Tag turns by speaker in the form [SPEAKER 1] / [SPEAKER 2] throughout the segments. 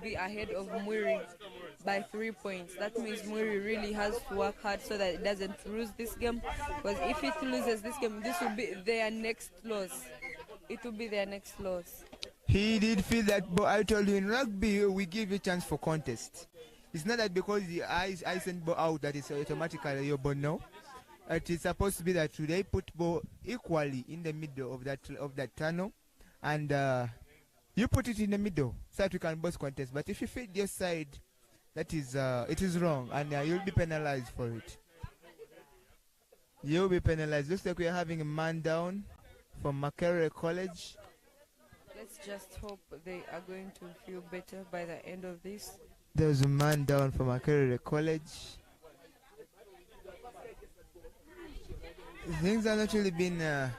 [SPEAKER 1] be ahead of MWIRI by 3 points. That means MWIRI really has to work hard so that it doesn't lose this game. Because if it loses this game, this will be their next loss. It will be their next loss.
[SPEAKER 2] He did feel that, but I told you in rugby we give you a chance for contest. It's not that because the eyes send ball out that it's automatically your ball. No, it is supposed to be that they put ball equally in the middle of that tunnel, and you put it in the middle so that we can both contest. But if you feed your side, that is it is wrong, and you'll be penalized for it. You'll be penalized. Looks like we are having a man down from MAKERERE College.
[SPEAKER 1] Let's just hope they are going to feel better by the end of this.
[SPEAKER 2] There's a man down from MAKERERE College. Things have not really been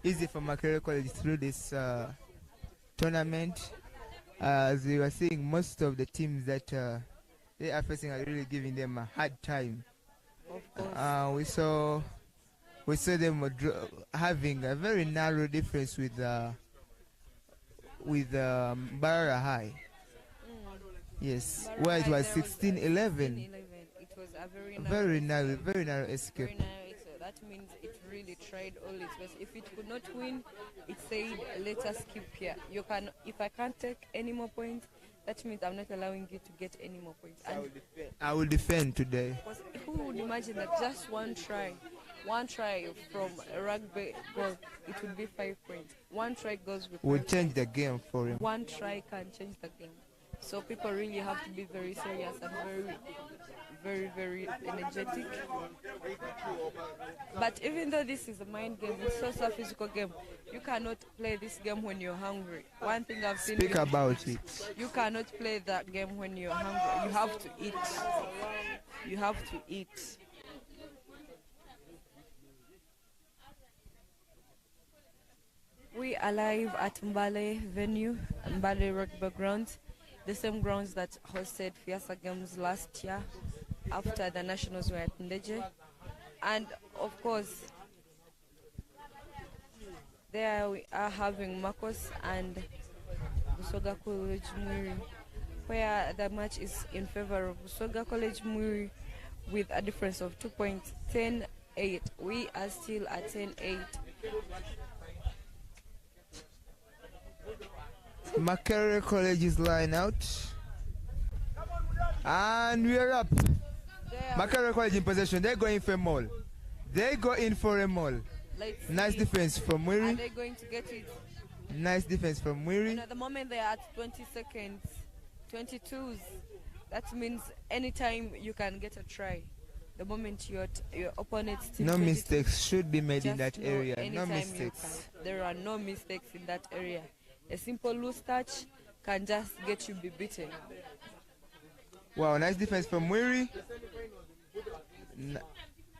[SPEAKER 2] easy for MAKERERE College through this tournament. As we were seeing, most of the teams that they are facing are really giving them a hard time.
[SPEAKER 1] Of course.
[SPEAKER 2] We saw them having a very narrow difference with Barara High. Yes, where it was 16-11.
[SPEAKER 1] It was a very
[SPEAKER 2] narrow escape.
[SPEAKER 1] Very narrow, so that means it really tried all its best. If it could not win, it said, let us keep here. If I can't take any more points, that means I'm not allowing you to get any more points.
[SPEAKER 2] I will defend today.
[SPEAKER 1] Who would imagine that just one try from a rugby goal, it would be 5 points. One try goes with.
[SPEAKER 2] Would change the game for him.
[SPEAKER 1] One try can change the game. So people really have to be very serious and very energetic. But even though this is a mind game, it's also a physical game. You cannot play this game when you're hungry. One thing I've seen.
[SPEAKER 2] Speak about it.
[SPEAKER 1] You cannot play that game when you're hungry. You have to eat. You have to eat. We are live at MBALE venue, MBALE rugby grounds, the same grounds that hosted FIASA games last year after the nationals were at Ndeje. And of course, there we are having Marcos and BUSOGA College MWIRI, where the match is in favor of BUSOGA College MWIRI with a difference of 2 points, 10-8. We are still at 10-8.
[SPEAKER 2] MAKERERE College is line out, and we're up. MAKERERE College in possession. They're going for a maul. They go in for a maul. Nice defense from MWIRI.
[SPEAKER 1] Are they going to get it?
[SPEAKER 2] Nice defense from MWIRI.
[SPEAKER 1] And at the moment they are at 20 seconds, 22s. That means anytime you can get a try. The moment your opponent's team.
[SPEAKER 2] No mistakes should be made in that area. No mistakes.
[SPEAKER 1] There are no mistakes in that area. A simple loose touch can just get you be beaten.
[SPEAKER 2] Wow, nice defense from MWIRI.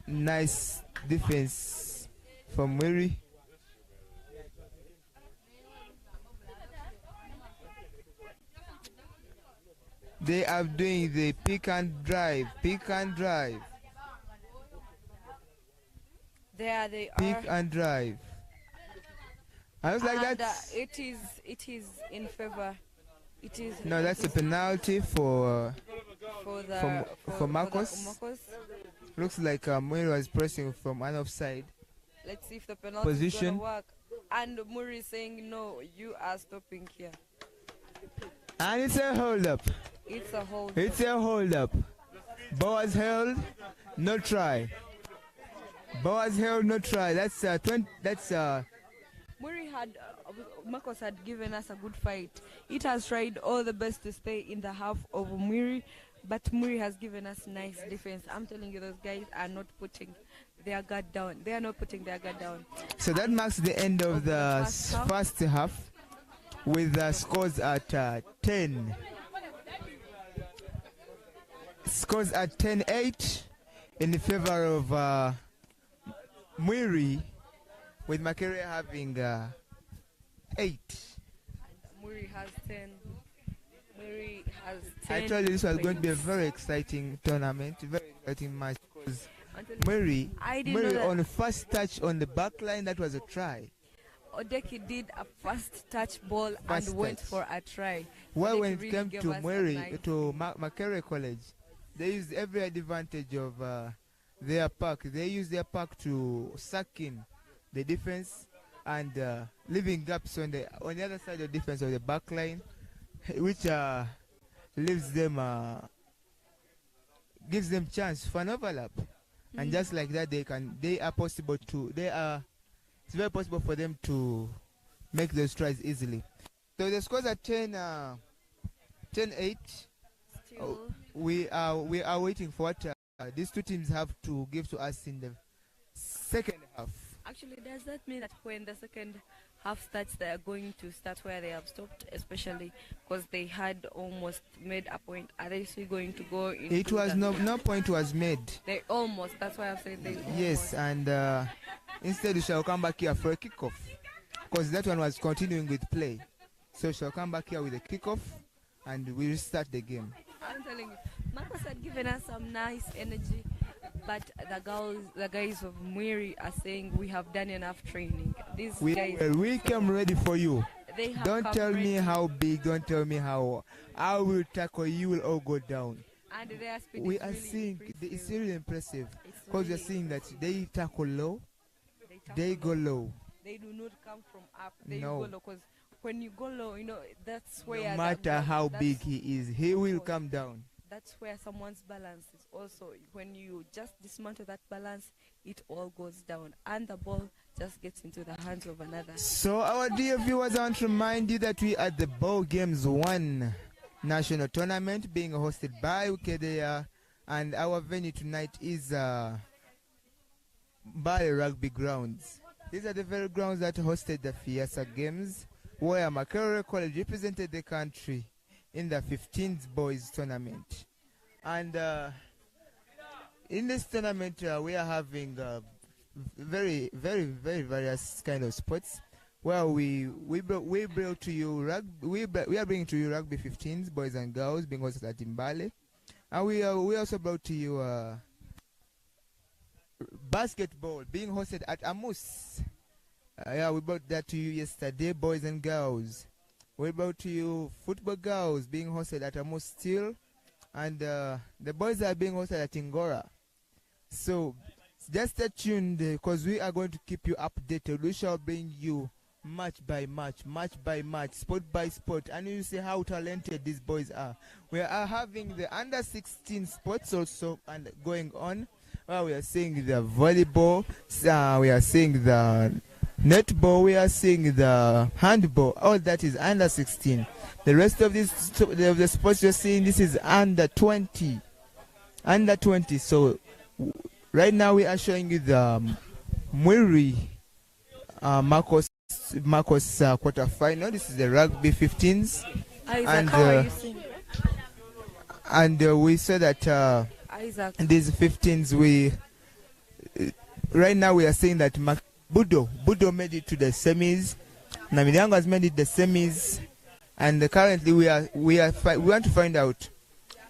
[SPEAKER 2] Nice defense from MWIRI. They are doing the pick and drive.
[SPEAKER 1] There they
[SPEAKER 2] pick
[SPEAKER 1] are.
[SPEAKER 2] And drive. I was like that.
[SPEAKER 1] It is in favor. It is.
[SPEAKER 2] No, that's a penalty for Marcos. Looks like MWIRI was pressing from an offside.
[SPEAKER 1] Let's see if the penalty is gonna work. And MWIRI is saying no, you are stopping here.
[SPEAKER 2] And it's a hold up.
[SPEAKER 1] It's a hold.
[SPEAKER 2] It's a hold up. Ball was held, no try. Ball was held, no try. That's
[SPEAKER 1] MWIRI had, Marcos had given us a good fight. It has tried all the best to stay in the half of MWIRI, but MWIRI has given us nice defense. I'm telling you, those guys are not putting their guard down. They are not putting their guard down.
[SPEAKER 2] So that marks the end of the first half with the scores at 10. Scores at 10-8 in favor of MWIRI, with MAKERERE having 8.
[SPEAKER 1] MWIRI has 10. MWIRI has 10.
[SPEAKER 2] I told you this was going to be a very exciting tournament, very exciting match, because MWIRI on the first touch on the back line, that was a try.
[SPEAKER 1] Odeki did a first touch ball
[SPEAKER 2] First
[SPEAKER 1] and went
[SPEAKER 2] touch.
[SPEAKER 1] for a try.
[SPEAKER 2] Well,
[SPEAKER 1] Odeki
[SPEAKER 2] when it
[SPEAKER 1] really
[SPEAKER 2] came
[SPEAKER 1] gave
[SPEAKER 2] to
[SPEAKER 1] us a
[SPEAKER 2] MWIRI,
[SPEAKER 1] nice-
[SPEAKER 2] to MAKERERE College, they used every advantage of their pack. They used their pack to suck in the defense and leaving gaps on the other side of defense of the back line, which leaves them gives them chance for an overlap. And just like that, it's very possible for them to make those tries easily. So the scores are 10-8.
[SPEAKER 1] Still,
[SPEAKER 2] We are waiting for what these two teams have to give to us in the second half.
[SPEAKER 1] actually, does that mean that when the second half starts, they are going to start where they have stopped, especially because they had almost made a point? Are they still going to go into
[SPEAKER 2] It was no point was made.
[SPEAKER 1] They almost, that's why I've said they
[SPEAKER 2] Yes, and instead we shall come back here for a kickoff, because that one was continuing with play. So we shall come back here with a kickoff and we will start the game.
[SPEAKER 1] I'm telling you, Marcus had given us some nice energy, but the guys of MWIRI are saying we have done enough training. These guys,
[SPEAKER 2] We came ready for you.
[SPEAKER 1] they have
[SPEAKER 2] Don't
[SPEAKER 1] come
[SPEAKER 2] tell me
[SPEAKER 1] ready,
[SPEAKER 2] how big, don't tell me how I will tackle, you will all go down.
[SPEAKER 1] and their speed
[SPEAKER 2] We
[SPEAKER 1] is
[SPEAKER 2] are
[SPEAKER 1] really
[SPEAKER 2] seeing, it's
[SPEAKER 1] impressive.
[SPEAKER 2] really impressive,
[SPEAKER 1] It's
[SPEAKER 2] because we are
[SPEAKER 1] really-
[SPEAKER 2] seeing that they tackle low,
[SPEAKER 1] tackle
[SPEAKER 2] they go low.
[SPEAKER 1] They do not come from up. They
[SPEAKER 2] No.
[SPEAKER 1] go low, because when you go low, that's
[SPEAKER 2] No
[SPEAKER 1] where
[SPEAKER 2] matter how big he is, he will come down.
[SPEAKER 1] That's where someone's balance is also. When you just dismantle that balance, it all goes down, and the ball just gets into the hands of another.
[SPEAKER 2] So our dear viewers, I want to remind you that we are at the Ball Games 1 national tournament being hosted by MAKERERE, and our venue tonight is MBALE Rugby Grounds. These are the very grounds that hosted the FIASA Games, where MAKERERE College represented the country in the 15th boys tournament. And in this tournament, we are having very various kind of sports. Well, we bring to you rugby. We are bringing to you rugby 15s, boys and girls, being hosted at MBALE, and we also brought to you basketball being hosted at Amus. Yeah, we brought that to you yesterday, boys and girls. We brought to you football girls being hosted at Amus still, and the boys are being hosted at Ingora. So just stay tuned, because we are going to keep you updated. We shall bring you match by match, sport by sport, and you see how talented these boys are. We are having the under 16 sports also and going on. Well, we are seeing the volleyball, we are seeing the netball, we are seeing the handball. All that is under 16. The rest of the sports you're seeing, this is under 20. Under 20. So right now we are showing you the MWIRI Marcos quarterfinal. This is the rugby 15s.
[SPEAKER 1] Isaac,
[SPEAKER 2] And,
[SPEAKER 1] how are you seeing?
[SPEAKER 2] And we said that
[SPEAKER 1] Isaac,
[SPEAKER 2] these 15s, right now we are saying that Budo made it to the semis. Namilango has made it the semis, and currently we want to find out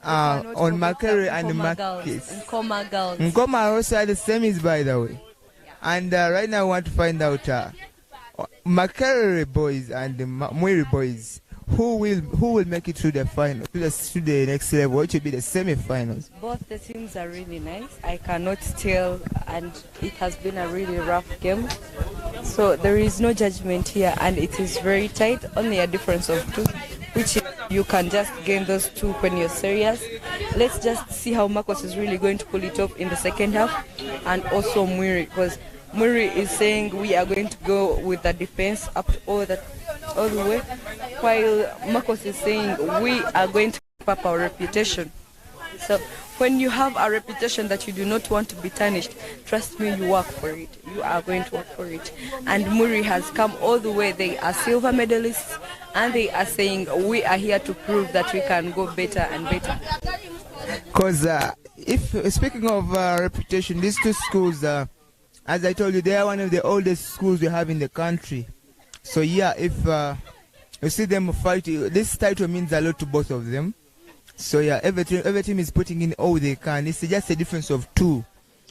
[SPEAKER 2] on MAKERERE and
[SPEAKER 1] Nkoma girls.
[SPEAKER 2] Nkoma are also at the semis, by the way. And right now we want to find out MAKERERE boys and the MWIRI boys, who will make it to the final, to the next level, which will be the semi-finals.
[SPEAKER 1] Both the teams are really nice. I cannot tell, and it has been a really rough game. So there is no judgment here, and it is very tight. Only a difference of 2, which you can just gain those 2 when you're serious. Let's just see how Marcos is really going to pull it off in the second half, and also MWIRI, because MWIRI is saying we are going to go with the defense up all the way, while Marcos is saying we are going to keep up our reputation. So when you have a reputation that you do not want to be tarnished, trust me, you work for it. You are going to work for it. And MWIRI has come all the way. They are silver medalists, and they are saying we are here to prove that we can go better and better.
[SPEAKER 2] Because if speaking of reputation, these two schools, as I told you, they are one of the oldest schools we have in the country. So yeah, if you see them fight, this title means a lot to both of them. So yeah, every team is putting in all they can. It's just a difference of 2.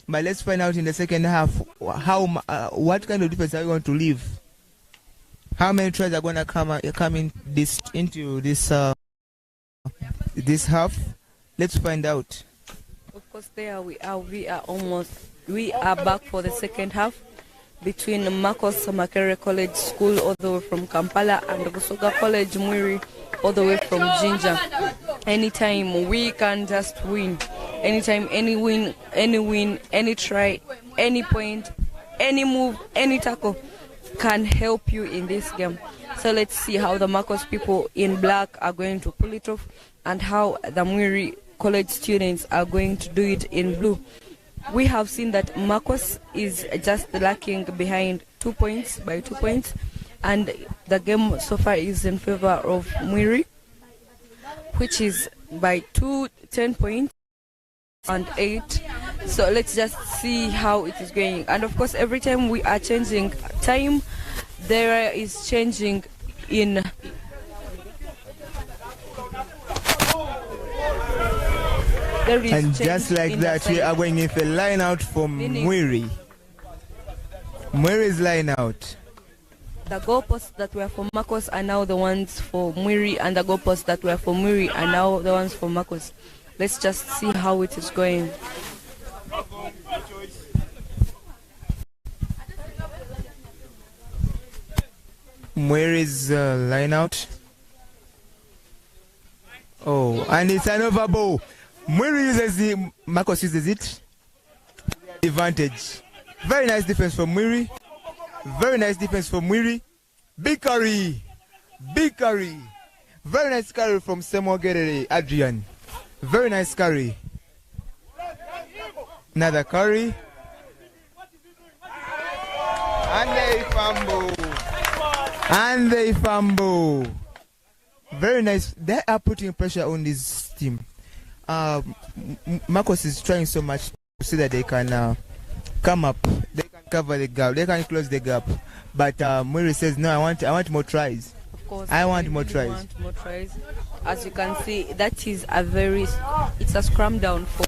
[SPEAKER 2] But let's find out in the second half what kind of difference are we going to leave. How many tries are gonna come into this half? Let's find out.
[SPEAKER 1] Of course, there we are. We are back for the second half between MAKERERE College School all the way from Kampala and BUSOGA College MWIRI all the way from Jinja. Anytime we can just win. Anytime, any win, any try, any point, any move, any tackle can help you in this game. So let's see how the MAKERERE people in black are going to pull it off and how the MWIRI College students are going to do it in blue. We have seen that MAKERERE is just lacking behind 2 points by 2 points, and the game so far is in favor of MWIRI, which is by 10 points and 8. So let's just see how it is going. And of course, every time we are changing time, there is changing in
[SPEAKER 2] and just like that, we are going with a line out from MWIRI. MWIRI is line out.
[SPEAKER 1] The goalposts that were for MAKERERE are now the ones for MWIRI, and the goalposts that were for MWIRI are now the ones for MAKERERE. Let's just see how it is going.
[SPEAKER 2] MWIRI is line out. Oh, and it's another ball. MWIRI uses the MAKERERE uses it. Advantage. Very nice defense from MWIRI. Very nice defense from MWIRI. Big carry. Big carry. Very nice carry from MAKERERE Adrian. Very nice carry. Another carry. And they fumble. And they fumble. Very nice. They are putting pressure on this team. MAKERERE is trying so much so that they can come up, they can cover the gap, they can close the gap. But MWIRI says no, I want more tries.
[SPEAKER 1] Of course,
[SPEAKER 2] I want more tries.
[SPEAKER 1] Want more tries. As you can see, that is it's a scrum down for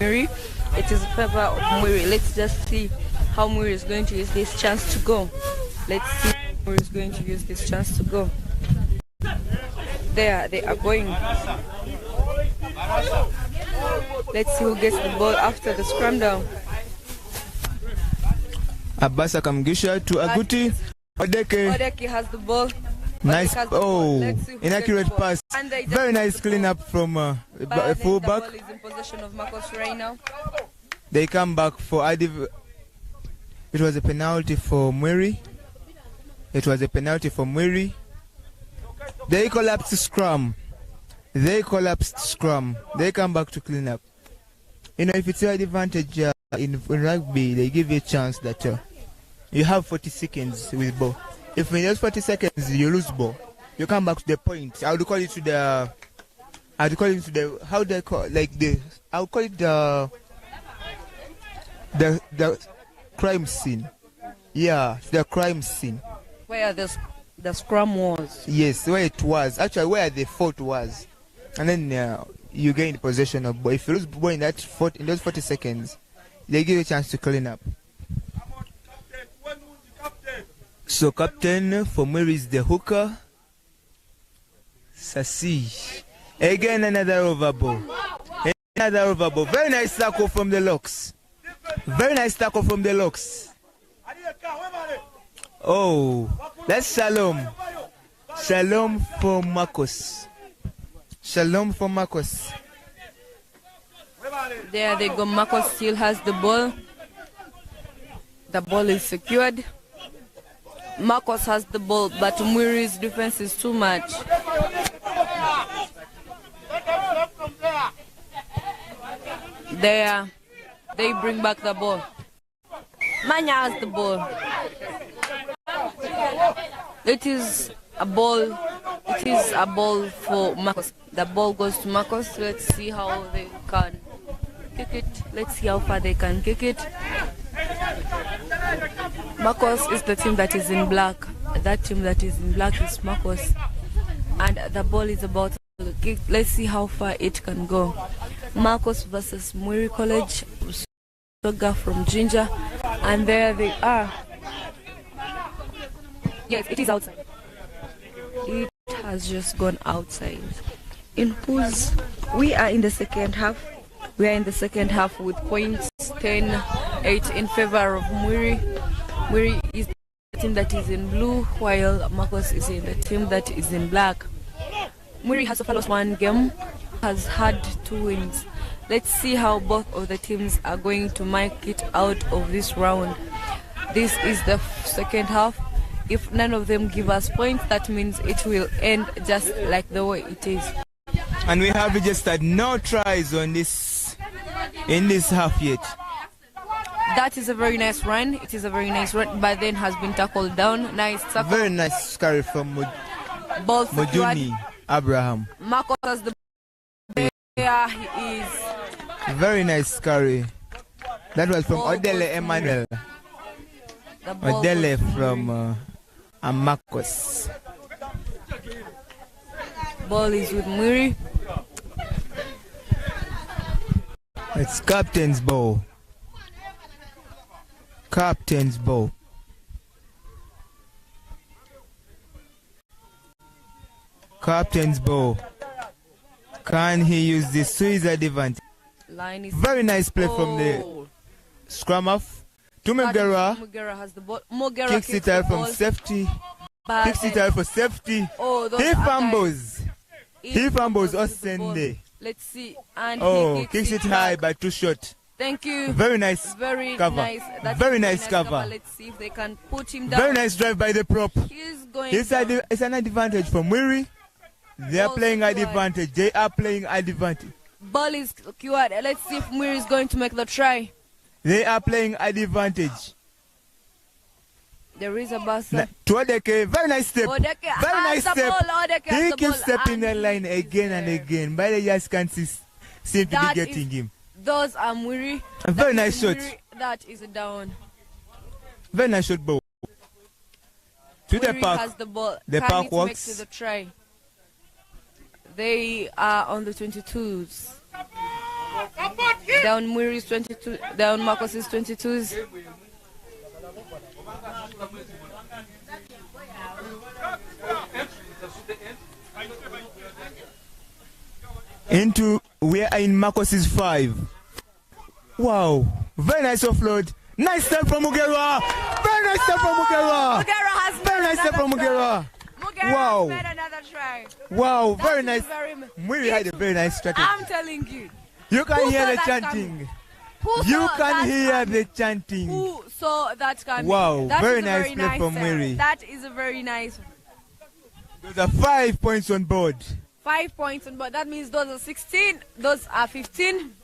[SPEAKER 1] MWIRI. It is in favor of MWIRI. Let's just see how MWIRI is going to use this chance to go. Let's see how MWIRI is going to use this chance to go. There, they are going. Let's see who gets the ball after the scrum down.
[SPEAKER 2] Abasa Kamgisha to Aguti.
[SPEAKER 1] Odeke has the ball.
[SPEAKER 2] Nice. Oh, inaccurate pass. Very nice cleanup from fullback.
[SPEAKER 1] The ball is in possession of MAKERERE right now.
[SPEAKER 2] They come back for Adiv. It was a penalty for MWIRI. It was a penalty for MWIRI. They collapsed scrum. They collapsed scrum. They come back to clean up. You know, if it's your advantage in rugby, they give you a chance that you have 40 seconds with ball. If in those 40 seconds you lose ball, you come back to the point. I would call it to the. I would call it to the. How do I call like the? I would call it the crime scene. Yeah, the crime scene.
[SPEAKER 1] Where the scrum was.
[SPEAKER 2] Yes, where it was. Actually, where the fault was. And then you gain possession of ball. If you lose ball in those 40 seconds, they give you a chance to clean up. So captain for MWIRI is the hooker. Sasi. Again another over ball. Another over ball. Very nice tackle from the locks. Very nice tackle from the locks. Oh, that's Shalom. Shalom for Marcos. Shalom for Marcos.
[SPEAKER 1] There they go. Marcos still has the ball. The ball is secured. Marcos has the ball, but MWIRI's defense is too much. There, they bring back the ball. Manya has the ball. It is a ball. It is a ball for Marcos. The ball goes to Marcos. Let's see how they can kick it. Let's see how far they can kick it. Marcos is the team that is in black. That team that is in black is Marcos. And the ball is about to kick. Let's see how far it can go. Marcos versus MWIRI College. BUSOGA from Jinja. And there they are. Yes, it is outside. has just gone outside. We are in the second half. We are in the second half with points 10-8 in favor of MWIRI. MWIRI is the team that is in blue, while Marcos is in the team that is in black. MWIRI has lost one game, has had 2 wins. Let's see how both of the teams are going to make it out of this round. This is the second half. If none of them give us points, that means it will end just like the way it is.
[SPEAKER 2] And we have registered no tries on this in this half yet.
[SPEAKER 1] That is a very nice run. It is a very nice run, but then has been tackled down. Nice tackle.
[SPEAKER 2] Very nice carry from
[SPEAKER 1] Ball
[SPEAKER 2] Mujuni Abraham.
[SPEAKER 1] Marcos has the there he is.
[SPEAKER 2] Very nice carry. That was from Odele Emmanuel. Odele from Marcos.
[SPEAKER 1] Ball is with MWIRI.
[SPEAKER 2] It's captain's ball. Captain's ball. Captain's ball. Can he use this to his advantage?
[SPEAKER 1] Line is
[SPEAKER 2] very nice play from the scrum off. To MAKERERE.
[SPEAKER 1] MAKERERE has the ball. MAKERERE
[SPEAKER 2] kicks it out from safety. Kicks it out for safety. He fumbles. He fumbles Osende.
[SPEAKER 1] Let's see. And
[SPEAKER 2] he kicks it high by 2 short.
[SPEAKER 1] Thank you.
[SPEAKER 2] Very nice cover.
[SPEAKER 1] Nice.
[SPEAKER 2] Very nice cover.
[SPEAKER 1] Let's see if they can put him down.
[SPEAKER 2] Very nice drive by the prop.
[SPEAKER 1] He's going
[SPEAKER 2] it's an advantage for MWIRI. They are playing at advantage. They are playing at advantage.
[SPEAKER 1] Ball is secured. Let's see if MWIRI is going to make the try.
[SPEAKER 2] They are playing at advantage.
[SPEAKER 1] There is a buzzer.
[SPEAKER 2] To Odeke, very nice step.
[SPEAKER 1] Very
[SPEAKER 2] nice step. He keeps stepping the line again and again. But they just can't seem to be getting him.
[SPEAKER 1] Those are MWIRI.
[SPEAKER 2] A very nice shot.
[SPEAKER 1] That is down.
[SPEAKER 2] Very nice shot, ball. To the park.
[SPEAKER 1] Has the ball.
[SPEAKER 2] The park works.
[SPEAKER 1] To the try. They are on the 22s. Down MWIRI is 22. Down Marcos is 22s.
[SPEAKER 2] We are in Marcos's 5. Wow, very nice offload. Nice step from MAKERERE. Very nice step from MAKERERE.
[SPEAKER 1] MAKERERE has
[SPEAKER 2] very nice step from MAKERERE.
[SPEAKER 1] Wow. Made another try.
[SPEAKER 2] Wow, very nice. MWIRI had a very nice strategy.
[SPEAKER 1] I'm telling you.
[SPEAKER 2] You can hear the chanting. You can hear the chanting.
[SPEAKER 1] Who saw that coming?
[SPEAKER 2] Wow, very nice play from MWIRI.
[SPEAKER 1] That is a very nice.
[SPEAKER 2] Those are 5 points on board.
[SPEAKER 1] 5 points on board. That means those are 16. Those are 15.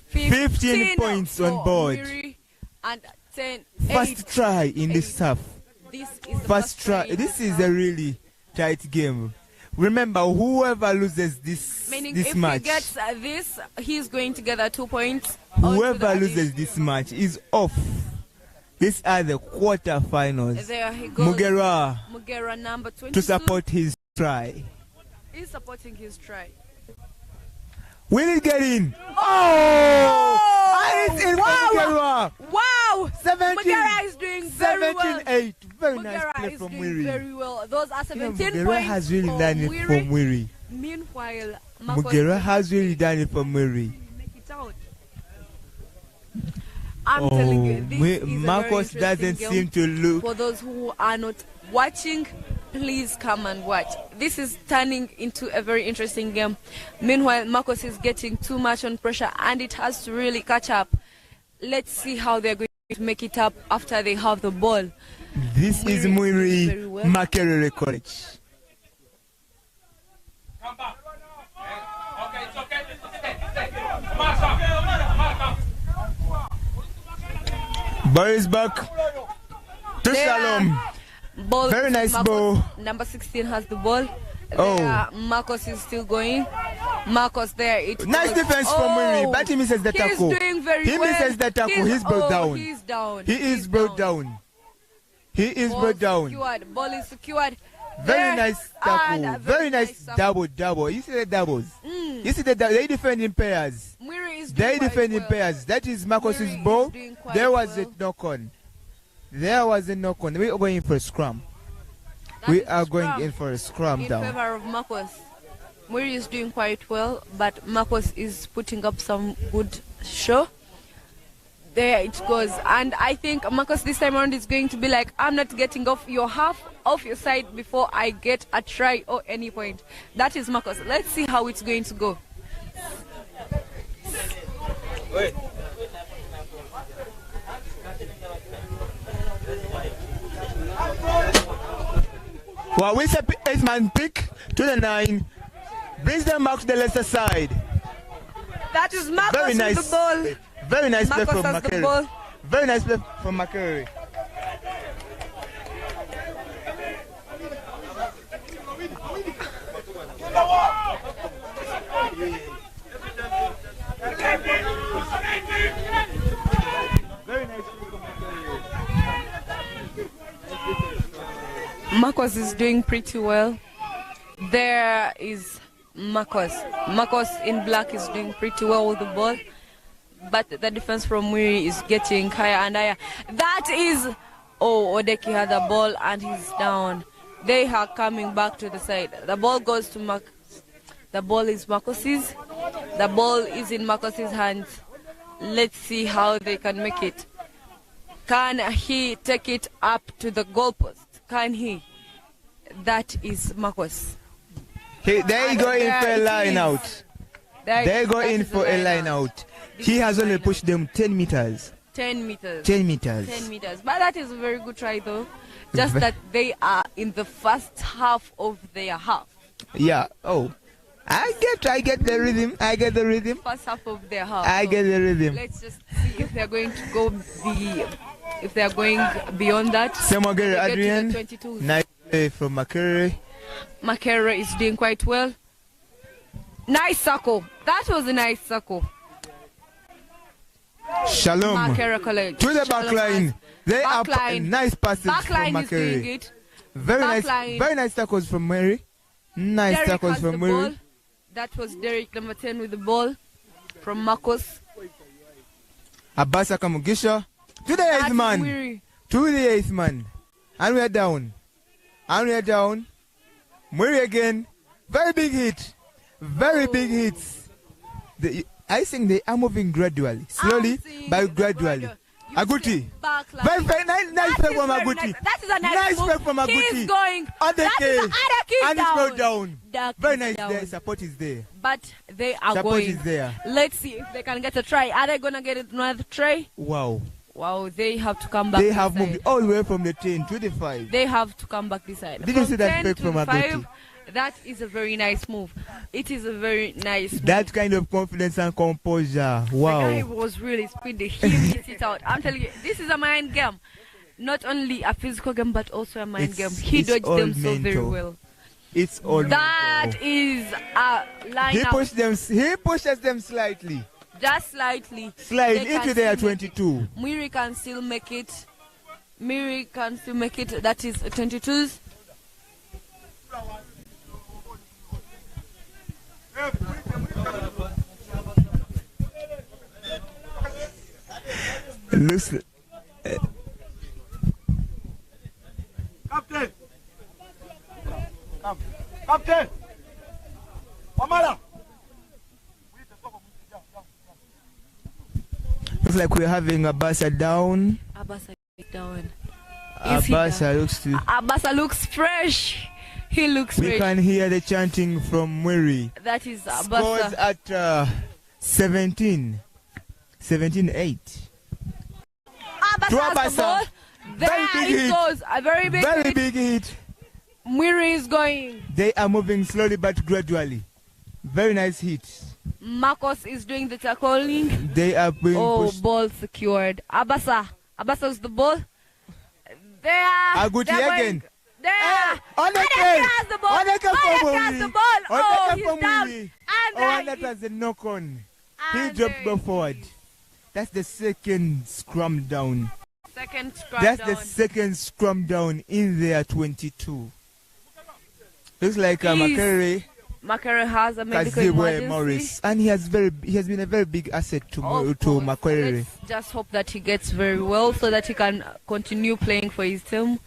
[SPEAKER 2] 15 points on board.
[SPEAKER 1] And 10.
[SPEAKER 2] First try in this half.
[SPEAKER 1] This is the
[SPEAKER 2] first try. This is a really tight game. Remember, whoever loses this match.
[SPEAKER 1] If he gets this, he's going to get 2 points.
[SPEAKER 2] Whoever loses this match is off. These are the quarterfinals.
[SPEAKER 1] There he goes. MAKERERE number 22.
[SPEAKER 2] To support his try.
[SPEAKER 1] He's supporting his try.
[SPEAKER 2] Will it get in? Oh! And it's in for MAKERERE.
[SPEAKER 1] Wow!
[SPEAKER 2] 17.
[SPEAKER 1] MAKERERE is doing very well.
[SPEAKER 2] 17-8. Very nice
[SPEAKER 1] MAKERERE
[SPEAKER 2] play
[SPEAKER 1] is
[SPEAKER 2] from
[SPEAKER 1] doing
[SPEAKER 2] MWIRI.
[SPEAKER 1] very well. Those are 17
[SPEAKER 2] MAKERERE
[SPEAKER 1] points
[SPEAKER 2] has really done it for MWIRI.
[SPEAKER 1] Meanwhile,
[SPEAKER 2] MAKERERE has really done it for MWIRI.
[SPEAKER 1] Make it out. I'm telling you, this is
[SPEAKER 2] Marcos
[SPEAKER 1] a very
[SPEAKER 2] doesn't
[SPEAKER 1] game.
[SPEAKER 2] seem to look.
[SPEAKER 1] For those who are not watching, please come and watch. This is turning into a very interesting game. Meanwhile, Marcos is getting too much on pressure and it has to really catch up. Let's see how they're going to make it up after they have the ball.
[SPEAKER 2] This is MWIRI MAKERERE College. Ball is back to Shalom.
[SPEAKER 1] Ball
[SPEAKER 2] very nice
[SPEAKER 1] Marcos.
[SPEAKER 2] ball.
[SPEAKER 1] Number 16 has the ball. Marcos is still going. Marcos there.
[SPEAKER 2] Nice defense from MWIRI, but he misses the tackle.
[SPEAKER 1] He's doing very
[SPEAKER 2] well. He misses the tackle. He's brought down.
[SPEAKER 1] He's down.
[SPEAKER 2] He is brought down. He is brought down.
[SPEAKER 1] Secured. Ball is secured.
[SPEAKER 2] Very nice tackle. Very nice double. You see the doubles. You see they defend in pairs. They defend in pairs. That is Marcos's ball. There was a knock on. There was a knock on. We are going for a scrum. We are going in for a scrum
[SPEAKER 1] in
[SPEAKER 2] down.
[SPEAKER 1] favor of Marcos. MWIRI is doing quite well, but Marcos is putting up some good show. There it goes. And I think Marcos this time around is going to be like, I'm not getting off your half of your side before I get a try or any point. That is Marcos. Let's see how it's going to go.
[SPEAKER 2] Wait. Well, we say 8-man pick to the 9. Brings them back to the lesser side.
[SPEAKER 1] That is Marcos
[SPEAKER 2] Very nice.
[SPEAKER 1] with the ball.
[SPEAKER 2] Very nice play
[SPEAKER 1] Marcos
[SPEAKER 2] from
[SPEAKER 1] has the
[SPEAKER 2] MAKERERE.
[SPEAKER 1] ball.
[SPEAKER 2] Very nice play from MAKERERE.
[SPEAKER 1] Marcos is doing pretty well. There is Marcos. Marcos in black is doing pretty well with the ball. But the defense from MWIRI is getting higher and higher. That is... Oh, Odeki had the ball and he's down. They are coming back to the side. The ball goes to Marcos. The ball is Marcos's. The ball is in Marcos's hands. Let's see how they can make it. Can he take it up to the goalpost? Can he? That is Marcos.
[SPEAKER 2] They go in for a line out. They go in for a line out. He has only pushed them 10 meters.
[SPEAKER 1] 10 meters.
[SPEAKER 2] 10 meters.
[SPEAKER 1] 10 meters. But that is a very good try though. Just that they are in the first half of their half.
[SPEAKER 2] Yeah. Oh. I get the rhythm. I get the rhythm.
[SPEAKER 1] First half of their half.
[SPEAKER 2] I get the rhythm.
[SPEAKER 1] Let's just see if they're going to go if they're going beyond that.
[SPEAKER 2] Semogere Adrian.
[SPEAKER 1] 22.
[SPEAKER 2] Nice play from MAKERERE.
[SPEAKER 1] MAKERERE is doing quite well. Nice circle. That was a nice circle.
[SPEAKER 2] Shalom.
[SPEAKER 1] MAKERERE College.
[SPEAKER 2] To the back line. They are nice passes
[SPEAKER 1] Backline
[SPEAKER 2] from
[SPEAKER 1] is doing
[SPEAKER 2] MAKERERE.
[SPEAKER 1] it.
[SPEAKER 2] Very nice tackles from MWIRI. Nice
[SPEAKER 1] Derek
[SPEAKER 2] tackles
[SPEAKER 1] has
[SPEAKER 2] from
[SPEAKER 1] the
[SPEAKER 2] MWIRI.
[SPEAKER 1] ball. That was Derek, number 10, with the ball from Marcos.
[SPEAKER 2] Abasa Kamugisha. To the
[SPEAKER 1] That
[SPEAKER 2] 8th
[SPEAKER 1] is
[SPEAKER 2] man.
[SPEAKER 1] MWIRI.
[SPEAKER 2] To the 8th man. And we are down. And we are down. MWIRI again. Very big hit. Very big hits. I think they are moving gradually. Slowly, but gradually. Aguti. Very nice play from Aguti.
[SPEAKER 1] That is a nice
[SPEAKER 2] play from Aguti.
[SPEAKER 1] He's going.
[SPEAKER 2] Adeke. And it's brought down.
[SPEAKER 1] That
[SPEAKER 2] Very nice
[SPEAKER 1] down.
[SPEAKER 2] there. Support is there.
[SPEAKER 1] But they are
[SPEAKER 2] Support
[SPEAKER 1] going.
[SPEAKER 2] is there.
[SPEAKER 1] Let's see if they can get a try. Are they going to get another try?
[SPEAKER 2] Wow.
[SPEAKER 1] Wow, they have to come back.
[SPEAKER 2] They
[SPEAKER 1] this
[SPEAKER 2] have
[SPEAKER 1] side.
[SPEAKER 2] moved all the way from the 10 to the 5.
[SPEAKER 1] They have to come back this side.
[SPEAKER 2] Did you see that
[SPEAKER 1] 10
[SPEAKER 2] break
[SPEAKER 1] to
[SPEAKER 2] from
[SPEAKER 1] the
[SPEAKER 2] Aguti?
[SPEAKER 1] 5, that is a very nice move. It is a very nice move.
[SPEAKER 2] That kind of confidence and composure. Wow.
[SPEAKER 1] The guy was really speedy. He hit it out. I'm telling you, this is a mind game. Not only a physical game, but also a mind game. He
[SPEAKER 2] it's
[SPEAKER 1] dodged
[SPEAKER 2] all
[SPEAKER 1] them so very
[SPEAKER 2] mental.
[SPEAKER 1] well.
[SPEAKER 2] It's all
[SPEAKER 1] That
[SPEAKER 2] mental.
[SPEAKER 1] is a line
[SPEAKER 2] He
[SPEAKER 1] out.
[SPEAKER 2] pushes them slightly.
[SPEAKER 1] Just slightly.
[SPEAKER 2] Slide
[SPEAKER 1] They
[SPEAKER 2] into
[SPEAKER 1] can
[SPEAKER 2] their
[SPEAKER 1] still make it.
[SPEAKER 2] 22.
[SPEAKER 1] MWIRI can still make it. MWIRI can still make it. That is 22s.
[SPEAKER 2] Looks.
[SPEAKER 3] Captain! Captain! Amara!
[SPEAKER 2] Looks like we're having Abasa down.
[SPEAKER 1] Abasa down. Is he
[SPEAKER 2] Abasa
[SPEAKER 1] down?
[SPEAKER 2] looks to.
[SPEAKER 1] Abasa looks fresh. He looks
[SPEAKER 2] We
[SPEAKER 1] fresh.
[SPEAKER 2] can hear the chanting from MWIRI.
[SPEAKER 1] That is
[SPEAKER 2] Scores
[SPEAKER 1] Abasa.
[SPEAKER 2] at 17. 17-8.
[SPEAKER 1] Abasa has the ball. There
[SPEAKER 2] Very big
[SPEAKER 1] it
[SPEAKER 2] hit.
[SPEAKER 1] goes. A very big
[SPEAKER 2] Very
[SPEAKER 1] hit.
[SPEAKER 2] big hit.
[SPEAKER 1] MWIRI is going.
[SPEAKER 2] They are moving slowly but gradually. Very nice hit.
[SPEAKER 1] Marcos is doing the tackling.
[SPEAKER 2] They are being
[SPEAKER 1] Oh,
[SPEAKER 2] pushed.
[SPEAKER 1] ball secured. Abasa. Abasa is the ball. There.
[SPEAKER 2] Aguti
[SPEAKER 1] They're going.
[SPEAKER 2] again.
[SPEAKER 1] There.
[SPEAKER 2] Oneke
[SPEAKER 1] has the ball.
[SPEAKER 2] Oneke
[SPEAKER 1] Oneke has the ball. Oh, he's down.
[SPEAKER 2] MWIRI.
[SPEAKER 1] And
[SPEAKER 2] Oh,
[SPEAKER 1] there
[SPEAKER 2] and that
[SPEAKER 1] he-
[SPEAKER 2] was a knock on. He
[SPEAKER 1] and
[SPEAKER 2] dropped
[SPEAKER 1] there
[SPEAKER 2] ball
[SPEAKER 1] he-
[SPEAKER 2] forward. That's the second scrum down.
[SPEAKER 1] Second scrum
[SPEAKER 2] That's
[SPEAKER 1] down.
[SPEAKER 2] the second scrum down in their 22. Looks like MAKERERE
[SPEAKER 1] MAKERERE has a medical
[SPEAKER 2] Kaziwe
[SPEAKER 1] emergency.
[SPEAKER 2] Morris, and he has been a very big asset to
[SPEAKER 1] Of
[SPEAKER 2] to
[SPEAKER 1] course.
[SPEAKER 2] MAKERERE.
[SPEAKER 1] Let's just hope that he gets very well so that he can continue playing for his team.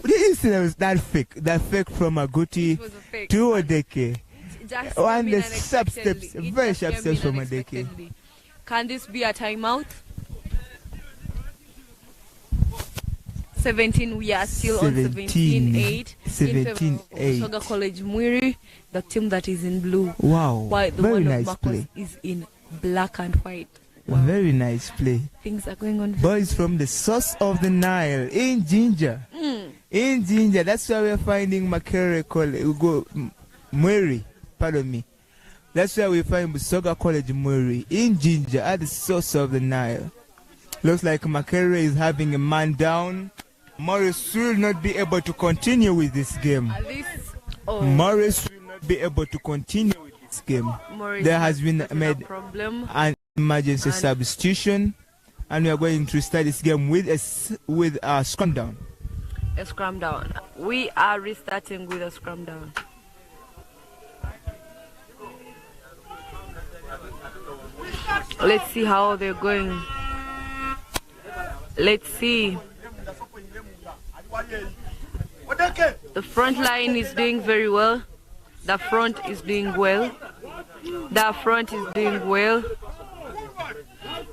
[SPEAKER 2] This was that fake from Aguti
[SPEAKER 1] It was a fake.
[SPEAKER 2] to Odeke.
[SPEAKER 1] Just
[SPEAKER 2] And
[SPEAKER 1] came in
[SPEAKER 2] the sharp
[SPEAKER 1] unexpectedly.
[SPEAKER 2] steps,
[SPEAKER 1] It
[SPEAKER 2] very
[SPEAKER 1] just
[SPEAKER 2] sharp
[SPEAKER 1] came
[SPEAKER 2] steps
[SPEAKER 1] in
[SPEAKER 2] from Odeke.
[SPEAKER 1] unexpectedly. Can this be a timeout? 17, we are still on 17-8.
[SPEAKER 2] 17-8.
[SPEAKER 1] Busoga College MWIRI, the team that is in blue.
[SPEAKER 2] Wow,
[SPEAKER 1] While the
[SPEAKER 2] very
[SPEAKER 1] one
[SPEAKER 2] nice
[SPEAKER 1] of Marcos
[SPEAKER 2] play.
[SPEAKER 1] is in black and white. Wow.
[SPEAKER 2] Very nice play.
[SPEAKER 1] Things are going on.
[SPEAKER 2] Boys from the source of the Nile in Ginger. In Ginger, that's where we're finding MAKERERE College, MWIRI, pardon me. That's where we find Busoga College MWIRI in Ginger at the source of the Nile. Looks like MAKERERE is having a man down. Morris will not be able to continue with this game. Morris will not be able to continue with this game. There has been made an emergency substitution, and we are going to start this game with a scrum down.
[SPEAKER 1] A scrum down. We are restarting with a scrum down. Let's see how they're going. Let's see. The front line is doing very well. The front is doing well. The front is doing well.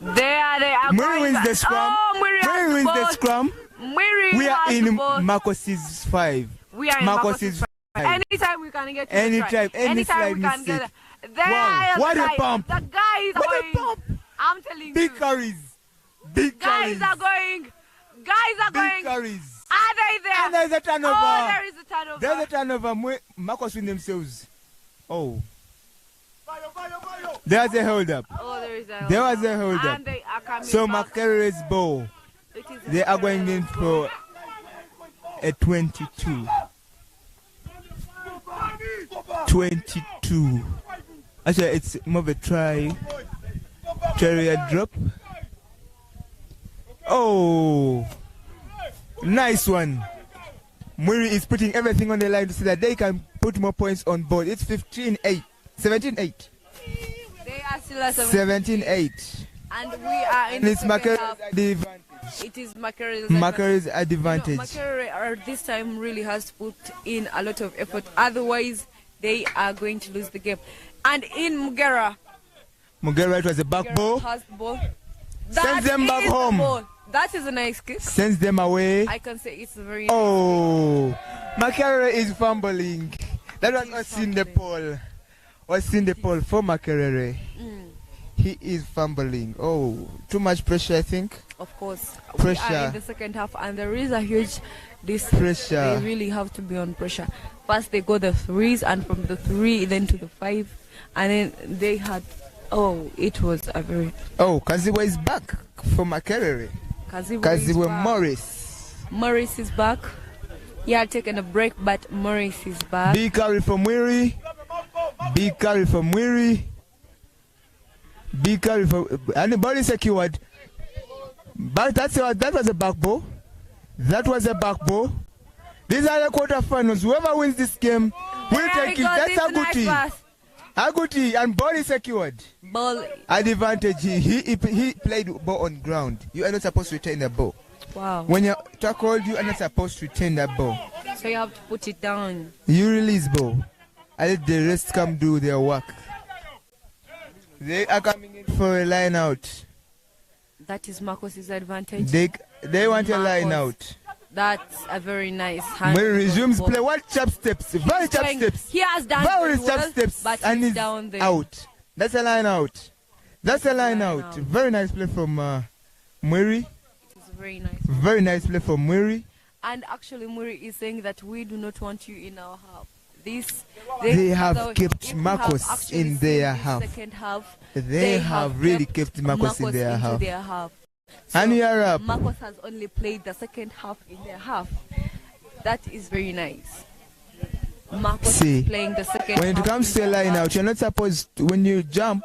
[SPEAKER 1] There they are.
[SPEAKER 2] MWIRI wins the scrum. MWIRI wins the scrum. We are in Marcos's 5.
[SPEAKER 1] We are in Marcos's 5. Anytime we can get to
[SPEAKER 2] anytime
[SPEAKER 1] we can get there.
[SPEAKER 2] Wow, what a pump.
[SPEAKER 1] The guy is going. I'm telling you.
[SPEAKER 2] Big carries. Big carries.
[SPEAKER 1] Guys are going.
[SPEAKER 2] Big carries.
[SPEAKER 1] Are they there?
[SPEAKER 2] And there's a turnover.
[SPEAKER 1] Oh, there is a turnover.
[SPEAKER 2] There's a turnover. Marcos win themselves. Oh. There's a hold up.
[SPEAKER 1] Oh, there is a hold up.
[SPEAKER 2] There was a hold up.
[SPEAKER 1] And they are coming
[SPEAKER 2] So
[SPEAKER 1] back.
[SPEAKER 2] MAKERERE's ball. They are going in for a 22. 22. Actually, it's more of a try. Terrier drop. Oh. Nice one. MWIRI is putting everything on the line so that they can put more points on board. It's 15-8. 17-8.
[SPEAKER 1] They are still at
[SPEAKER 2] 17-8.
[SPEAKER 1] And we are in
[SPEAKER 2] it's
[SPEAKER 1] the second half.
[SPEAKER 2] It
[SPEAKER 1] is MAKERERE's
[SPEAKER 2] advantage.
[SPEAKER 1] MAKERERE this time really has put in a lot of effort. Otherwise, they are going to lose the game. And in MWIRI,
[SPEAKER 2] it was a back ball.
[SPEAKER 1] Has the ball.
[SPEAKER 2] Sends them back home.
[SPEAKER 1] That is a nice kick.
[SPEAKER 2] Sends them away.
[SPEAKER 1] I can say it's very
[SPEAKER 2] nice. MAKERERE is fumbling. That was us in the poll. Was in the poll for MAKERERE. He is fumbling. Oh, too much pressure, I think.
[SPEAKER 1] Of course.
[SPEAKER 2] Pressure.
[SPEAKER 1] We are in the second half, and there is a huge
[SPEAKER 2] pressure.
[SPEAKER 1] They really have to be on pressure. First, they got the 3s, and from the 3, then to the 5, and then they had. Oh, it was a very.
[SPEAKER 2] Oh, Kaziwa is back for MAKERERE. Kaziwa Morris.
[SPEAKER 1] Morris is back. He had taken a break, but Morris is back.
[SPEAKER 2] Big carry from MWIRI. Big carry from MWIRI. Big carry from. And the ball is secured. But that was a back ball. That was a back ball. These are the quarterfinals. Whoever wins this game will take it. That's Aguti. Nice Aguti, and ball is secured.
[SPEAKER 1] Ball.
[SPEAKER 2] Advantage. He played ball on ground. You are not supposed to retain the ball.
[SPEAKER 1] Wow.
[SPEAKER 2] When you're tackled, you are not supposed to retain that ball.
[SPEAKER 1] So you have to put it down.
[SPEAKER 2] You release ball. And let the rest come do their work. They are coming in for a line out.
[SPEAKER 1] That is Marcos's advantage.
[SPEAKER 2] They want a line out.
[SPEAKER 1] That's a very nice hand.
[SPEAKER 2] MWIRI resumes play. What chap steps? Very chap steps.
[SPEAKER 1] He has done
[SPEAKER 2] very
[SPEAKER 1] well,
[SPEAKER 2] chap steps,
[SPEAKER 1] but
[SPEAKER 2] and
[SPEAKER 1] he's down there.
[SPEAKER 2] Out. That's a line out. That's a line out. Very nice play from MWIRI.
[SPEAKER 1] It's very nice.
[SPEAKER 2] Very nice play from MWIRI.
[SPEAKER 1] And actually, MWIRI is saying that we do not want you in our half.
[SPEAKER 2] They have kept Marcos in their half.
[SPEAKER 1] Second half.
[SPEAKER 2] They have really kept Marcos in their half.
[SPEAKER 1] So
[SPEAKER 2] and we are up.
[SPEAKER 1] Marcos has only played the second half in their half. That is very nice. Marcos is playing the second half.
[SPEAKER 2] When it comes to a line out, you're not supposed to, when you jump,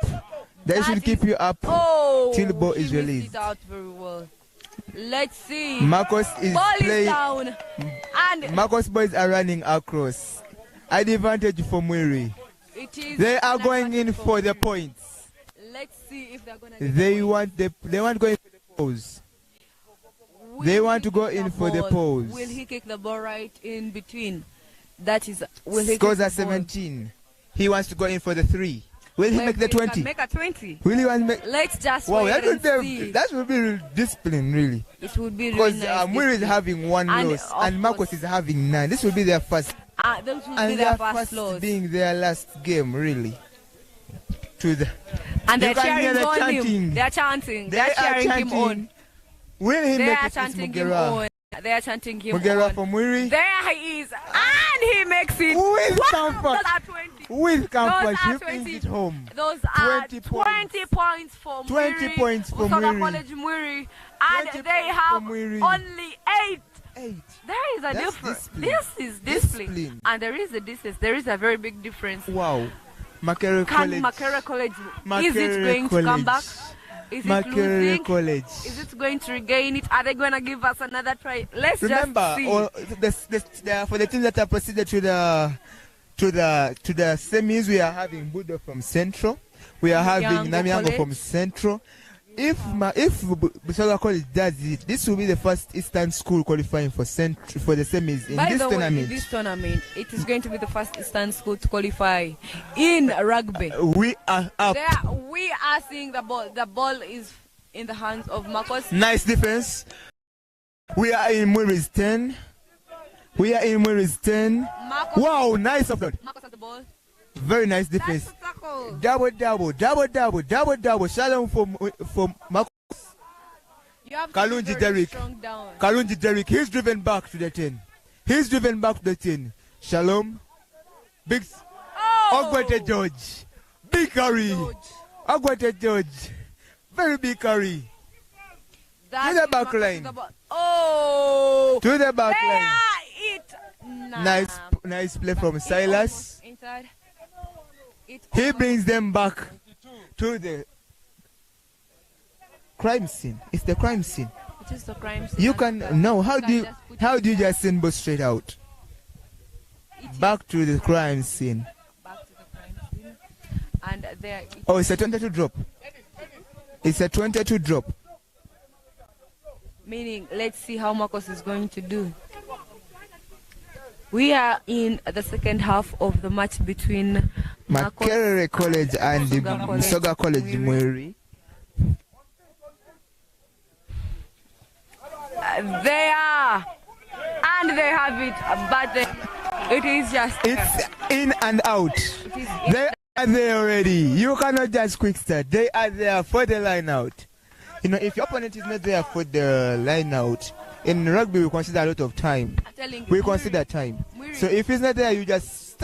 [SPEAKER 2] they should keep you up till the ball is released.
[SPEAKER 1] It out very well. Let's see.
[SPEAKER 2] Marcos is
[SPEAKER 1] ball
[SPEAKER 2] playing.
[SPEAKER 1] Is down. And
[SPEAKER 2] Marcos boys are running across. Advantage for MWIRI. They are going in for the points.
[SPEAKER 1] Let's see if they're gonna.
[SPEAKER 2] They want going for the pose. They want to go in for the pose.
[SPEAKER 1] Will he kick the ball right in between? That is, will he
[SPEAKER 2] Scores
[SPEAKER 1] kick
[SPEAKER 2] at
[SPEAKER 1] the ball?
[SPEAKER 2] 17. He wants to go in for the 3. Will he make the 20?
[SPEAKER 1] Make a 20.
[SPEAKER 2] Will he want to make?
[SPEAKER 1] Let's just
[SPEAKER 2] Wow,
[SPEAKER 1] wait
[SPEAKER 2] that
[SPEAKER 1] and
[SPEAKER 2] would
[SPEAKER 1] see.
[SPEAKER 2] be that would be real discipline, really.
[SPEAKER 1] It would be really
[SPEAKER 2] Because
[SPEAKER 1] nice.
[SPEAKER 2] MWIRI is having 1
[SPEAKER 1] And
[SPEAKER 2] loss,
[SPEAKER 1] of
[SPEAKER 2] and Marcos
[SPEAKER 1] course-
[SPEAKER 2] is having 9. This will be their first,
[SPEAKER 1] Those will be
[SPEAKER 2] and
[SPEAKER 1] their
[SPEAKER 2] their
[SPEAKER 1] first loss.
[SPEAKER 2] being their last game, really. To the
[SPEAKER 1] And they're
[SPEAKER 2] You can hear
[SPEAKER 1] cheering
[SPEAKER 2] the
[SPEAKER 1] on
[SPEAKER 2] chanting.
[SPEAKER 1] him. They're chanting.
[SPEAKER 2] They
[SPEAKER 1] They're
[SPEAKER 2] are
[SPEAKER 1] cheering him
[SPEAKER 2] chanting.
[SPEAKER 1] on.
[SPEAKER 2] Will he
[SPEAKER 1] They
[SPEAKER 2] make
[SPEAKER 1] are
[SPEAKER 2] it?
[SPEAKER 1] chanting him
[SPEAKER 2] Mugera.
[SPEAKER 1] on. They are chanting him
[SPEAKER 2] Mugera
[SPEAKER 1] on.
[SPEAKER 2] from MWIRI.
[SPEAKER 1] There he is. And he makes it.
[SPEAKER 2] With
[SPEAKER 1] Wow,
[SPEAKER 2] comfort.
[SPEAKER 1] those are 20.
[SPEAKER 2] With comfort,
[SPEAKER 1] are
[SPEAKER 2] he
[SPEAKER 1] 20.
[SPEAKER 2] brings it home.
[SPEAKER 1] Those are
[SPEAKER 2] 20
[SPEAKER 1] 20 points for
[SPEAKER 2] 20
[SPEAKER 1] MWIRI,
[SPEAKER 2] points for
[SPEAKER 1] Busoga
[SPEAKER 2] MWIRI.
[SPEAKER 1] College MWIRI. And
[SPEAKER 2] 20
[SPEAKER 1] they
[SPEAKER 2] points
[SPEAKER 1] have
[SPEAKER 2] for MWIRI.
[SPEAKER 1] only 8.
[SPEAKER 2] 8.
[SPEAKER 1] There is a
[SPEAKER 2] That's
[SPEAKER 1] difference.
[SPEAKER 2] discipline.
[SPEAKER 1] This is discipline.
[SPEAKER 2] Discipline.
[SPEAKER 1] And there is a distance. There is a very big difference.
[SPEAKER 2] Wow. MAKERERE
[SPEAKER 1] Can
[SPEAKER 2] College.
[SPEAKER 1] MAKERERE College, is it
[SPEAKER 2] MAKERERE
[SPEAKER 1] going to come back?
[SPEAKER 2] College.
[SPEAKER 1] Is it
[SPEAKER 2] MAKERERE
[SPEAKER 1] losing?
[SPEAKER 2] College.
[SPEAKER 1] Is it going to regain it? Are they going to give us another try? Let's
[SPEAKER 2] Remember,
[SPEAKER 1] just see.
[SPEAKER 2] for the teams that are proceeded to the semis, we are having Budo from Central. We are having
[SPEAKER 1] Nyango
[SPEAKER 2] Namyango
[SPEAKER 1] College.
[SPEAKER 2] from Central. If Busoga College does it, this will be the first Eastern school qualifying for the semis in
[SPEAKER 1] By
[SPEAKER 2] this
[SPEAKER 1] the way,
[SPEAKER 2] tournament.
[SPEAKER 1] in this tournament, it is going to be the first Eastern school to qualify in rugby.
[SPEAKER 2] We are up.
[SPEAKER 1] We are seeing the ball. The ball is in the hands of Marcos.
[SPEAKER 2] Nice defense. We are in MWIRI's 10. We are in MWIRI's 10.
[SPEAKER 1] Marcos,
[SPEAKER 2] Wow, nice offload.
[SPEAKER 1] Marcos has the ball.
[SPEAKER 2] Very nice defense.
[SPEAKER 1] That's a tackle.
[SPEAKER 2] Double. Shalom for Marcos.
[SPEAKER 1] You have to
[SPEAKER 2] Kalunji
[SPEAKER 1] be very
[SPEAKER 2] Derrick.
[SPEAKER 1] strong down.
[SPEAKER 2] Kalunji Derrick, he's driven back to the 10. Shalom. Big
[SPEAKER 1] Oh!
[SPEAKER 2] Ogwete George. Big curry.
[SPEAKER 1] George.
[SPEAKER 2] Ogwete George. Very big curry.
[SPEAKER 1] That
[SPEAKER 2] To the
[SPEAKER 1] is
[SPEAKER 2] back
[SPEAKER 1] Marcos
[SPEAKER 2] line.
[SPEAKER 1] with the ball. Oh!
[SPEAKER 2] To the back line.
[SPEAKER 1] There it. Nah.
[SPEAKER 2] Nice play from
[SPEAKER 1] It
[SPEAKER 2] Silas.
[SPEAKER 1] almost entered. It
[SPEAKER 2] He
[SPEAKER 1] almost-
[SPEAKER 2] brings them back to the crime scene. It's the crime scene.
[SPEAKER 1] It is the crime scene.
[SPEAKER 2] You
[SPEAKER 1] and
[SPEAKER 2] can no. How
[SPEAKER 1] can
[SPEAKER 2] do you
[SPEAKER 1] just put it
[SPEAKER 2] just send both straight out?
[SPEAKER 1] It is
[SPEAKER 2] Back to the crime scene.
[SPEAKER 1] back to the crime scene. And there it
[SPEAKER 2] Oh, it's a 22 drop. It's a 22 drop.
[SPEAKER 1] meaning let's see how Marcos is going to do. We are in the second half of the match between Marcos
[SPEAKER 2] MAKERERE College and the
[SPEAKER 1] Busoga College,
[SPEAKER 2] Busoga College MWIRI.
[SPEAKER 1] They are, and they have it, but it is just.
[SPEAKER 2] It's in and out.
[SPEAKER 1] It is
[SPEAKER 2] They are there already. You cannot just quick start. They are there for the line out. You know, if your opponent is not there for the line out, in rugby we consider a lot of time.
[SPEAKER 1] I'm telling you,
[SPEAKER 2] We consider time.
[SPEAKER 1] MWIRI-
[SPEAKER 2] So if he's not there, you just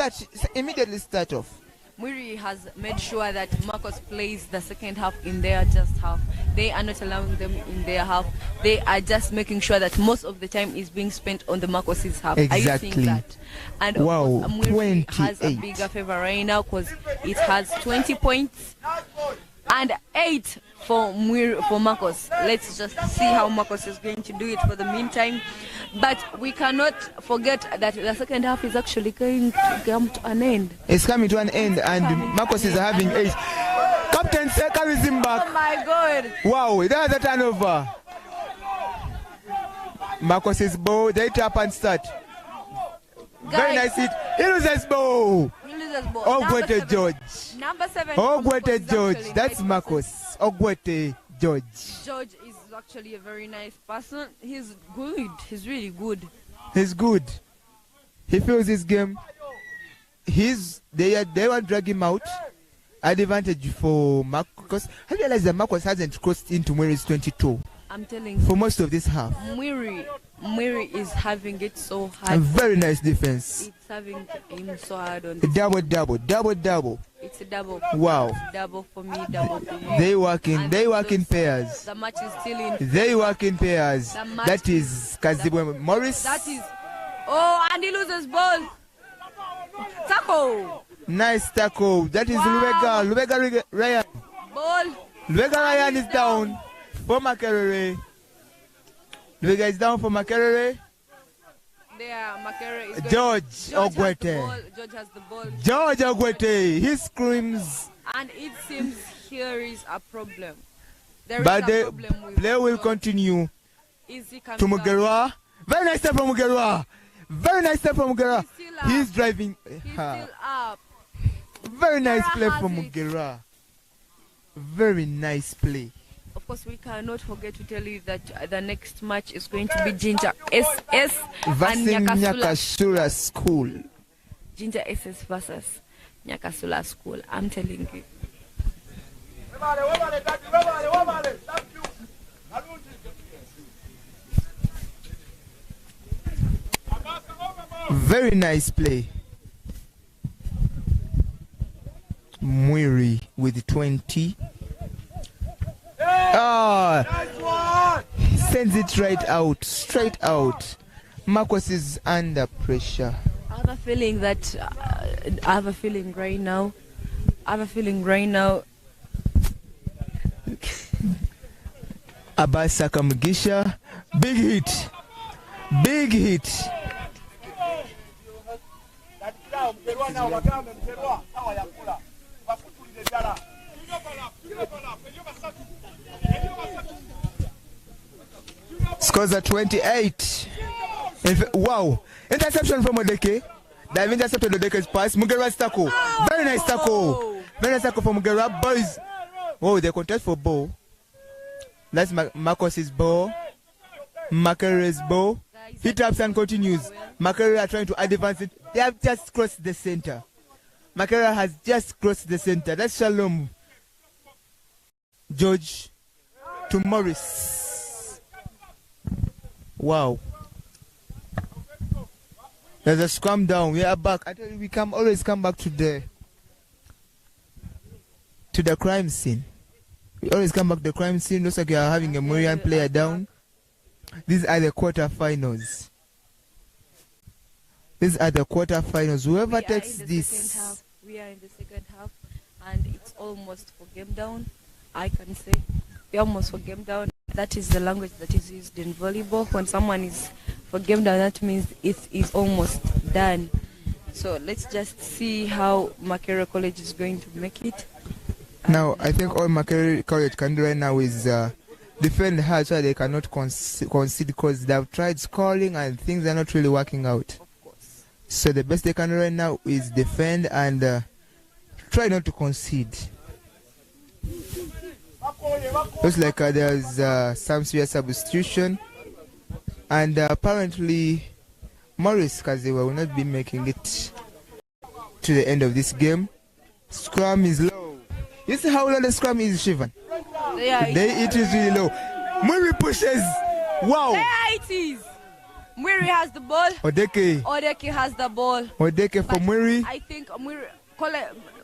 [SPEAKER 2] immediately start off.
[SPEAKER 1] MWIRI has made sure that Marcos plays the second half in their just half. They are not allowing them in their half. They are just making sure that most of the time is being spent on the Marcos's half. Are you
[SPEAKER 2] Exactly.
[SPEAKER 1] seeing that? And of
[SPEAKER 2] Wow,
[SPEAKER 1] course, MWIRI has a
[SPEAKER 2] 28.
[SPEAKER 1] bigger favor right now because it has 20 points and 8 for MWIRI, for Marcos. Let's just see how Marcos is going to do it for the meantime. But we cannot forget that the second half is actually going to come to an end.
[SPEAKER 2] It's coming to an end, and Marcos is having 8. Captain carries him
[SPEAKER 1] Oh
[SPEAKER 2] back.
[SPEAKER 1] my God!
[SPEAKER 2] Wow, there's a turnover. Marcos's ball, they tap and start. Very
[SPEAKER 1] Guys,
[SPEAKER 2] nice hit. He loses ball.
[SPEAKER 1] he loses ball.
[SPEAKER 2] Ogwete George.
[SPEAKER 1] Number 7. for Marcos
[SPEAKER 2] Ogwete
[SPEAKER 1] is
[SPEAKER 2] George.
[SPEAKER 1] actually
[SPEAKER 2] That's
[SPEAKER 1] nice
[SPEAKER 2] Marcos. Ogwete George.
[SPEAKER 1] person. George is actually a very nice person. He's good. He's really good.
[SPEAKER 2] He's good. He feels his game. They want to drag him out. Advantage for Marcos. I realize that Marcos hasn't crossed into MWIRI's 22
[SPEAKER 1] I'm telling you,
[SPEAKER 2] for most of this half.
[SPEAKER 1] MWIRI is having it so
[SPEAKER 2] A
[SPEAKER 1] hard.
[SPEAKER 2] very nice defense.
[SPEAKER 1] It's having him so hard on
[SPEAKER 2] A
[SPEAKER 1] this.
[SPEAKER 2] double.
[SPEAKER 1] It's a double.
[SPEAKER 2] Wow.
[SPEAKER 1] It's double for me, double for you.
[SPEAKER 2] They work in
[SPEAKER 1] And
[SPEAKER 2] pairs.
[SPEAKER 1] The match is still in.
[SPEAKER 2] They work in pairs.
[SPEAKER 1] The match
[SPEAKER 2] That is Kazibwe Morris.
[SPEAKER 1] That is. Oh, and he loses ball. Tackle.
[SPEAKER 2] Nice tackle. That is
[SPEAKER 1] Wow.
[SPEAKER 2] Lubega Ryan.
[SPEAKER 1] Ball.
[SPEAKER 2] Lubega Ryan is down for MAKERERE. Lubega is down for MAKERERE.
[SPEAKER 1] There, MAKERERE is going.
[SPEAKER 2] George
[SPEAKER 1] George has the ball.
[SPEAKER 2] Ogwete.
[SPEAKER 1] George has the ball.
[SPEAKER 2] George Ogwete. He screams.
[SPEAKER 1] And it seems here is a problem. There is
[SPEAKER 2] But
[SPEAKER 1] a
[SPEAKER 2] the
[SPEAKER 1] problem with
[SPEAKER 2] play will
[SPEAKER 1] George.
[SPEAKER 2] continue.
[SPEAKER 1] Easy coming
[SPEAKER 2] to
[SPEAKER 1] back.
[SPEAKER 2] Mugerwa. Very nice step from Mugerwa. Very nice step from Mugerwa. He's driving.
[SPEAKER 1] He's still up.
[SPEAKER 2] Very nice play
[SPEAKER 1] has
[SPEAKER 2] from
[SPEAKER 1] it.
[SPEAKER 2] Mugerwa. Very nice play.
[SPEAKER 1] Of course, we cannot forget to tell you that the next match is going to be Ginger SS and
[SPEAKER 2] Versus
[SPEAKER 1] Nyakasula.
[SPEAKER 2] Nyakasula School.
[SPEAKER 1] Ginger SS versus Nyakasula School. I'm telling you.
[SPEAKER 2] Very nice play. MWIRI with 20. Sends it right out, straight out. Marcos is under pressure.
[SPEAKER 1] I have a feeling that right now.
[SPEAKER 2] Abasaka Mugisha, big hit. Scores at 28. Wow, interception from Odeke. They've intercepted Odeke's pass. Mugerwa's tackle. Very nice tackle. Very nice tackle from Mugerwa. Boys. Oh, they contest for ball. That's Marcos's ball. Makerere's ball. He taps and continues. Makerere are trying to advance it. They have just crossed the center. Makerere has just crossed the center. That's Shalom. George to Morris. Wow. There's a scrum down. We are back. I tell you, we always come back to the crime scene. We always come back to the crime scene. Looks like we are having a Marian player down. These are the quarterfinals. Whoever takes this.
[SPEAKER 1] We are in the second half, and it's almost for game down. I can say we're almost for game down. That is the language that is used in volleyball. When someone is for game down, that means it is almost done. So let's just see how Makerere College is going to make it.
[SPEAKER 2] Now, I think all Makerere College can do right now is defend hard so they cannot concede, because they have tried scoring and things are not really working out.
[SPEAKER 1] Of course.
[SPEAKER 2] So the best they can do right now is defend and try not to concede. Looks like there's some serious substitution, and apparently Morris Kazewa will not be making it to the end of this game. Scrum is low. You see how low the scrum is, Shivan?
[SPEAKER 1] Yeah,
[SPEAKER 2] Today it is really low. MWIRI pushes. Wow.
[SPEAKER 1] There it is. MWIRI has the ball. Odeke has the ball.
[SPEAKER 2] Odeke for MWIRI.
[SPEAKER 1] I think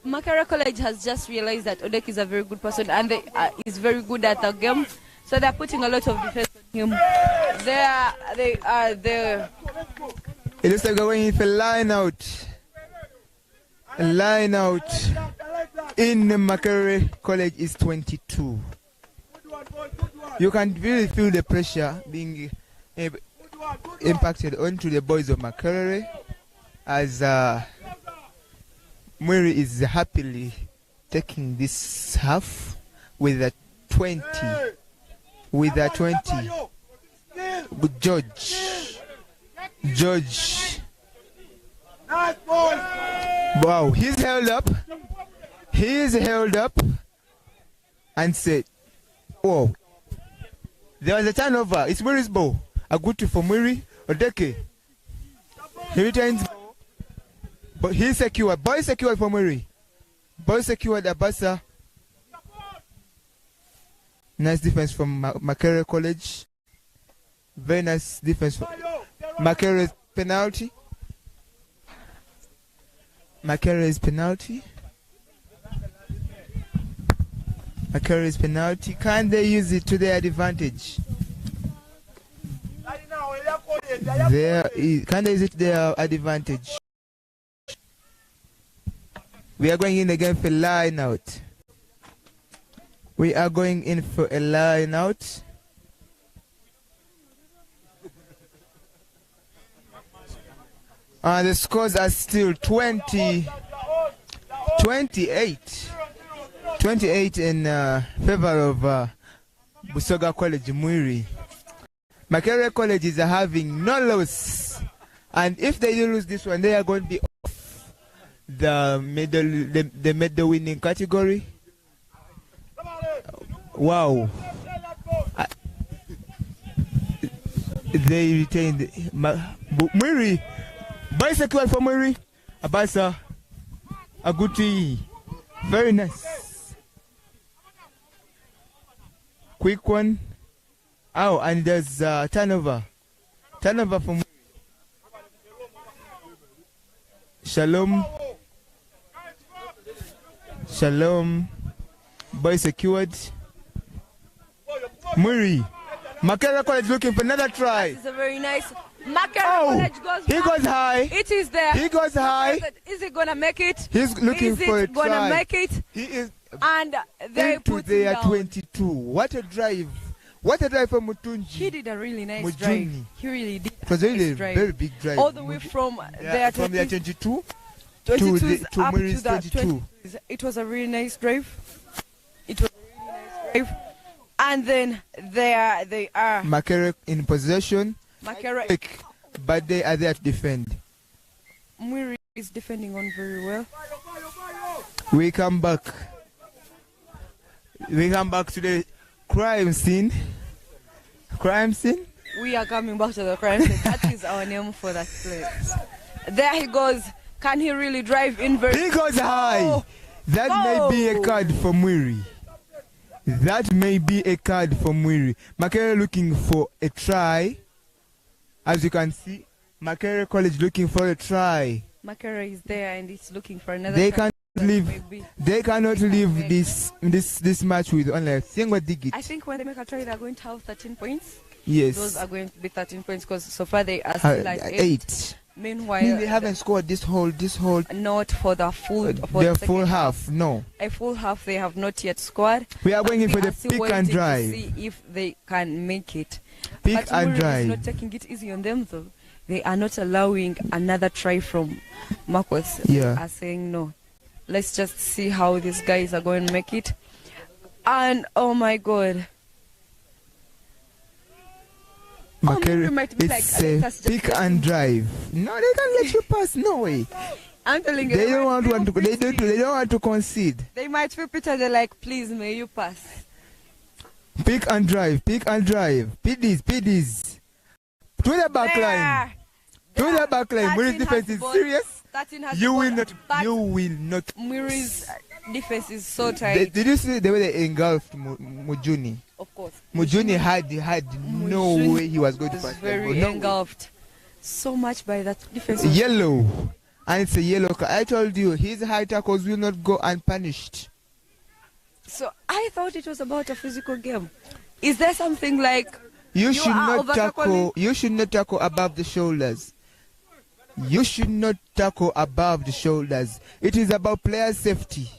[SPEAKER 1] Makerere College has just realized that Odeke is a very good person and is very good at the game. So they're putting a lot of defense on him. They are there.
[SPEAKER 2] It looks like we're going for line out. Line out in Makerere College is 22. You can really feel the pressure being impacted onto the boys of Makerere as MWIRI is happily taking this half with a 20. With a 20. Good George. Wow, he's held up. And said, oh, there was a turnover. It's MWIRI's ball. A good to for MWIRI. Odeke. He returns ball. But he's secured. Ball secured for MWIRI. Ball secured Abasa. Nice defense from Makerere College. Very nice defense for Makerere's penalty. Makerere's penalty. Can they use it to their advantage? Can they use it to their advantage? We are going in again for line out. The scores are still 28 in favor of Busoga College MWIRI. MAKERERE College is having no loss. And if they do lose this one, they are going to be off the medal winning category. Wow. They retained MWIRI. Bicycle for MWIRI. Abasa. Aguti. Very nice. Quick one. Oh, and there's turnover. Turnover from Shalom. Shalom. Boy secured. MWIRI. MAKERERE College looking for another try.
[SPEAKER 1] It's a very nice. MAKERERE College goes
[SPEAKER 2] he
[SPEAKER 1] back.
[SPEAKER 2] goes high.
[SPEAKER 1] It is there.
[SPEAKER 2] He goes high.
[SPEAKER 1] Is he gonna make it?
[SPEAKER 2] He's looking for a try.
[SPEAKER 1] Is it gonna make it?
[SPEAKER 2] He is
[SPEAKER 1] And they
[SPEAKER 2] into
[SPEAKER 1] put
[SPEAKER 2] their
[SPEAKER 1] him down.
[SPEAKER 2] 22. What a drive. What a drive for Mutunji.
[SPEAKER 1] He did a really nice
[SPEAKER 2] Mujuni.
[SPEAKER 1] drive. He really did.
[SPEAKER 2] It was really a
[SPEAKER 1] drive.
[SPEAKER 2] very big drive.
[SPEAKER 1] All the way from their
[SPEAKER 2] from their 22 to
[SPEAKER 1] 22 up
[SPEAKER 2] MWIRI's
[SPEAKER 1] to that
[SPEAKER 2] 22.
[SPEAKER 1] It was a really nice drive. It was a really nice drive. And then there they are.
[SPEAKER 2] MAKERERE in possession,
[SPEAKER 1] MAKERERE.
[SPEAKER 2] but they are there to defend.
[SPEAKER 1] MWIRI is defending on very well.
[SPEAKER 2] We come back. We come back to the crime scene. Crime scene?
[SPEAKER 1] We are coming back to the crime scene. That is our name for that place. There he goes. Can he really drive in very?
[SPEAKER 2] He goes high.
[SPEAKER 1] Oh.
[SPEAKER 2] That may be a card for MWIRI. That may be a card for MWIRI. MAKERERE looking for a try. As you can see, MAKERERE College looking for a try.
[SPEAKER 1] MAKERERE is there and it's looking for another.
[SPEAKER 2] They
[SPEAKER 1] try.
[SPEAKER 2] can't leave. They cannot leave this match with only a single digit.
[SPEAKER 1] I think when they make a try, they're going to have 13 points.
[SPEAKER 2] Yes.
[SPEAKER 1] Those are going to be 13 points because so far they are still at 8. Meanwhile,
[SPEAKER 2] they haven't scored this whole
[SPEAKER 1] not for the full
[SPEAKER 2] their full half. No,
[SPEAKER 1] a full half they have not yet scored.
[SPEAKER 2] We are going in for the pick and drive.
[SPEAKER 1] To see if they can make it.
[SPEAKER 2] Pick and drive.
[SPEAKER 1] Is not taking it easy on them though. They are not allowing another try from Marcos.
[SPEAKER 2] Yeah.
[SPEAKER 1] They are saying no. Let's just see how these guys are going to make it. And oh my God.
[SPEAKER 2] MAKERERE, it's a pick and drive. No, they can't let you pass. No way.
[SPEAKER 1] I'm telling you,
[SPEAKER 2] they don't want to concede.
[SPEAKER 1] They might feel Peter. They're like, please, may you pass.
[SPEAKER 2] Pick and drive. Pick and drive. Piddies. To the back line. To the back line. MWIRI's defense is serious. You will not.
[SPEAKER 1] MWIRI's defense is so tight.
[SPEAKER 2] Did you see the way they engulfed Mujuni?
[SPEAKER 1] Of course.
[SPEAKER 2] Mujuni had no way he was going to pass.
[SPEAKER 1] Very engulfed. So much by that defense.
[SPEAKER 2] Yellow. And it's a yellow card. I told you, his high tackles will not go unpunished.
[SPEAKER 1] So I thought it was about a physical game. Is there something like
[SPEAKER 2] you should not tackle above the shoulders? You should not tackle above the shoulders. It is about players' safety.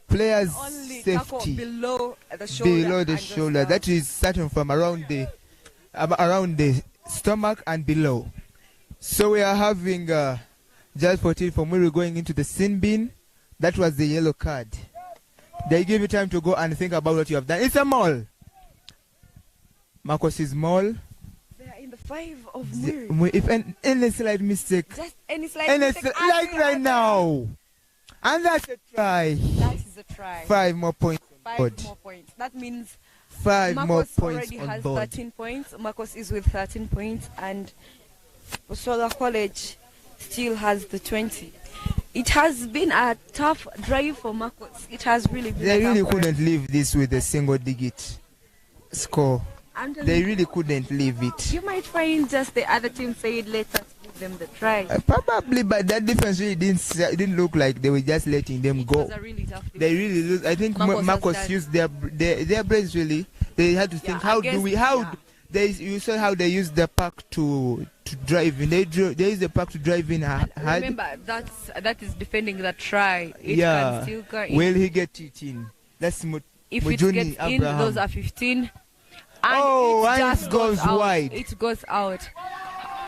[SPEAKER 2] Players'
[SPEAKER 1] only
[SPEAKER 2] safety.
[SPEAKER 1] Below the shoulder.
[SPEAKER 2] Below the shoulder. That is starting from around the stomach and below. So we are having just 14 for MWIRI going into the sin bin. That was the yellow card. They give you time to go and think about what you have done. It's a maul. Marcos is maul.
[SPEAKER 1] They are in the 5 of MWIRI.
[SPEAKER 2] If any slight mistake.
[SPEAKER 1] Just any slight mistake.
[SPEAKER 2] Like right now. And that's a try.
[SPEAKER 1] That is a try.
[SPEAKER 2] 5 more points.
[SPEAKER 1] 5 more points. That means
[SPEAKER 2] 5
[SPEAKER 1] Marcos
[SPEAKER 2] more points
[SPEAKER 1] already
[SPEAKER 2] on
[SPEAKER 1] has
[SPEAKER 2] board.
[SPEAKER 1] 13 points. Marcos is with 13 points and BUSOGA College still has the 20. It has been a tough drive for Marcos. It has really been.
[SPEAKER 2] They really couldn't leave this with a single digit score. They really couldn't leave it.
[SPEAKER 1] You might find just the other team said, let us give them the try.
[SPEAKER 2] Probably, but that defense really didn't look like they were just letting them go.
[SPEAKER 1] It was a really tough defense.
[SPEAKER 2] They really lose. I think Marcos used their brains really. They had to think, you saw how they used the pack to drive in. They used the pack to drive in hard.
[SPEAKER 1] Remember, that is defending the try. It
[SPEAKER 2] yeah.
[SPEAKER 1] can still go in.
[SPEAKER 2] Will he get it in? That's
[SPEAKER 1] if
[SPEAKER 2] Mujuni
[SPEAKER 1] it gets
[SPEAKER 2] Abraham.
[SPEAKER 1] in, those are 15. And
[SPEAKER 2] it goes wide.
[SPEAKER 1] It goes out.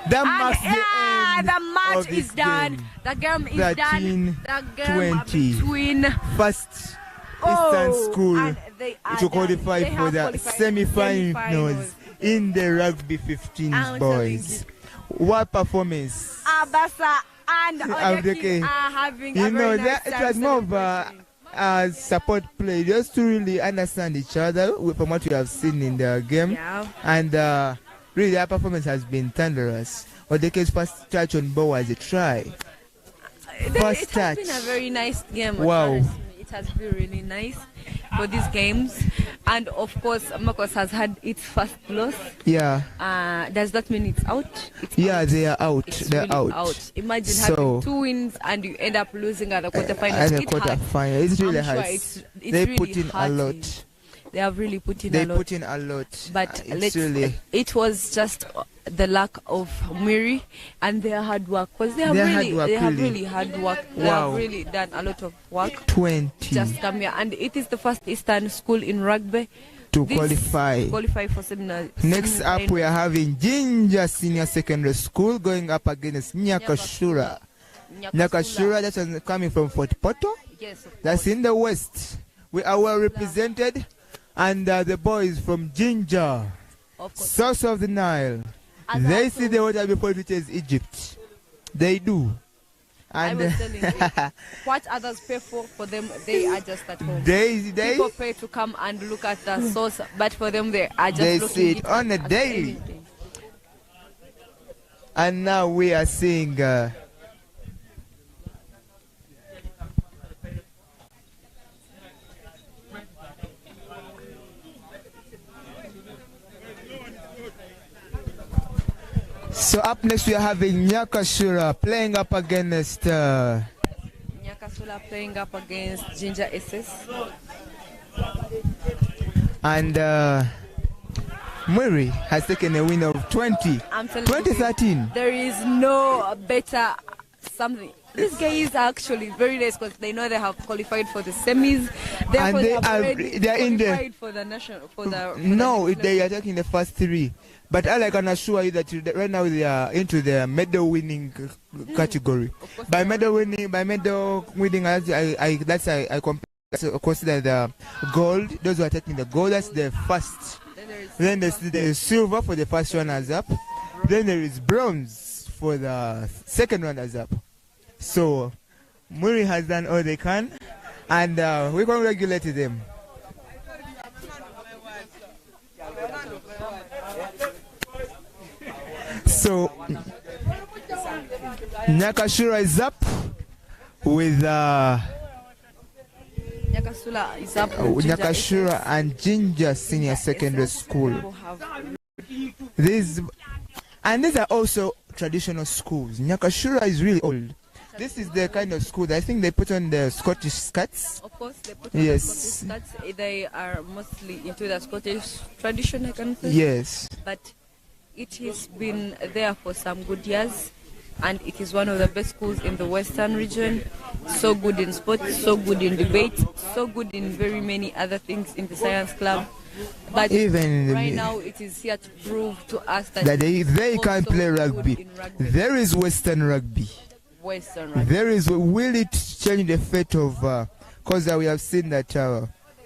[SPEAKER 2] That marks the end.
[SPEAKER 1] The match
[SPEAKER 2] of
[SPEAKER 1] is done.
[SPEAKER 2] Game.
[SPEAKER 1] The game is done. The game
[SPEAKER 2] 20.
[SPEAKER 1] between
[SPEAKER 2] First Eastern School
[SPEAKER 1] and they are
[SPEAKER 2] to qualify for the semi-finals. in the rugby 15s, boys. What performance?
[SPEAKER 1] Abasa and other
[SPEAKER 2] Okay.
[SPEAKER 1] kids are having
[SPEAKER 2] You
[SPEAKER 1] a
[SPEAKER 2] know,
[SPEAKER 1] very nice
[SPEAKER 2] it was more of a support play, just to really understand each other from what you have seen in the game.
[SPEAKER 1] Yeah.
[SPEAKER 2] And really, our performance has been thunderous. Odeke's first touch on ball was a try. First
[SPEAKER 1] It
[SPEAKER 2] touch.
[SPEAKER 1] has been a very nice game.
[SPEAKER 2] Wow.
[SPEAKER 1] Honestly. It has been really nice for these games. And of course, Makos has had its first loss.
[SPEAKER 2] Yeah.
[SPEAKER 1] Does that mean it's out?
[SPEAKER 2] Yeah, they are out.
[SPEAKER 1] They're
[SPEAKER 2] really
[SPEAKER 1] out. Imagine
[SPEAKER 2] So-
[SPEAKER 1] having 2 wins and you end up losing at the quarterfinals.
[SPEAKER 2] At the
[SPEAKER 1] It hurts.
[SPEAKER 2] quarterfinal, it really
[SPEAKER 1] I'm sure
[SPEAKER 2] hurts.
[SPEAKER 1] it's
[SPEAKER 2] They
[SPEAKER 1] really
[SPEAKER 2] put in a
[SPEAKER 1] hurting.
[SPEAKER 2] lot.
[SPEAKER 1] They have really put in
[SPEAKER 2] They
[SPEAKER 1] a lot.
[SPEAKER 2] put in a lot.
[SPEAKER 1] But
[SPEAKER 2] it's really
[SPEAKER 1] it was just the lack of MWIRI and their hard work. Because they have
[SPEAKER 2] Their
[SPEAKER 1] really,
[SPEAKER 2] hard work,
[SPEAKER 1] they have
[SPEAKER 2] really.
[SPEAKER 1] really hard work. They
[SPEAKER 2] Wow.
[SPEAKER 1] have really done a lot of work.
[SPEAKER 2] 20
[SPEAKER 1] Just come here. And it is the first Eastern school in rugby
[SPEAKER 2] to
[SPEAKER 1] this
[SPEAKER 2] qualify.
[SPEAKER 1] for seminar.
[SPEAKER 2] Next up, we are having Jinja Senior Secondary School going up against Nyakashura. Nyakashura, that was coming from Fort Portal.
[SPEAKER 1] Yes, of
[SPEAKER 2] That's
[SPEAKER 1] course.
[SPEAKER 2] in the west. We are well represented. And the boys from Jinja,
[SPEAKER 1] Of course.
[SPEAKER 2] source of the Nile,
[SPEAKER 1] As
[SPEAKER 2] they
[SPEAKER 1] also-
[SPEAKER 2] see the water before it reaches Egypt. They do.
[SPEAKER 1] I
[SPEAKER 2] And
[SPEAKER 1] was telling you, what others pay for them, they are just at home.
[SPEAKER 2] they
[SPEAKER 1] People pay to come and look at the source, but for them, they are just
[SPEAKER 2] They
[SPEAKER 1] looking
[SPEAKER 2] see it on a
[SPEAKER 1] at
[SPEAKER 2] daily.
[SPEAKER 1] anything.
[SPEAKER 2] And now we are seeing so up next we are having Nyakashura playing up against
[SPEAKER 1] Nyakasula playing up against Ginger SS.
[SPEAKER 2] and MWIRI has taken a win of 20.
[SPEAKER 1] I'm telling you,
[SPEAKER 2] 2013.
[SPEAKER 1] there is no better something. These guys are actually very nice because they know they have qualified for the semis. Therefore,
[SPEAKER 2] they
[SPEAKER 1] have
[SPEAKER 2] are-
[SPEAKER 1] already
[SPEAKER 2] they are in the-
[SPEAKER 1] qualified for the national. For the
[SPEAKER 2] No,
[SPEAKER 1] next
[SPEAKER 2] they
[SPEAKER 1] level.
[SPEAKER 2] are taking the first 3. But I can assure you that right now they are into the medal winning category.
[SPEAKER 1] Of course,
[SPEAKER 2] By
[SPEAKER 1] they are.
[SPEAKER 2] medal winning, I consider the gold. Those who are taking the gold, that's the first.
[SPEAKER 1] Then there is
[SPEAKER 2] Then there's the silver for the first runners up. Then there is bronze for the second runners up. So MWIRI has done all they can, and we congratulate them. So Nyakashura is up with
[SPEAKER 1] Nyakasula is up. with Ginger
[SPEAKER 2] Nyakashura and Jinja Senior Secondary School.
[SPEAKER 1] People have
[SPEAKER 2] These are also traditional schools. Nyakashura is really old. This is the kind of school that I think they put on the Scottish skirts.
[SPEAKER 1] Of course, they put on
[SPEAKER 2] Yes.
[SPEAKER 1] the Scottish skirts. They are mostly into the Scottish tradition, I can say.
[SPEAKER 2] Yes.
[SPEAKER 1] But it has been there for some good years, and it is one of the best schools in the Western region. So good in sports, so good in debate, so good in very many other things in the science club. But
[SPEAKER 2] Even in the
[SPEAKER 1] right now, it is here to prove to us that,
[SPEAKER 2] That they can
[SPEAKER 1] also
[SPEAKER 2] play
[SPEAKER 1] good
[SPEAKER 2] rugby.
[SPEAKER 1] in rugby.
[SPEAKER 2] There is Western rugby.
[SPEAKER 1] Western rugby.
[SPEAKER 2] There is, will it change the fate of, because we have seen that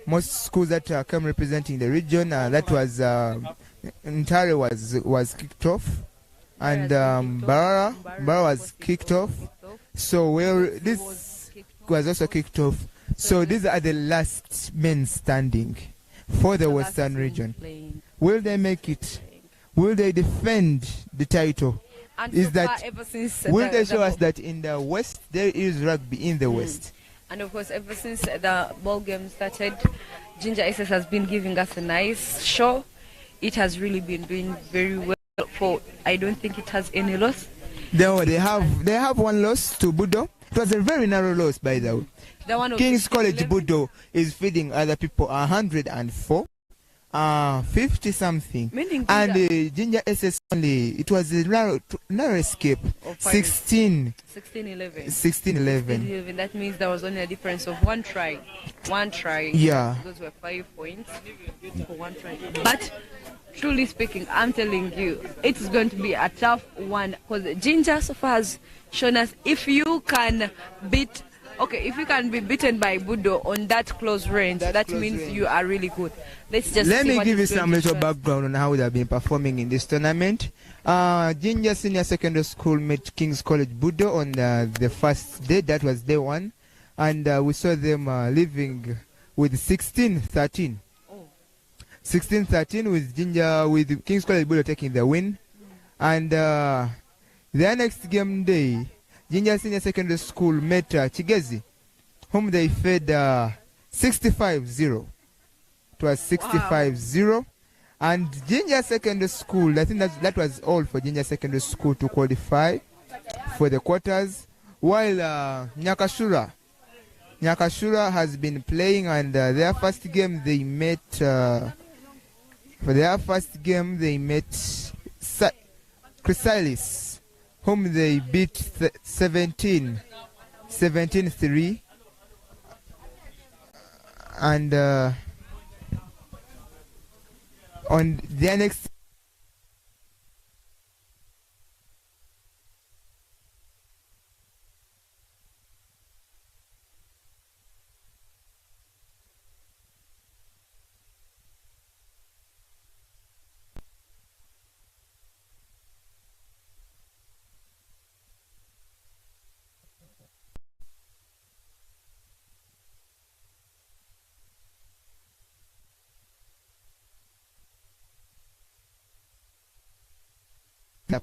[SPEAKER 2] most schools that come representing the region, that was, Ntare was kicked off, and Barara was kicked off. So this was also kicked off. So these are the last men standing for the Western region. Will they make it? Will they defend the title?
[SPEAKER 1] And
[SPEAKER 2] Is
[SPEAKER 1] so
[SPEAKER 2] that-
[SPEAKER 1] far, ever since
[SPEAKER 2] Will they show us that in the West there is rugby in the West?
[SPEAKER 1] And of course, ever since the ball game started, Ginger SS has been giving us a nice show. It has really been doing very well. For I don't think it has any loss.
[SPEAKER 2] They have one loss to Budo. It was a very narrow loss, by the way.
[SPEAKER 1] The one of
[SPEAKER 2] King's
[SPEAKER 1] 16,
[SPEAKER 2] College
[SPEAKER 1] 11.
[SPEAKER 2] Budo is feeding other people 104, 50 something.
[SPEAKER 1] Meaning
[SPEAKER 2] And
[SPEAKER 1] Ginger,
[SPEAKER 2] Ginger SS only, it was a narrow escape.
[SPEAKER 1] Of five.
[SPEAKER 2] 16,
[SPEAKER 1] 16-11.
[SPEAKER 2] 16, 11.
[SPEAKER 1] 16-11. That means there was only a difference of one try. One try.
[SPEAKER 2] Yeah.
[SPEAKER 1] Those were 5 points for one try. But truly speaking, I'm telling you, it's going to be a tough one because Ginger so far has shown us if you can beat Okay, if you can be beaten by Budo on that close range, that
[SPEAKER 2] close
[SPEAKER 1] means
[SPEAKER 2] range.
[SPEAKER 1] you are really good. Let's just
[SPEAKER 2] Let
[SPEAKER 1] see
[SPEAKER 2] me
[SPEAKER 1] what
[SPEAKER 2] give you
[SPEAKER 1] is going
[SPEAKER 2] some
[SPEAKER 1] to
[SPEAKER 2] little
[SPEAKER 1] show us.
[SPEAKER 2] background on how they have been performing in this tournament. Ginger Senior Secondary School met King's College Budo on the first day. That was day one. And we saw them leaving with 16-13.
[SPEAKER 1] Oh.
[SPEAKER 2] 16-13 with King's College Budo taking the win. And their next game day, Ginger Senior Secondary School met Chigezi, whom they fed 65-0. It was 65-0. And Ginger Secondary School, I think that was all for Ginger Secondary School to qualify for the quarters. While Nyakashura has been playing, and their first game they met, Chrysalis, whom they beat 17-3. And on their next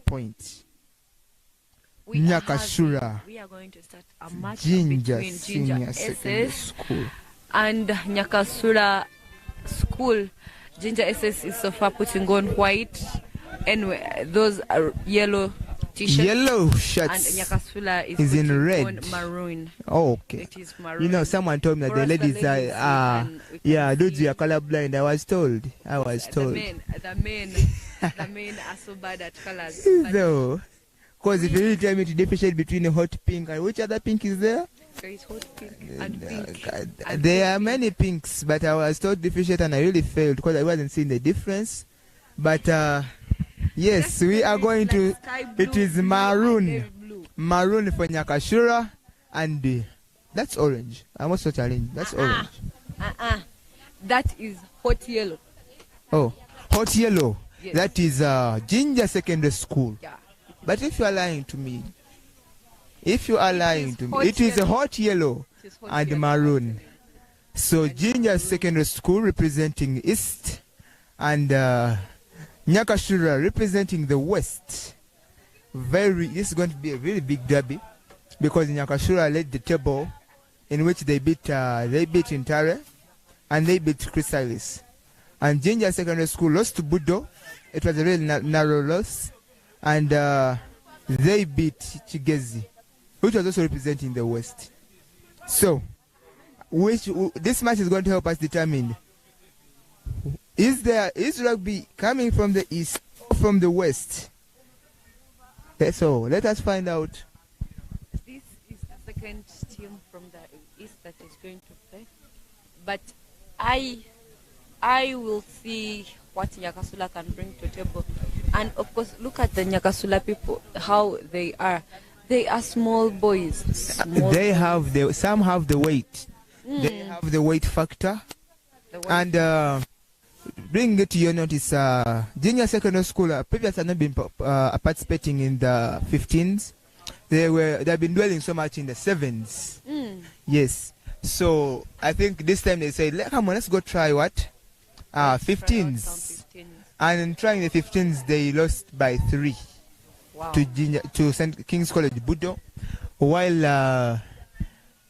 [SPEAKER 2] point.
[SPEAKER 1] We are
[SPEAKER 2] Nyakashura,
[SPEAKER 1] going to start a match
[SPEAKER 2] Ginger
[SPEAKER 1] between
[SPEAKER 2] Senior
[SPEAKER 1] Ginger
[SPEAKER 2] Secondary
[SPEAKER 1] SS
[SPEAKER 2] School.
[SPEAKER 1] and Nyakasura School. Ginger SS is so far putting on white, and those are yellow t-shirts.
[SPEAKER 2] Yellow
[SPEAKER 1] And
[SPEAKER 2] shirts
[SPEAKER 1] Nyakasula is
[SPEAKER 2] is in
[SPEAKER 1] putting
[SPEAKER 2] red.
[SPEAKER 1] on maroon.
[SPEAKER 2] Oh, okay.
[SPEAKER 1] It is maroon.
[SPEAKER 2] You know, someone told me that
[SPEAKER 1] For
[SPEAKER 2] the
[SPEAKER 1] us,
[SPEAKER 2] ladies
[SPEAKER 1] we can
[SPEAKER 2] yeah, those
[SPEAKER 1] see
[SPEAKER 2] are colorblind. I was told.
[SPEAKER 1] the men are so bad at colors. But
[SPEAKER 2] No. Because if you really tell me to differentiate between a hot pink and which other pink is there?
[SPEAKER 1] there is hot pink and pink.
[SPEAKER 2] God, there are many pinks, but I was told differentiate and I really failed because I wasn't seeing the difference. But yes, we are going to. It is maroon. Maroon for Nyakashura, and that's orange. I must not challenge. That's orange.
[SPEAKER 1] That is hot yellow.
[SPEAKER 2] Oh, hot yellow.
[SPEAKER 1] Yes.
[SPEAKER 2] That is Ginger Secondary School.
[SPEAKER 1] Yeah.
[SPEAKER 2] But if you are lying to me, it is a hot yellow
[SPEAKER 1] It is hot
[SPEAKER 2] and
[SPEAKER 1] yellow.
[SPEAKER 2] maroon. So Ginger Secondary School representing East, and Nyakashura representing the West. This is going to be a really big derby because Nyakashura led the table, in which they beat Intare and they beat Chrysalis. And Ginger Secondary School lost to Budo. It was a really narrow loss. And they beat Chigezi, which was also representing the West. So, this match is going to help us determine, is rugby coming from the East or from the West? So, let us find out.
[SPEAKER 1] This is the second team from the East that is going to play. But I will see what Nyakasula can bring to the table. And of course, look at the Nyakasula people, how they are. They are small boys.
[SPEAKER 2] Some have the weight. They have the weight factor. And bring it to your notice, Junior Secondary School, previous have not been participating in the 15s. They've been dwelling so much in the 7s. Yes. So I think this time they say, come on, let's go try what? 15s. And in trying the 15s, they lost by 3 to St. King's College Budo. While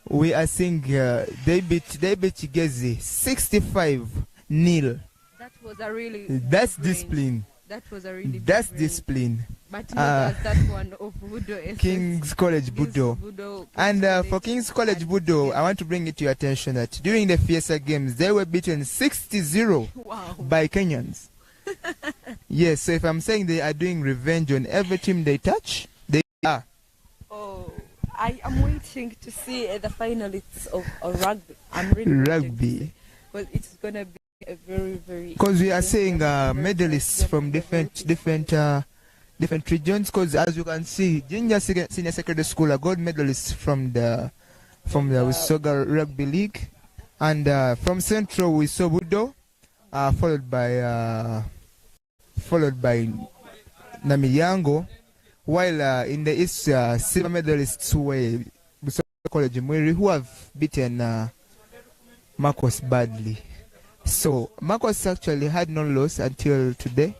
[SPEAKER 2] we are seeing they beat Chigezi 65-0.
[SPEAKER 1] That was a really
[SPEAKER 2] That's discipline.
[SPEAKER 1] That was a really
[SPEAKER 2] That's
[SPEAKER 1] big range.
[SPEAKER 2] discipline.
[SPEAKER 1] But not as that one of Budo SS.
[SPEAKER 2] King's College Budo. And for King's College Budo, I want to bring it to your attention that during the Fiesta Games, they were beaten 60-0 by Kenyans. Yes, so if I'm saying they are doing revenge on every team they touch, they are.
[SPEAKER 1] Oh, I am waiting to see the finalists of rugby. I'm really
[SPEAKER 2] Rugby.
[SPEAKER 1] Because it's going to be a very, very...
[SPEAKER 2] Because we are saying medalists from different regions. Because as you can see, Junior Senior Secondary School are gold medalists from the from the Busoga Rugby League. And from Central we saw Budo, followed by Namiyango, while in the East, silver medalists were Busoga College MWIRI, who have beaten Marcos badly. So Marcos actually had no loss until today.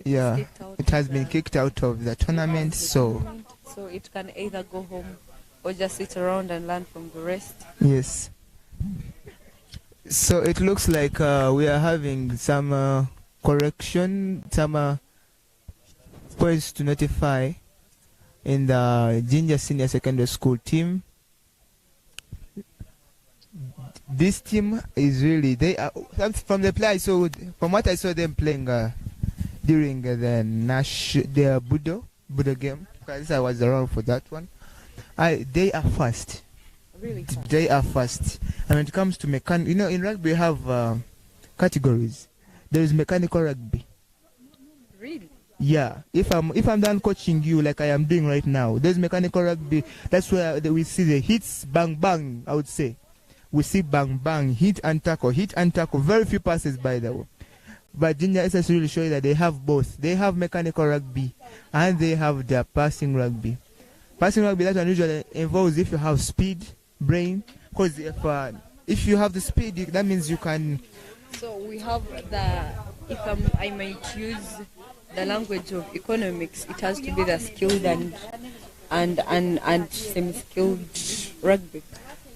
[SPEAKER 2] Yeah, it has been kicked out of the tournament, so
[SPEAKER 1] it can either go home or just sit around and learn from the rest.
[SPEAKER 2] Yes. So it looks like we are having some correction, some points to notify in the Jinja Senior Secondary School team. This team is really, they are from the play. So from what I saw them playing during the their Budo game, because I was around for that one. They are fast.
[SPEAKER 1] Really fast.
[SPEAKER 2] They are fast. And when it comes to mechanical, you know, in rugby we have categories. There is mechanical rugby.
[SPEAKER 1] Really?
[SPEAKER 2] Yeah. If I'm done coaching you like I am doing right now, there's mechanical rugby. That's where we see the hits, bang bang. I would say, we see bang bang, hit and tackle. Very few passes, by the way. But Junior SS really show you that they have both. They have mechanical rugby and they have their passing rugby. Passing rugby, that one usually involves if you have speed, brain. Because if you have the speed, that means you can.
[SPEAKER 1] So we have if I might use the language of economics, it has to be the skilled and semi-skilled rugby.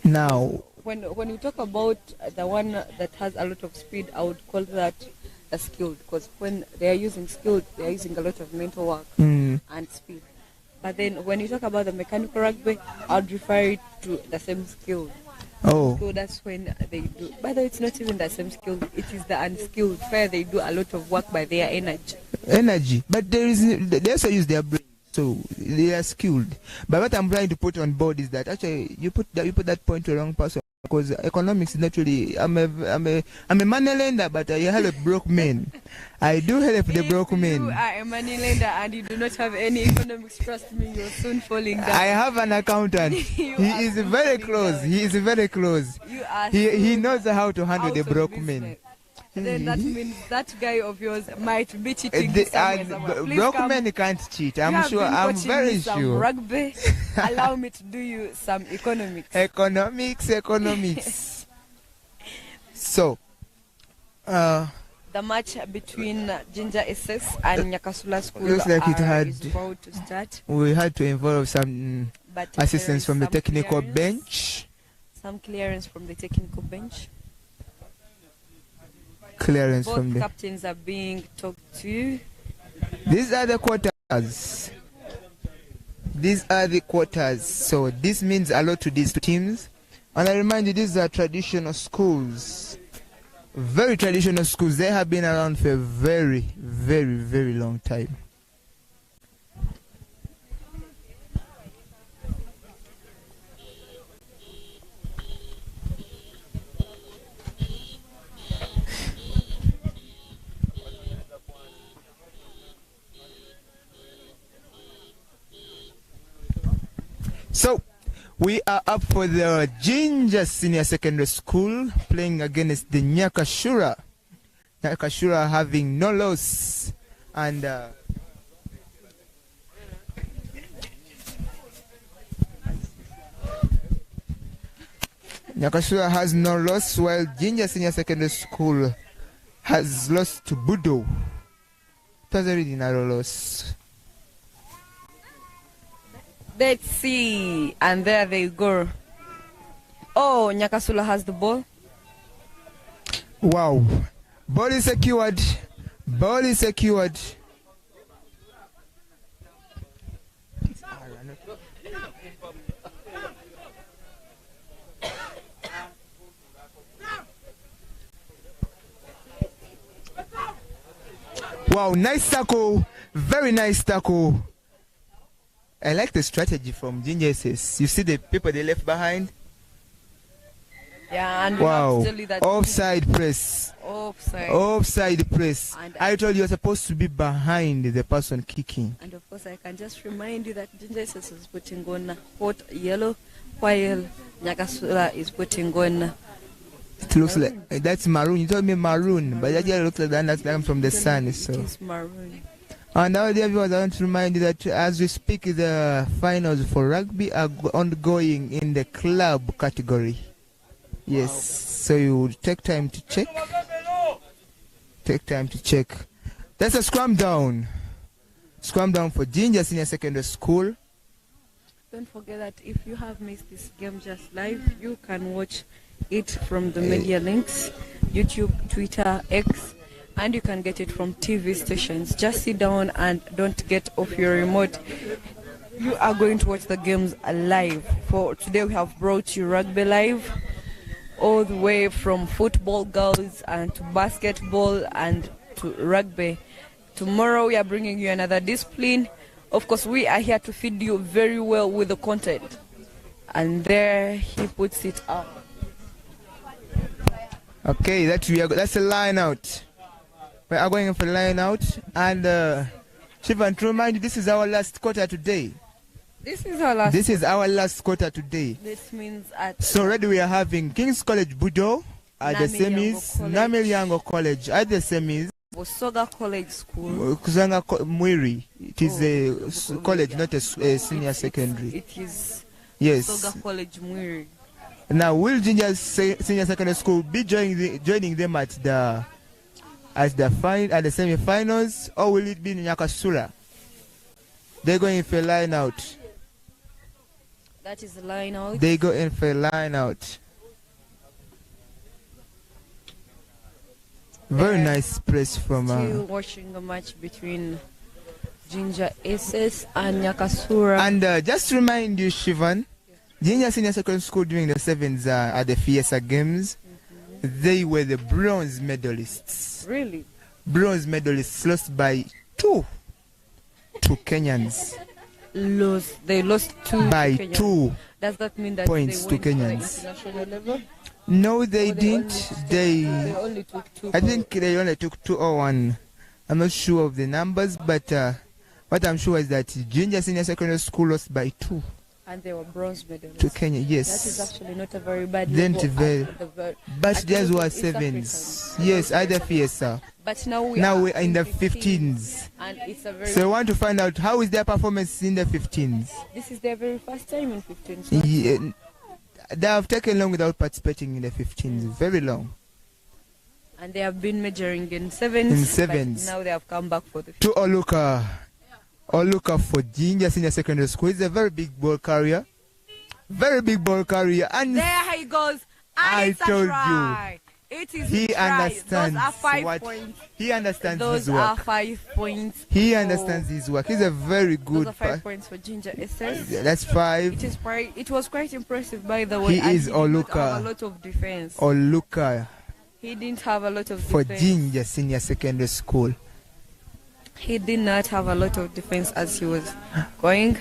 [SPEAKER 2] Now,
[SPEAKER 1] when you talk about the one that has a lot of speed, I would call that the skilled, because when they are using skilled, they are using a lot of mental work and speed. But then when you talk about the mechanical rugby, I would refer it to the same skilled.
[SPEAKER 2] Oh.
[SPEAKER 1] So that's when they do. By the way, it's not even the same skilled, it is the unskilled, where they do a lot of work by their energy. But
[SPEAKER 2] they also use their brain, so they are skilled. But what I'm trying to put on board is that actually you put that point to the wrong person, because economics is not really. I'm a money lender, but I help broke men. I do help the broke men.
[SPEAKER 1] You are a money lender and you do not have any economics. Trust me, you're soon falling down.
[SPEAKER 2] I have an accountant. He is very close. He is very close. He knows how to handle the broke men.
[SPEAKER 1] Then that means that guy of yours might be cheating.
[SPEAKER 2] Broke men can't cheat. I'm sure. I'm very sure.
[SPEAKER 1] Rugby. Allow me to do you some economics.
[SPEAKER 2] Economics. So,
[SPEAKER 1] the match between Jinja SS and Nyakasula School
[SPEAKER 2] looks like
[SPEAKER 1] is about to start.
[SPEAKER 2] We had to involve some assistance from the technical bench.
[SPEAKER 1] Some clearance from the technical bench.
[SPEAKER 2] Both
[SPEAKER 1] captains are being talked to.
[SPEAKER 2] These are the quarters. So this means a lot to these two teams. And I remind you, these are traditional schools. Very traditional schools. They have been around for a very, very, very long time. So, we are up for the Jinja Senior Secondary School playing against the Nyakashura. Nyakashura having no loss. And Nyakashura has no loss, while Jinja Senior Secondary School has lost to Budo. It was a really narrow loss.
[SPEAKER 1] Let's see, and there they go. Oh, Nyakasula has the ball.
[SPEAKER 2] Wow. Ball is secured. Wow, nice tackle. Very nice tackle. I like the strategy from Jinja SS. You see the people they left behind?
[SPEAKER 1] Yeah, and
[SPEAKER 2] wow.
[SPEAKER 1] That
[SPEAKER 2] offside press. Offside press. And I told you you're supposed to be behind the person kicking.
[SPEAKER 1] And of course, I can just remind you that Jinja SS is putting on hot yellow while Nyakasula is putting on.
[SPEAKER 2] It looks like that's maroon. You told me maroon, but that just looks like that comes from the sun. So.
[SPEAKER 1] It is maroon.
[SPEAKER 2] And now, dear viewers, I want to remind you that as we speak, the finals for rugby are ongoing in the club category. Yes, so you take time to check. Take time to check. That's a scrum down. Scrum down for Ginger Senior Secondary School.
[SPEAKER 1] Don't forget that if you have missed this game just live, you can watch it from the media links, YouTube, Twitter, X, and you can get it from TV stations. Just sit down and don't get off your remote. You are going to watch the games live. For today we have brought you rugby live, all the way from football girls and to basketball and to rugby. Tomorrow we are bringing you another discipline. Of course, we are here to feed you very well with the content. And there he puts it up.
[SPEAKER 2] Okay, that's a line out. We are going for line out. And Shivan, to remind you, this is our last quarter today.
[SPEAKER 1] This is our last.
[SPEAKER 2] This is our last quarter today.
[SPEAKER 1] This means at.
[SPEAKER 2] So already we are having King's College Budo at the semis, Namilyango College at the semis.
[SPEAKER 1] BUSOGA College School.
[SPEAKER 2] Kuzanga MWIRI. It is a college, not a senior secondary.
[SPEAKER 1] It is.
[SPEAKER 2] Yes.
[SPEAKER 1] BUSOGA College MWIRI.
[SPEAKER 2] Now, will Ginger Senior Secondary School be joining them at the semi-finals, or will it be Nyakasura? They're going for a line out.
[SPEAKER 1] That is the line out.
[SPEAKER 2] They go in for a line out. Very nice press from.
[SPEAKER 1] Still watching the match between Ginger SS and Nyakasura.
[SPEAKER 2] And just to remind you, Shivan, Ginger Senior Secondary School during the sevens at the FIESA Games, they were the bronze medalists.
[SPEAKER 1] Really?
[SPEAKER 2] Bronze medalists, lost by two Kenyans.
[SPEAKER 1] They lost
[SPEAKER 2] by
[SPEAKER 1] to
[SPEAKER 2] 2
[SPEAKER 1] Does that mean that
[SPEAKER 2] points
[SPEAKER 1] they
[SPEAKER 2] to
[SPEAKER 1] went
[SPEAKER 2] Kenyans.
[SPEAKER 1] to the international level?
[SPEAKER 2] No, they didn't. They
[SPEAKER 1] only took 2.
[SPEAKER 2] I think they only took 2 or 1. I'm not sure of the numbers, but what I'm sure is that Ginger Senior Secondary School lost by 2.
[SPEAKER 1] And they were bronze medalists.
[SPEAKER 2] To Kenya, yes.
[SPEAKER 1] That is actually not a very bad
[SPEAKER 2] level. But theirs were 7s. Yes, either FIESA.
[SPEAKER 1] But now
[SPEAKER 2] we're in the 15s.
[SPEAKER 1] And it's a very.
[SPEAKER 2] So I want to find out how is their performance in the 15s.
[SPEAKER 1] This is their very first time in 15s.
[SPEAKER 2] Yeah, they have taken long without participating in the 15s. Very long.
[SPEAKER 1] And they have been majoring in 7s.
[SPEAKER 2] In 7s.
[SPEAKER 1] Now they have come back for the 15s.
[SPEAKER 2] To Oluka for Ginger Senior Secondary School. He's a very big ball carrier. Very big ball carrier. And
[SPEAKER 1] there he goes.
[SPEAKER 2] I told you.
[SPEAKER 1] It is
[SPEAKER 2] he understands.
[SPEAKER 1] Those are 5 points.
[SPEAKER 2] He understands
[SPEAKER 1] Those
[SPEAKER 2] his work.
[SPEAKER 1] are 5 points.
[SPEAKER 2] He understands his work. He's a very good.
[SPEAKER 1] Those are 5 points for Ginger SS.
[SPEAKER 2] Yeah, that's 5.
[SPEAKER 1] It was quite impressive, by the way.
[SPEAKER 2] He is Oluka.
[SPEAKER 1] Didn't have a lot of defense.
[SPEAKER 2] Oluka.
[SPEAKER 1] He didn't have a lot of
[SPEAKER 2] for
[SPEAKER 1] defense.
[SPEAKER 2] Ginger Senior Secondary School.
[SPEAKER 1] He did not have a lot of defense as he was going,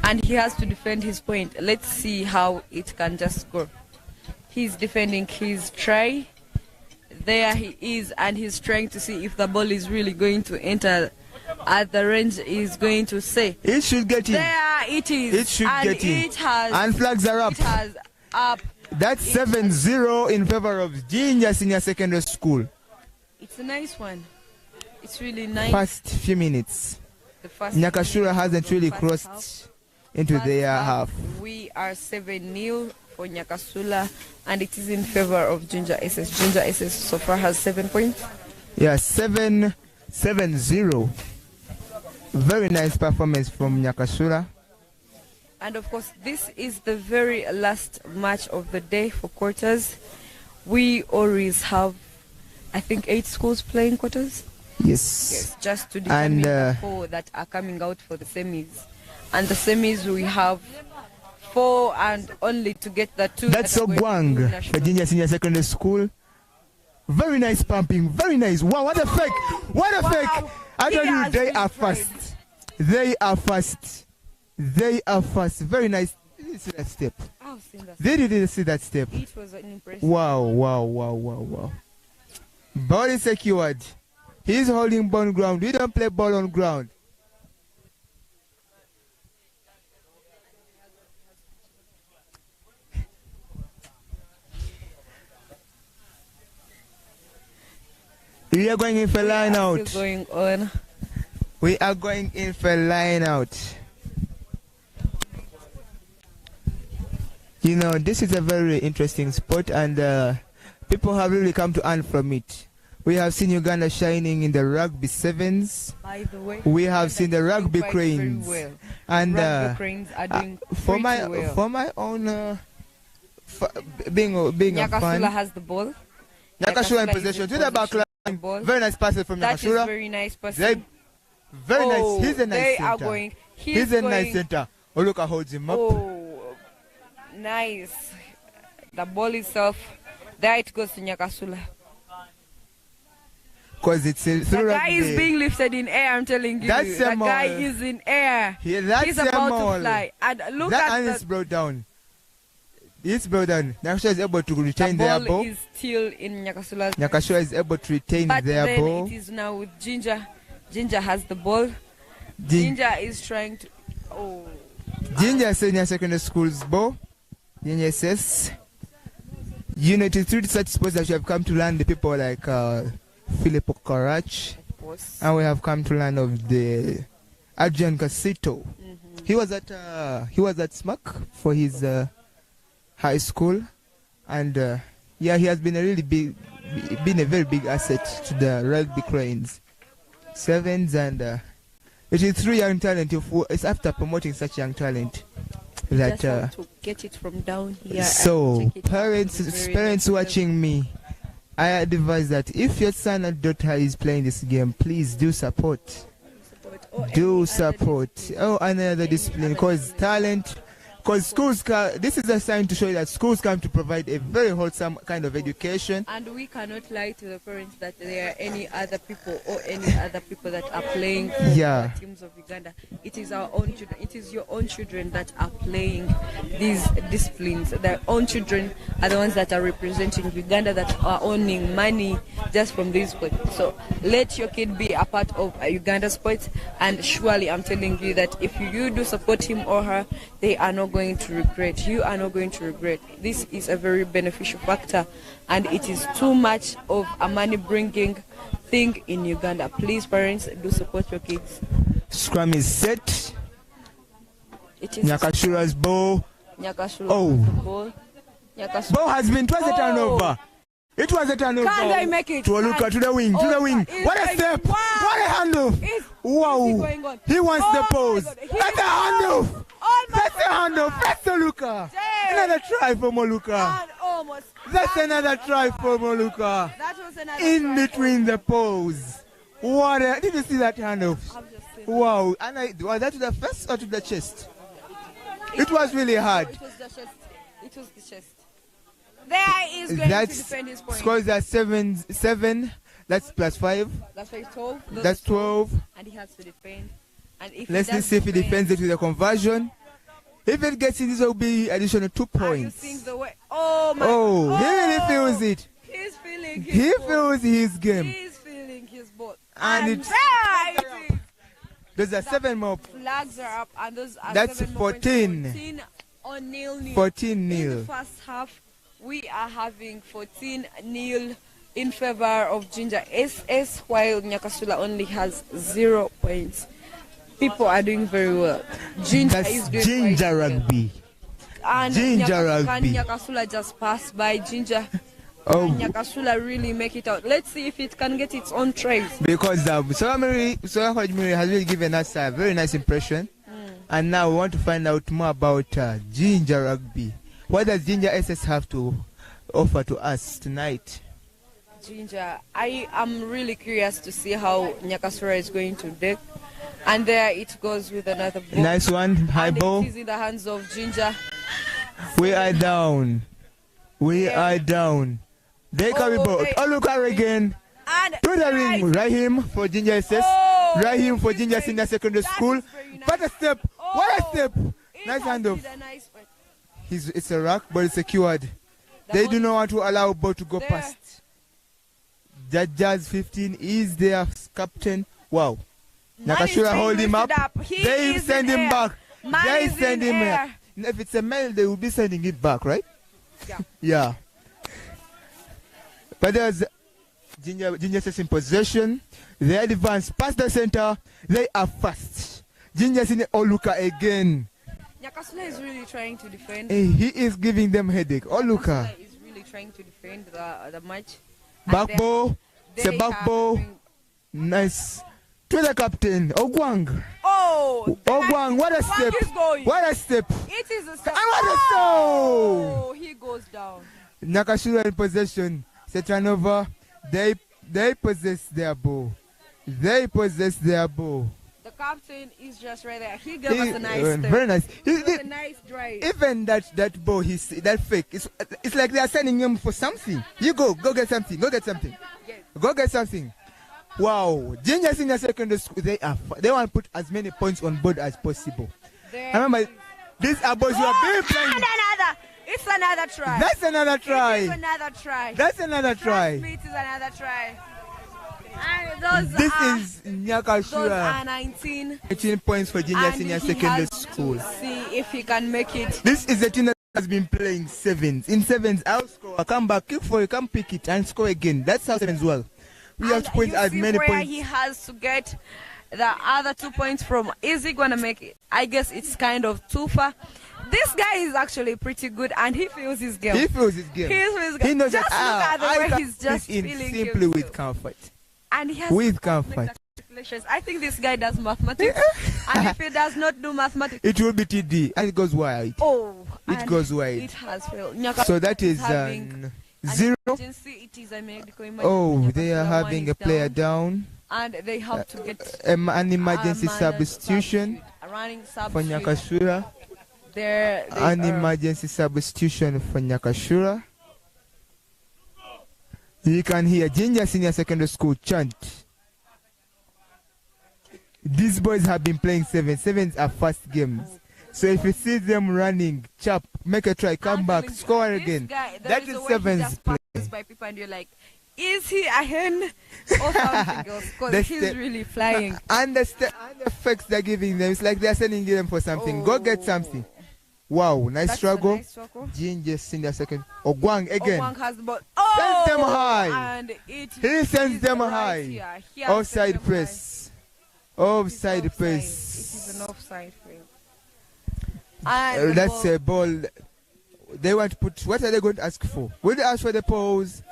[SPEAKER 1] and he has to defend his point. Let's see how it can just go. He's defending his try. There he is, and he's trying to see if the ball is really going to enter at the range is going to say.
[SPEAKER 2] It should get in.
[SPEAKER 1] There it is.
[SPEAKER 2] It should get in.
[SPEAKER 1] It has,
[SPEAKER 2] and flags are up.
[SPEAKER 1] It has up.
[SPEAKER 2] That's 7-0 in favor of Ginger Senior Secondary School.
[SPEAKER 1] It's a nice one. It's really nice.
[SPEAKER 2] First few minutes. Nyakasura hasn't really crossed into their half.
[SPEAKER 1] We are 7-0 for Nyakasura, and it is in favor of Ginger SS. Ginger SS so far has 7 points.
[SPEAKER 2] Yeah, 7-0. Very nice performance from Nyakasura.
[SPEAKER 1] And of course, this is the very last match of the day for quarters. We always have, I think, 8 schools playing quarters.
[SPEAKER 2] Yes,
[SPEAKER 1] just to determine the 4 that are coming out for the semis. And the semis we have 4 and only to get the 2.
[SPEAKER 2] That's Ogwang for Ginger Senior Secondary School. Very nice pumping, very nice. Wow, what a fake! What a fake! I tell you, they are fast. They are fast. They are fast. Very nice. Did you see that step?
[SPEAKER 1] I've seen that.
[SPEAKER 2] Did you see that step?
[SPEAKER 1] It was an impressive.
[SPEAKER 2] Wow. Ball is secured. He's holding ball on ground. We don't play ball on ground. We are going in for line out.
[SPEAKER 1] Still going on.
[SPEAKER 2] We are going in for line out. You know, this is a very interesting sport, and people have really come to earn from it. We have seen Uganda shining in the rugby sevens.
[SPEAKER 1] By the way,
[SPEAKER 2] we have seen the rugby cranes.
[SPEAKER 1] Well.
[SPEAKER 2] And
[SPEAKER 1] rugby cranes are doing
[SPEAKER 2] for my own being a fan.
[SPEAKER 1] Nyakasula has the ball.
[SPEAKER 2] Nyakasula in possession to the back line. Very nice passes from
[SPEAKER 1] That
[SPEAKER 2] Nyakasula.
[SPEAKER 1] is very nice passing.
[SPEAKER 2] Very nice. He's a nice
[SPEAKER 1] they
[SPEAKER 2] center.
[SPEAKER 1] Are going.
[SPEAKER 2] He's a nice center. Oluka holds him up.
[SPEAKER 1] Oh, nice. The ball itself. There it goes to Nyakasula.
[SPEAKER 2] Because it's through
[SPEAKER 1] the guy is being lifted in air, I'm telling you.
[SPEAKER 2] That's
[SPEAKER 1] the guy is in air. He's about to fly. And look at
[SPEAKER 2] that. Is brought down. It's brought down. Nyakasula is able to retain their ball.
[SPEAKER 1] The ball is still in Nyakasula's.
[SPEAKER 2] Nyakasula is able to retain their ball.
[SPEAKER 1] But it is now with Ginger. Ginger has the ball. Ginger is trying to... Oh.
[SPEAKER 2] Ginger Senior Secondary School's ball. USSSA. You know, it is through such sports that you have come to learn the people like Philip Okarach. And we have come to learn of the Adrian Casito. He was at SMAC for his high school, and yeah, he has been a very big asset to the rugby cranes sevens, and it is through young talent. It's after promoting such young talent that
[SPEAKER 1] just want to get it from down here.
[SPEAKER 2] So parents watching me, I advise that if your son or daughter is playing this game, please do support. Do support. Oh, another discipline, because talent. Because schools, this is a sign to show you that schools come to provide a very wholesome kind of education.
[SPEAKER 1] And we cannot lie to the parents that there are any other people or any other people that are playing for the teams of Uganda. It is our own children. It is your own children that are playing these disciplines. Their own children are the ones that are representing Uganda, that are earning money just from these sports. So let your kid be a part of Uganda sports, and surely I'm telling you that if you do support him or her, they are not going to regret. You are not going to regret. This is a very beneficial factor, and it is too much of a money bringing thing in Uganda. Please, parents, do support your kids.
[SPEAKER 2] Scrum is set.
[SPEAKER 1] It is
[SPEAKER 2] Nyakasula's ball.
[SPEAKER 1] Nyakasula ball. Nyakasula.
[SPEAKER 2] Ball has been twice a turnover. It was a turnover.
[SPEAKER 1] Can't I make it?
[SPEAKER 2] To Oluka, to the wing, to the wing. What a step!
[SPEAKER 1] Wow.
[SPEAKER 2] What a handoff! Wow! He wants the pose. That's a handoff! That's a handoff! That's Oluka! Another try for Oluka. That's another try for Oluka. In between the pose. What a... Did you see that handoff? Wow! And was that to the face or to the chest? It was really hard.
[SPEAKER 1] It was the chest. It was the chest. There is going to defend his point.
[SPEAKER 2] Scores are 7. That's plus 5.
[SPEAKER 1] That's 12.
[SPEAKER 2] That's 12.
[SPEAKER 1] And he has to defend. And if
[SPEAKER 2] let's see if he defends it with a conversion. If it gets in, this will be additional 2 points.
[SPEAKER 1] The way? Oh my!
[SPEAKER 2] Oh, he really feels it.
[SPEAKER 1] He's feeling his
[SPEAKER 2] He
[SPEAKER 1] ball.
[SPEAKER 2] feels his game.
[SPEAKER 1] He's feeling his ball.
[SPEAKER 2] And
[SPEAKER 1] it's
[SPEAKER 2] those are 7 more.
[SPEAKER 1] Flags are up, and those are
[SPEAKER 2] that's
[SPEAKER 1] 7
[SPEAKER 2] 14.
[SPEAKER 1] 14 on 0-0.
[SPEAKER 2] 14-0.
[SPEAKER 1] In the first half, we are having 14-0 in favor of Ginger SS, while Nyakasula only has 0 points. People are doing very well. Ginger is doing
[SPEAKER 2] Ginger rugby.
[SPEAKER 1] And
[SPEAKER 2] Ginger rugby.
[SPEAKER 1] Nyakasula just passed by Ginger.
[SPEAKER 2] Oh.
[SPEAKER 1] Nyakasula really make it out. Let's see if it can get its own trace.
[SPEAKER 2] Because MWIRI has really given us a very nice impression. And now we want to find out more about Ginger rugby. What does Ginger SS have to offer to us tonight?
[SPEAKER 1] Ginger, I am really curious to see how Nyakasula is going to deck. And there it goes with another ball.
[SPEAKER 2] Nice one, high ball.
[SPEAKER 1] It is in the hands of Ginger.
[SPEAKER 2] We are down. We are down. They carry ball. Oh, look at again.
[SPEAKER 1] And
[SPEAKER 2] to the ring. Rahim for Ginger SS. Rahim for Ginger Senior Secondary School. What a step. What a step. Nice handoff. It's a rock, but it's secured. They do not want to allow ball to go past. Jazz 15 is their captain. Wow. Nyakasula hold him up. They send him back. They send him back. If it's a male, they will be sending it back, right?
[SPEAKER 1] Yeah.
[SPEAKER 2] Yeah. But there's Ginger SS in possession. They advance past the center. They are fast. Ginger Senior Oluka again.
[SPEAKER 1] Nyakasula is really trying to defend.
[SPEAKER 2] He is giving them headache. Oluka.
[SPEAKER 1] Nyakasula is really trying to defend the match.
[SPEAKER 2] Backbow. It's a backbow. Nice. To the captain. Ogwang.
[SPEAKER 1] Oh!
[SPEAKER 2] Ogwang, what a step. What a step.
[SPEAKER 1] It is a step.
[SPEAKER 2] And what a step.
[SPEAKER 1] Oh! He goes down.
[SPEAKER 2] Nakashura in possession. It's a turnover. They possess their ball. They possess their ball.
[SPEAKER 1] The captain is just right there. He gave us a nice step.
[SPEAKER 2] Very nice.
[SPEAKER 1] It was a nice drive.
[SPEAKER 2] Even that ball, that fake, it's like they are sending him for something. You go get something. Go get something.
[SPEAKER 1] Yes.
[SPEAKER 2] Go get something. Wow. Ginger Senior Secondary School, they want to put as many points on board as possible. I remember, these are boys who are being playing.
[SPEAKER 1] It's another try.
[SPEAKER 2] That's another try.
[SPEAKER 1] It is another try.
[SPEAKER 2] That's another try.
[SPEAKER 1] It is another try. And
[SPEAKER 2] This is Nyakashura.
[SPEAKER 1] Those are 19.
[SPEAKER 2] 18 points for Ginger Senior Secondary School.
[SPEAKER 1] See if he can make it.
[SPEAKER 2] This is the team that has been playing sevens. In sevens, I'll score. I come back, kick for you, come pick it, and score again. That's how sevens well. We have to point as many
[SPEAKER 1] where
[SPEAKER 2] points.
[SPEAKER 1] He has to get the other 2 points from. Is he gonna make it? I guess it's kind of too far. This guy is actually pretty good, and he feels his game.
[SPEAKER 2] He feels his game.
[SPEAKER 1] He
[SPEAKER 2] knows
[SPEAKER 1] just
[SPEAKER 2] that
[SPEAKER 1] look at the way he's just
[SPEAKER 2] feeling
[SPEAKER 1] feeling
[SPEAKER 2] simply
[SPEAKER 1] himself.
[SPEAKER 2] with comfort.
[SPEAKER 1] And he has
[SPEAKER 2] With
[SPEAKER 1] to
[SPEAKER 2] comfort.
[SPEAKER 1] make the calculations. I think this guy does mathematics, and if he does not do mathematics,
[SPEAKER 2] It will be TD, and it goes wide.
[SPEAKER 1] oh,
[SPEAKER 2] It goes wide.
[SPEAKER 1] It has failed.
[SPEAKER 2] So that is
[SPEAKER 1] having
[SPEAKER 2] zero.
[SPEAKER 1] emergency. It is a medical emergency.
[SPEAKER 2] Oh, they are
[SPEAKER 1] Nyakasula
[SPEAKER 2] having
[SPEAKER 1] one
[SPEAKER 2] a
[SPEAKER 1] is
[SPEAKER 2] player down.
[SPEAKER 1] and they have to get
[SPEAKER 2] An emergency
[SPEAKER 1] a
[SPEAKER 2] substitution
[SPEAKER 1] a running
[SPEAKER 2] for
[SPEAKER 1] substitute.
[SPEAKER 2] Nyakashura.
[SPEAKER 1] They
[SPEAKER 2] An
[SPEAKER 1] are-
[SPEAKER 2] emergency substitution for Nyakashura. You can hear Ginger Senior Secondary School chant. These boys have been playing sevens. Sevens are fast games. So if you see them running, chap, make a try, come back,
[SPEAKER 1] Actually,
[SPEAKER 2] score
[SPEAKER 1] this
[SPEAKER 2] again.
[SPEAKER 1] guy, there
[SPEAKER 2] That
[SPEAKER 1] is
[SPEAKER 2] is
[SPEAKER 1] a way he
[SPEAKER 2] sevens
[SPEAKER 1] just
[SPEAKER 2] play.
[SPEAKER 1] passes by people and you're like, is he a hen or something else? Because
[SPEAKER 2] That's
[SPEAKER 1] he's
[SPEAKER 2] the-
[SPEAKER 1] really flying.
[SPEAKER 2] And the effects they're giving them, it's like they're sending them for something. Go get something. Wow, nice
[SPEAKER 1] That's a
[SPEAKER 2] struggle.
[SPEAKER 1] nice struggle.
[SPEAKER 2] Ginger Senior Second. Ogwang again.
[SPEAKER 1] Ogwang has the ball.
[SPEAKER 2] Sends them
[SPEAKER 1] Oh!
[SPEAKER 2] high.
[SPEAKER 1] And it
[SPEAKER 2] He sends
[SPEAKER 1] is
[SPEAKER 2] them
[SPEAKER 1] right
[SPEAKER 2] high.
[SPEAKER 1] here. He has sent
[SPEAKER 2] Offside
[SPEAKER 1] them
[SPEAKER 2] press.
[SPEAKER 1] high.
[SPEAKER 2] Offside
[SPEAKER 1] It's
[SPEAKER 2] press.
[SPEAKER 1] It is an offside frame. And the
[SPEAKER 2] That's
[SPEAKER 1] ball-
[SPEAKER 2] a ball. They want to put. What are they going to ask for? Will they ask for the pose?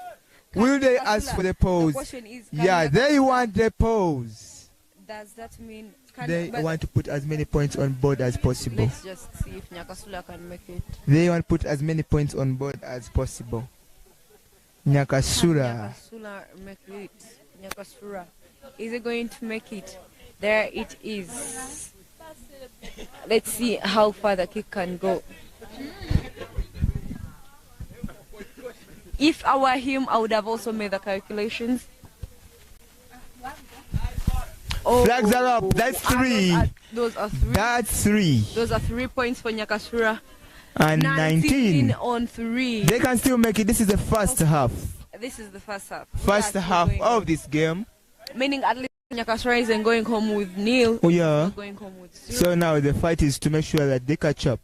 [SPEAKER 2] Will they ask for the
[SPEAKER 1] The
[SPEAKER 2] pose?
[SPEAKER 1] question is, can
[SPEAKER 2] Yeah,
[SPEAKER 1] Nyakasula-
[SPEAKER 2] they want the pose.
[SPEAKER 1] Does that mean
[SPEAKER 2] They
[SPEAKER 1] but
[SPEAKER 2] want to put as many points on board as possible.
[SPEAKER 1] let's just see if Nyakasula can make it.
[SPEAKER 2] They want to put as many points on board as possible. Nyakasura.
[SPEAKER 1] Nyakasula make it. Nyakasura. Is it going to make it? There it is. Let's see how far the kick can go. If I were him, I would have also made the calculations. Oh,
[SPEAKER 2] Flags are up. That's three.
[SPEAKER 1] Those are three.
[SPEAKER 2] That's three.
[SPEAKER 1] Those are 3 points for Nyakasura.
[SPEAKER 2] And 19.
[SPEAKER 1] on 3.
[SPEAKER 2] They can still make it. This is the first half.
[SPEAKER 1] This is the first half.
[SPEAKER 2] First
[SPEAKER 1] That's
[SPEAKER 2] half
[SPEAKER 1] going
[SPEAKER 2] of this game.
[SPEAKER 1] Meaning at least Nyakasura isn't going home with nil.
[SPEAKER 2] Oh, yeah.
[SPEAKER 1] Not going home with 0.
[SPEAKER 2] So now the fight is to make sure that they catch up.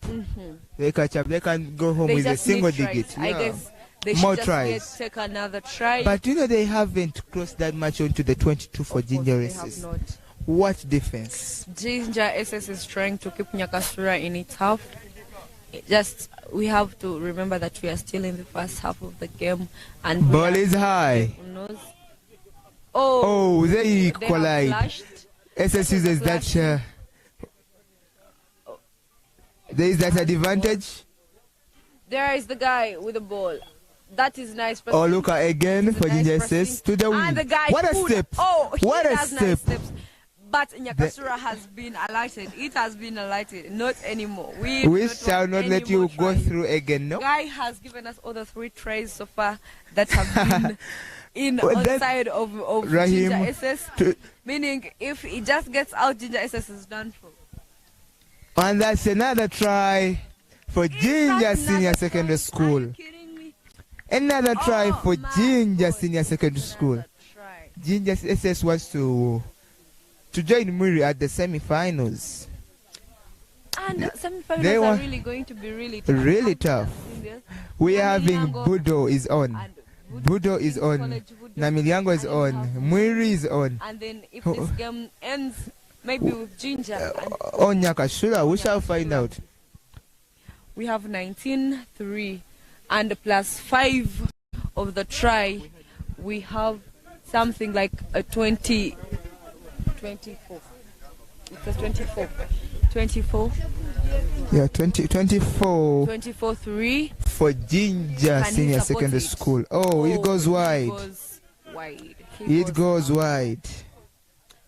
[SPEAKER 2] They catch up. They can go home
[SPEAKER 1] They
[SPEAKER 2] with a
[SPEAKER 1] just need
[SPEAKER 2] single
[SPEAKER 1] tries.
[SPEAKER 2] digit.
[SPEAKER 1] I
[SPEAKER 2] Yeah.
[SPEAKER 1] guess they
[SPEAKER 2] More
[SPEAKER 1] should
[SPEAKER 2] tries.
[SPEAKER 1] just take another try.
[SPEAKER 2] But you know they haven't crossed that much onto the 22 for
[SPEAKER 1] Of course
[SPEAKER 2] Ginger
[SPEAKER 1] they have
[SPEAKER 2] SS.
[SPEAKER 1] not.
[SPEAKER 2] What defense?
[SPEAKER 1] Ginger SS is trying to keep Nyakasura in its half. We have to remember that we are still in the first half of the game, and
[SPEAKER 2] Ball is high.
[SPEAKER 1] who knows?
[SPEAKER 2] Oh, they
[SPEAKER 1] have
[SPEAKER 2] collide.
[SPEAKER 1] flashed.
[SPEAKER 2] SS uses that. There is that advantage.
[SPEAKER 1] There is the guy with the ball. That is nice.
[SPEAKER 2] Oh, look again
[SPEAKER 1] It's a
[SPEAKER 2] for
[SPEAKER 1] nice
[SPEAKER 2] Ginger
[SPEAKER 1] pressing.
[SPEAKER 2] SS to the win.
[SPEAKER 1] And the guy
[SPEAKER 2] What a
[SPEAKER 1] pulled-
[SPEAKER 2] step!
[SPEAKER 1] Oh, he
[SPEAKER 2] What a
[SPEAKER 1] has
[SPEAKER 2] step!
[SPEAKER 1] nice steps. But Nyakasura has been alerted. It has been alerted. Not anymore. We
[SPEAKER 2] We
[SPEAKER 1] don't
[SPEAKER 2] shall
[SPEAKER 1] want
[SPEAKER 2] not
[SPEAKER 1] any
[SPEAKER 2] let you
[SPEAKER 1] more
[SPEAKER 2] go
[SPEAKER 1] tries.
[SPEAKER 2] through again, no?
[SPEAKER 1] Guy has given us all the 3 tries so far that have been in
[SPEAKER 2] Well,
[SPEAKER 1] on
[SPEAKER 2] that-
[SPEAKER 1] side of
[SPEAKER 2] Rahim,
[SPEAKER 1] Ginger SS.
[SPEAKER 2] to-
[SPEAKER 1] Meaning, if he just gets out, Ginger SS is done for.
[SPEAKER 2] And that's another try for Ginger
[SPEAKER 1] That's
[SPEAKER 2] Senior
[SPEAKER 1] another
[SPEAKER 2] Secondary
[SPEAKER 1] try. Are
[SPEAKER 2] School.
[SPEAKER 1] you kidding me?
[SPEAKER 2] Another try
[SPEAKER 1] Oh,
[SPEAKER 2] for
[SPEAKER 1] my
[SPEAKER 2] Ginger
[SPEAKER 1] God.
[SPEAKER 2] Senior Secondary School.
[SPEAKER 1] Another try.
[SPEAKER 2] Ginger SS wants to join MWIRI at the semi-finals.
[SPEAKER 1] And semi-finals
[SPEAKER 2] They
[SPEAKER 1] are
[SPEAKER 2] want-
[SPEAKER 1] really going to be really tough.
[SPEAKER 2] Really tough. We are having
[SPEAKER 1] Yango
[SPEAKER 2] Budo is on.
[SPEAKER 1] And
[SPEAKER 2] Budo is on.
[SPEAKER 1] College Budo.
[SPEAKER 2] Namilyango is
[SPEAKER 1] And then
[SPEAKER 2] on.
[SPEAKER 1] have
[SPEAKER 2] Mwiri is on.
[SPEAKER 1] And then if this game ends, maybe with Ginger. And
[SPEAKER 2] On Nyakashura, we shall find out.
[SPEAKER 1] we have 19-3. And plus 5 of the try, we have something like a 24. It was 24. 24.
[SPEAKER 2] Yeah, 24
[SPEAKER 1] 24-3.
[SPEAKER 2] for Ginger
[SPEAKER 1] Can he
[SPEAKER 2] Senior
[SPEAKER 1] support
[SPEAKER 2] Secondary
[SPEAKER 1] it?
[SPEAKER 2] School. Oh, it goes wide.
[SPEAKER 1] It goes wide.
[SPEAKER 2] It goes wide.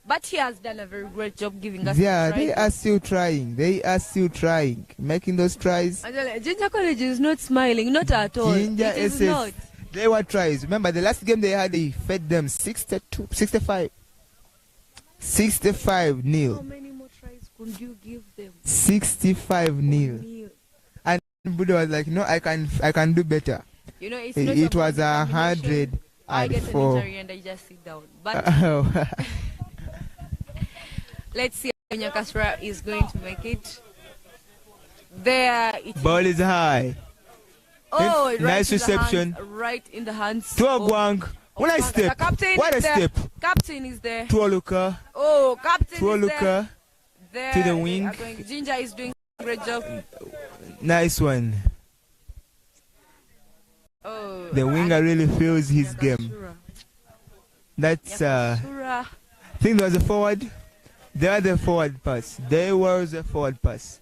[SPEAKER 1] But he has done a very great job giving us
[SPEAKER 2] Yeah,
[SPEAKER 1] a try.
[SPEAKER 2] they are still trying. They are still trying. Making those tries.
[SPEAKER 1] Ginger College is not smiling, not at all.
[SPEAKER 2] Ginger
[SPEAKER 1] It is
[SPEAKER 2] SS.
[SPEAKER 1] not.
[SPEAKER 2] They were tries. Remember the last game they had, they fed them 65. 65
[SPEAKER 1] How
[SPEAKER 2] nil.
[SPEAKER 1] many more tries could you give them?
[SPEAKER 2] 65 nil. And Buddha was like, no, I can do better.
[SPEAKER 1] You know, it's not
[SPEAKER 2] It
[SPEAKER 1] about
[SPEAKER 2] was
[SPEAKER 1] determination. I get an
[SPEAKER 2] 104.
[SPEAKER 1] injury and I just sit down. But let's see how Nyakasura is going to make it. There it
[SPEAKER 2] Ball
[SPEAKER 1] is.
[SPEAKER 2] is high.
[SPEAKER 1] Oh, right
[SPEAKER 2] Nice
[SPEAKER 1] in the
[SPEAKER 2] reception.
[SPEAKER 1] hands, right in the hands.
[SPEAKER 2] Tuogwang. When I
[SPEAKER 1] The
[SPEAKER 2] step.
[SPEAKER 1] captain
[SPEAKER 2] What a
[SPEAKER 1] is there.
[SPEAKER 2] step.
[SPEAKER 1] Captain is there.
[SPEAKER 2] Tuoluka.
[SPEAKER 1] Oh, captain is there.
[SPEAKER 2] Tuoluka.
[SPEAKER 1] There
[SPEAKER 2] to the
[SPEAKER 1] they
[SPEAKER 2] wing.
[SPEAKER 1] are going. Ginger is doing a great job.
[SPEAKER 2] Nice one.
[SPEAKER 1] Oh,
[SPEAKER 2] The winger really feels his game.
[SPEAKER 1] Nyakasura.
[SPEAKER 2] That's
[SPEAKER 1] Nyakasura.
[SPEAKER 2] I think there was a forward. There was a forward pass. There was a forward pass.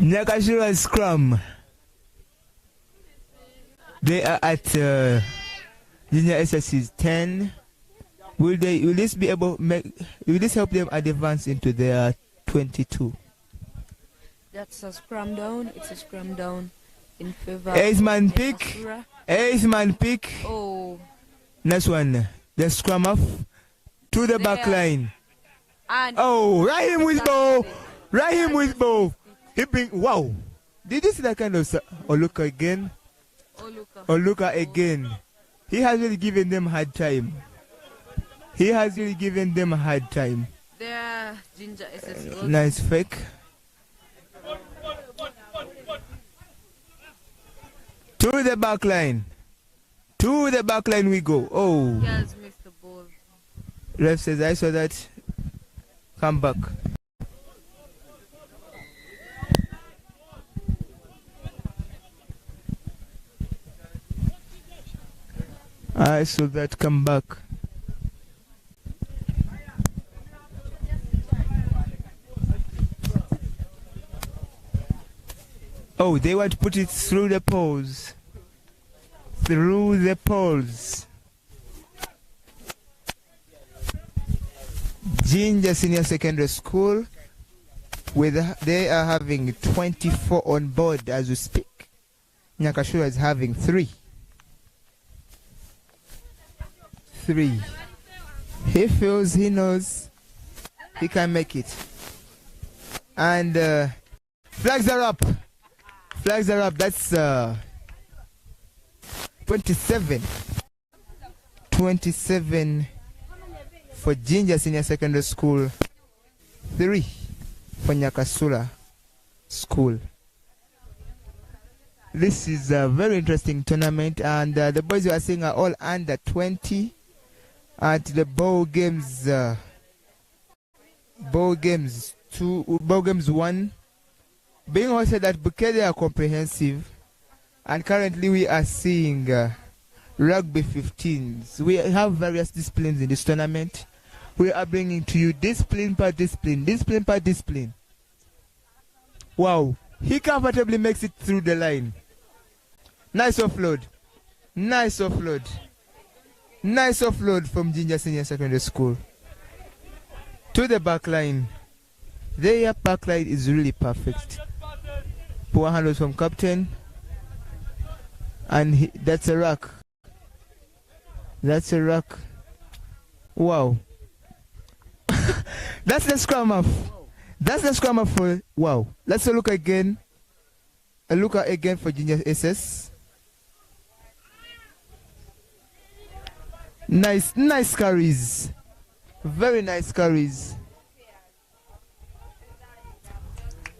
[SPEAKER 2] Nyakashura scrum. They are at Junior SSC's 10. Will this be able will this help them advance into their 22?
[SPEAKER 1] That's a scrum down. It's a scrum down in favor.
[SPEAKER 2] Ace man
[SPEAKER 1] of
[SPEAKER 2] pick.
[SPEAKER 1] Nyakasura.
[SPEAKER 2] Ace man pick.
[SPEAKER 1] Oh,
[SPEAKER 2] Next one. The scrum off to the back
[SPEAKER 1] There.
[SPEAKER 2] line.
[SPEAKER 1] and
[SPEAKER 2] Oh, right him with ball.
[SPEAKER 1] Fantastic.
[SPEAKER 2] Right him with ball. He bring wow. Did you see that kind of Oluka again? Oluka again. He has really given them hard time. He has really given them a hard time.
[SPEAKER 1] There, Ginger SS goes.
[SPEAKER 2] Nice fake. To the back line. To the back line we go. Oh.
[SPEAKER 1] He has missed the ball.
[SPEAKER 2] Ref says, I saw that. Come back. I saw that. Come back. Oh, they want to put it through the poles. Through the poles. Ginger Senior Secondary School, they are having 24 on board as we speak. Nyakashura is having 3. 3. He feels, he knows he can make it. And flags are up. Flags are up. That's 27. 27 for Ginger Senior Secondary School. 3 for Nyakasura School. This is a very interesting tournament, and the boys you are seeing are all under 20 at the bowl games. Bowl games 1 being hosted at MAKERERE Comprehensive, and currently we are seeing rugby 15s. We have various disciplines in this tournament. We are bringing to you discipline per discipline, discipline per discipline. Wow, he comfortably makes it through the line. Nice offload. Nice offload. Nice offload from Ginger Senior Secondary School. To the back line. Their back line is really perfect. Poor handles from captain. And that's a rack. That's a rack. Wow. That's the scrum off. That's the scrum off for, wow. Let's look again. A look again for Ginger SS. Nice carries. Very nice carries.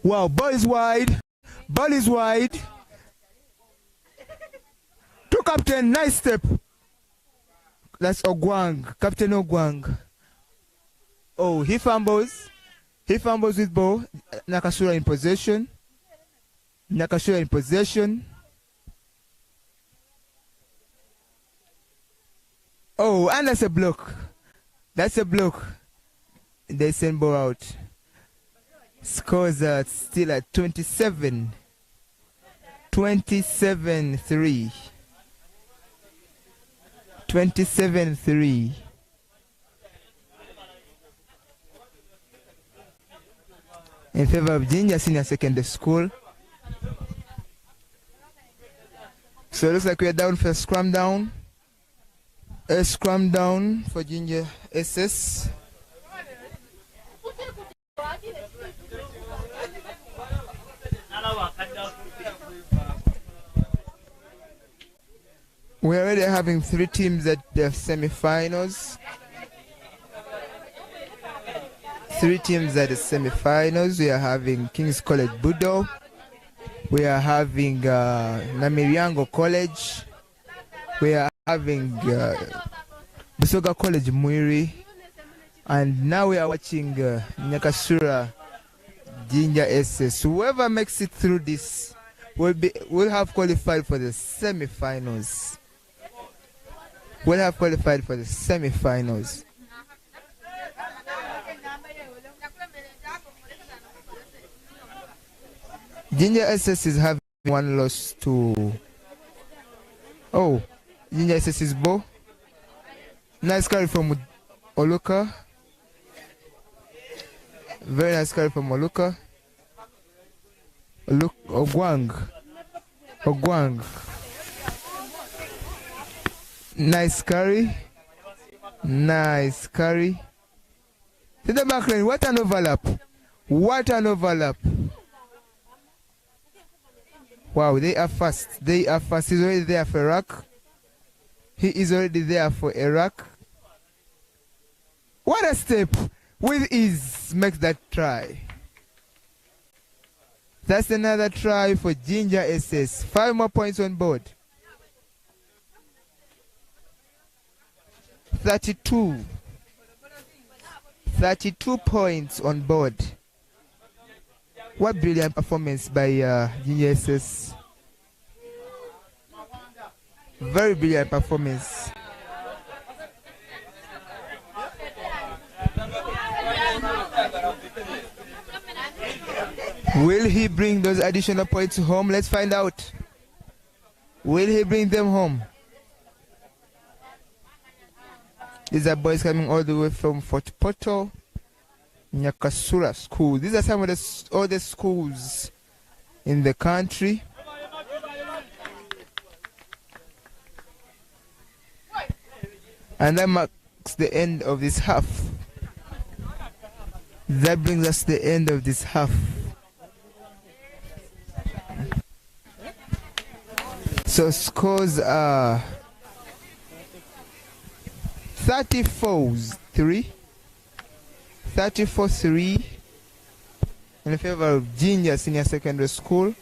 [SPEAKER 2] Wow, ball is wide. Ball is wide. To captain, nice step. That's Ogwang, Captain Ogwang. Oh, he fumbles. He fumbles with ball. Nakasura in possession. Nakasura in possession. Oh, and that's a block. That's a block. They send ball out. Scores are still at 27. 27-3. 27-3. In favor of Jinja Senior Secondary School. So it looks like we are down for a scrum down. A scrum down for Jinja SS. We're already having 3 teams at the semi-finals. 3 teams at the semi-finals. We are having King's College Budo. We are having Namiriango College. We are having BUSOGA College MWIRI. And now we are watching Nyakasura Jinja SS. Whoever makes it through this will have qualified for the semi-finals. Will have qualified for the semi-finals. Jinja SS is having 1 loss to... Oh, Jinja SS is Bo. Nice carry from Oluka. Very nice carry from Oluka. Look, Ogwang. Nice carry. Nice carry. To the back line. What an overlap. What an overlap. Wow, they are fast. They are fast. He's already there for Iraq. He is already there for Iraq. What a step. With ease makes that try. That's another try for Jinja SS. 5 more points on board. 32. 32 points on board. What brilliant performance by Jinja SS. Very brilliant performance. Will he bring those additional points home? Let's find out. Will he bring them home? These are boys coming all the way from Fort Portal, Nyakasura School. These are some of the other schools in the country. And that marks the end of this half. That brings us to the end of this half. So scores are 34-3. 34-3 in favor of Jinja Senior Secondary School.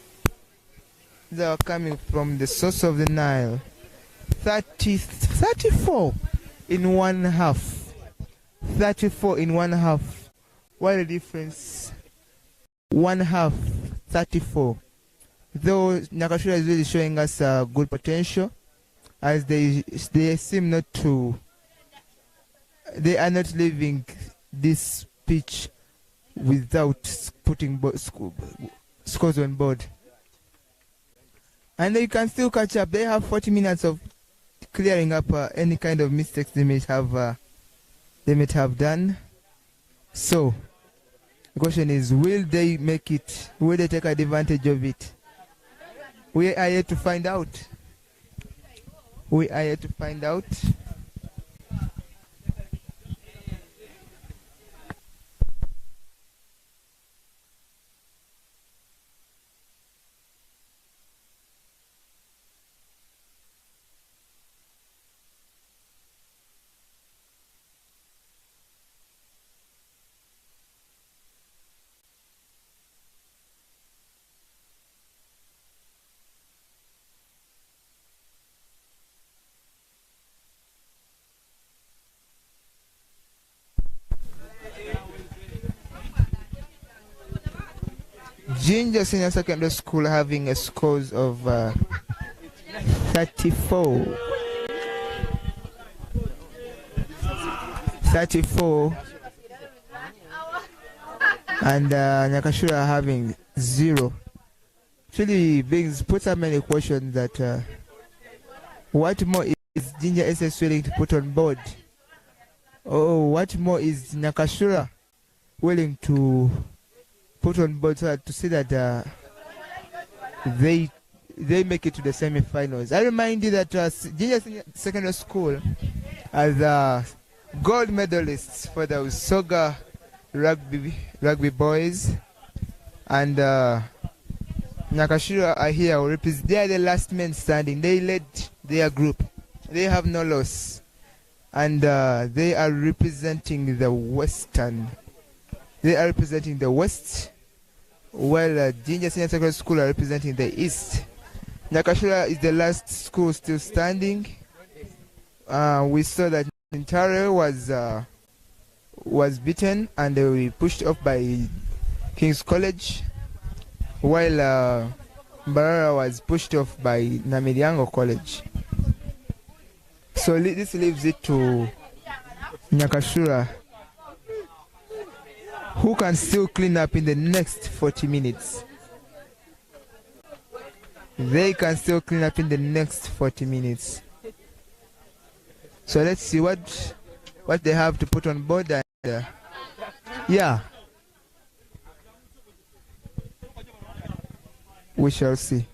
[SPEAKER 2] They are coming from the source of the Nile. 34 in 1 half. 34 in 1 half. What a difference. 1 half, 34. Though Nakashura is really showing us good potential, as they seem not to, they are not leaving this pitch without putting scores on board. And they can still catch up. They have 40 minutes of clearing up any kind of mistakes they may have done. So the question is, will they make it? Will they take advantage of it? We are yet to find out. We are yet to find out. Ginger Senior Secondary School having a scores of 34. 34. And Nyakashura having 0. Actually puts up many questions that what more is Ginger SS willing to put on board? Oh, what more is Nakashura willing to put on board so to see that they make it to the semi-finals? I remind you that Ginger Secondary School as gold medalists for the USSSA rugby boys, and Nakashura are here. They are the last men standing. They led their group. They have no loss. And they are representing the Western. They are representing the West, while Ginger Senior Secondary School are representing the East. Nakashura is the last school still standing. We saw that Intare was beaten and we pushed off by King's College, while Mbarara was pushed off by Namiriango College. So this leaves it to Nakashura, who can still clean up in the next 40 minutes. They can still clean up in the next 40 minutes. So let's see what they have to put on board, and yeah, we shall see.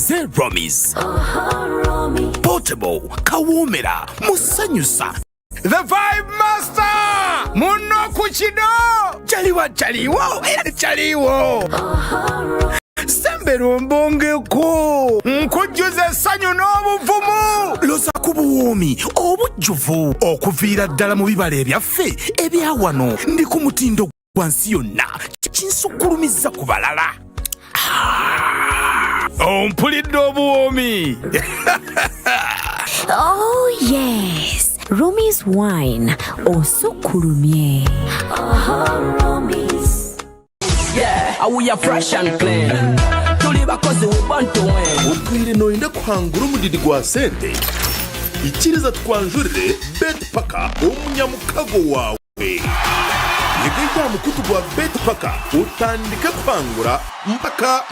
[SPEAKER 4] Nze Romis. Portable, kawomera, musanyusa. The Vibe Master! Muno kuchido! Chaliwo, era chaliwo! Sembe rumbonge ko! Nkujuze sanyu n'obuvumu! Loza kubuwomi, obujjuvu, okuviira ddala mu bibala ebyaffe, ebyawano, ndi ku mutindo gwansi yonna, kinsukulumiza ku balala. Ompulidde obuwomi!
[SPEAKER 5] Oh yes! Romi's wine, osukulumye.
[SPEAKER 6] Romi's. Yeah, we are fresh and clean. Tuli bakozi we want to win.
[SPEAKER 7] Ubwire noyenda kwangura umudidi gwa sente. Ikiriza twanjurire Betpaka omunyamukago wawe. Yegeta mukutu gwa Betpaka utandika kwangura mpaka.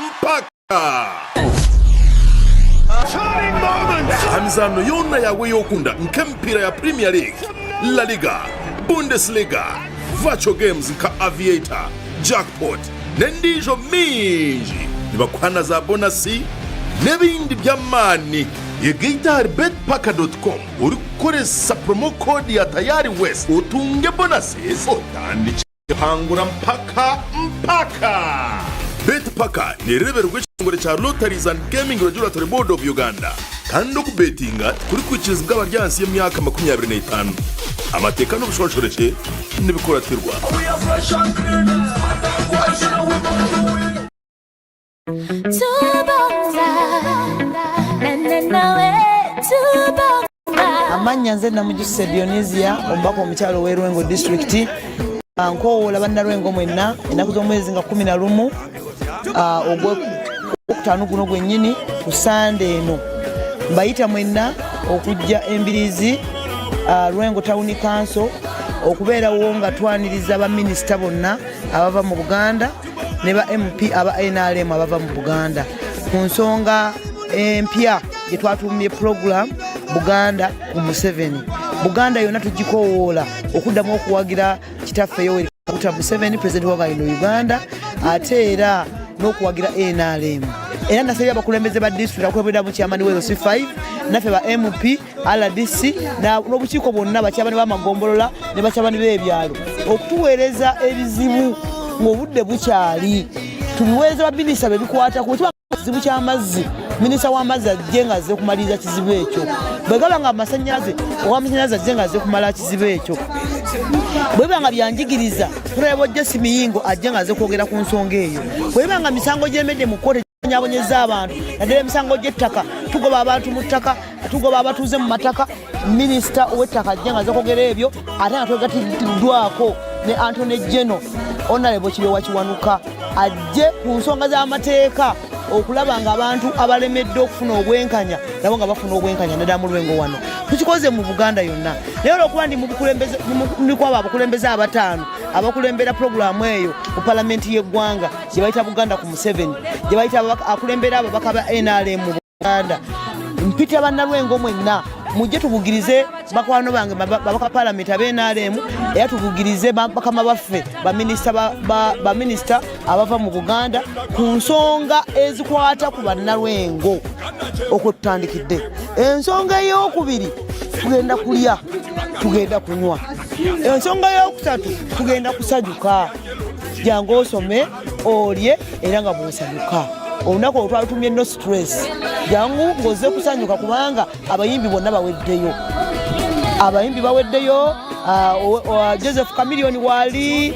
[SPEAKER 7] Hamizano yona yawe yokunda nkempira ya Premier League, La Liga, Bundesliga, Virtual Games nka Aviator, Jackpot, nendijo minji, nibakwana za bonasi, nebindi byamani. Yegita betpaka.com uri gukoresha promo code ya Tayari West utunge bonuses utandike hangura mpaka. Betpaka ni rebero rw'ikingore cya Lotteries and Gaming Regulatory Board of Uganda kandi no kubetinga kuri kwikiriza bw'abaryansi y'imyaka 25 amateka n'ubushoreshoreke n'ibikoratirwa.
[SPEAKER 8] Amanya nze namujuse Dionisia ombako omukyalo w'Erwengo district ankowola bannalwengo mwenna ennaku z'omwezi nga 11 ogwokutaano guno gwennyini ku Sande eno mbayita mwenna okujja Embirizi Lwengo Town Council okubeerawo nga twaniriza baminisita bonna abava mu Buganda ne ba MP aba NRM abava mu Buganda ku nsonga empya gye twatuumye program Buganda ku Museveni. Buganda yonna tugikowoola okuddamu okuwagira kitaffe Yoweri Kaguta Museveni president wa Uganda ate era n'okuwagira NRM. Era nasabye abakulembeze ba district akulembera mu chairman we C5 naffe ba MP RDC n'obukiiko bonna bakyabani b'amagombolola ne bakyabani b'ebyalo okutuweereza ebizibu ng'obudde bukyali tubiweereza baminisita bebikwata ku kizibu ky'amazzi. Minisita w'amazzi ajje nga azze kumaliriza kizibu ekyo. Bwe gaba nga amasannyalaze ow'amasannyalaze ajje nga azze kumala kizibu ekyo. Bwe biba nga byanjigiriza tulabojja Simiyingo ajje nga azze kwogera ku nsonga eyo. Bwe biba nga misango gy'emedde mu kkooti nyabonyeza abantu naddala emisango gy'ettaka tugoba abantu mu ttaka tugoba abatuuze mu mataka minisita ow'ettaka ajje nga azze kwogera ebyo ate nga twegatiddwako ne Anthony General Honorable Kibewa Kiwanuka ajje ku nsonga z'amateeka okulaba nga abantu abalemedde okufuna obwenkanya nabo nga bafuna obwenkanya naddala mu Lwengo wano. Tukikoze mu Buganda yonna. Naye olwokuba ndi mu bukulembeze ndikwaba abakulembeze abataano abakulembera programu eyo ku palamenti y'eggwanga gye bayita Buganda ku Museveni gye bayita akulembera ababaka ba NRM mu Buganda. Mpita bannalwengo mwenna mujje tubugirize bakwano bange babaka palamenti abe NRM era tubugirize bakama baffe baminisita abava mu Buganda ku nsonga ezikwata ku bannalwengo okutandikidde. Ensonga ey'okubiri tugenda kulya tugenda kunywa. Ensonga ey'okusatu tugenda kusanyuka. Jangu osome olye era nga bw'osanyuka. Olunaku olutwalutumye no stress. Jangu ngoze kusanyuka kubanga abayimbi bonna baweddeyo. Abayimbi baweddeyo Joseph Chameleone wali,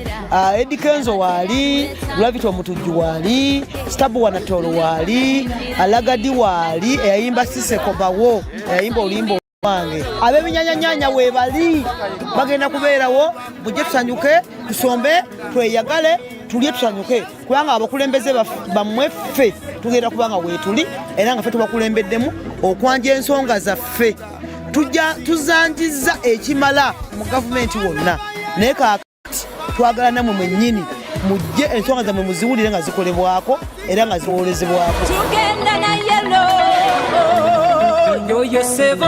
[SPEAKER 8] Eddie Kenzo wali, Gravity Omutujju wali, Stabu Wanatolo wali, Alagadi wali, eyayimba Siseko bawo, eyayimba olimbo wange. Abebinyanyanya webali bagenda kubeerawo mujje tusanyuke tusombe tweyagale tulye tusanyuke kubanga abakulembeze bammwe ffe tugenda kubanga weetuli era nga ffe tubakulembeddemu okwanja ensonga zaffe tuzanjiza ekimala mu gavumenti wonna naye kaakati twagala namwe mwennyini mujje ensonga zammwe muziwulire nga zikolebwako era nga ziwolezebwako.
[SPEAKER 6] Tugenda na yellow yoyo sebo.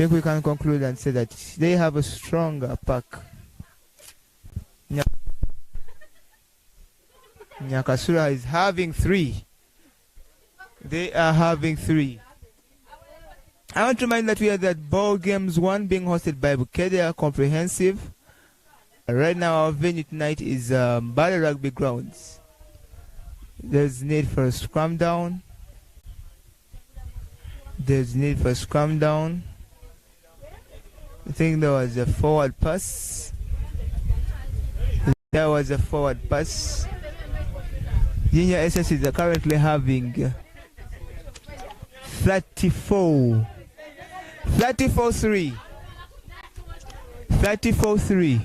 [SPEAKER 2] think we can conclude and say that they have a stronger pack. Nyakasura is having 3. They are having 3. I want to remind that we are at Ball Games 1 being hosted by MAKERERE Comprehensive. Right now our venue tonight is MBALE Rugby Grounds. There's need for a scrum down. There's need for a scrum down. I think there was a forward pass. There was a forward pass. Junior SS is currently having 34-3. 34-3.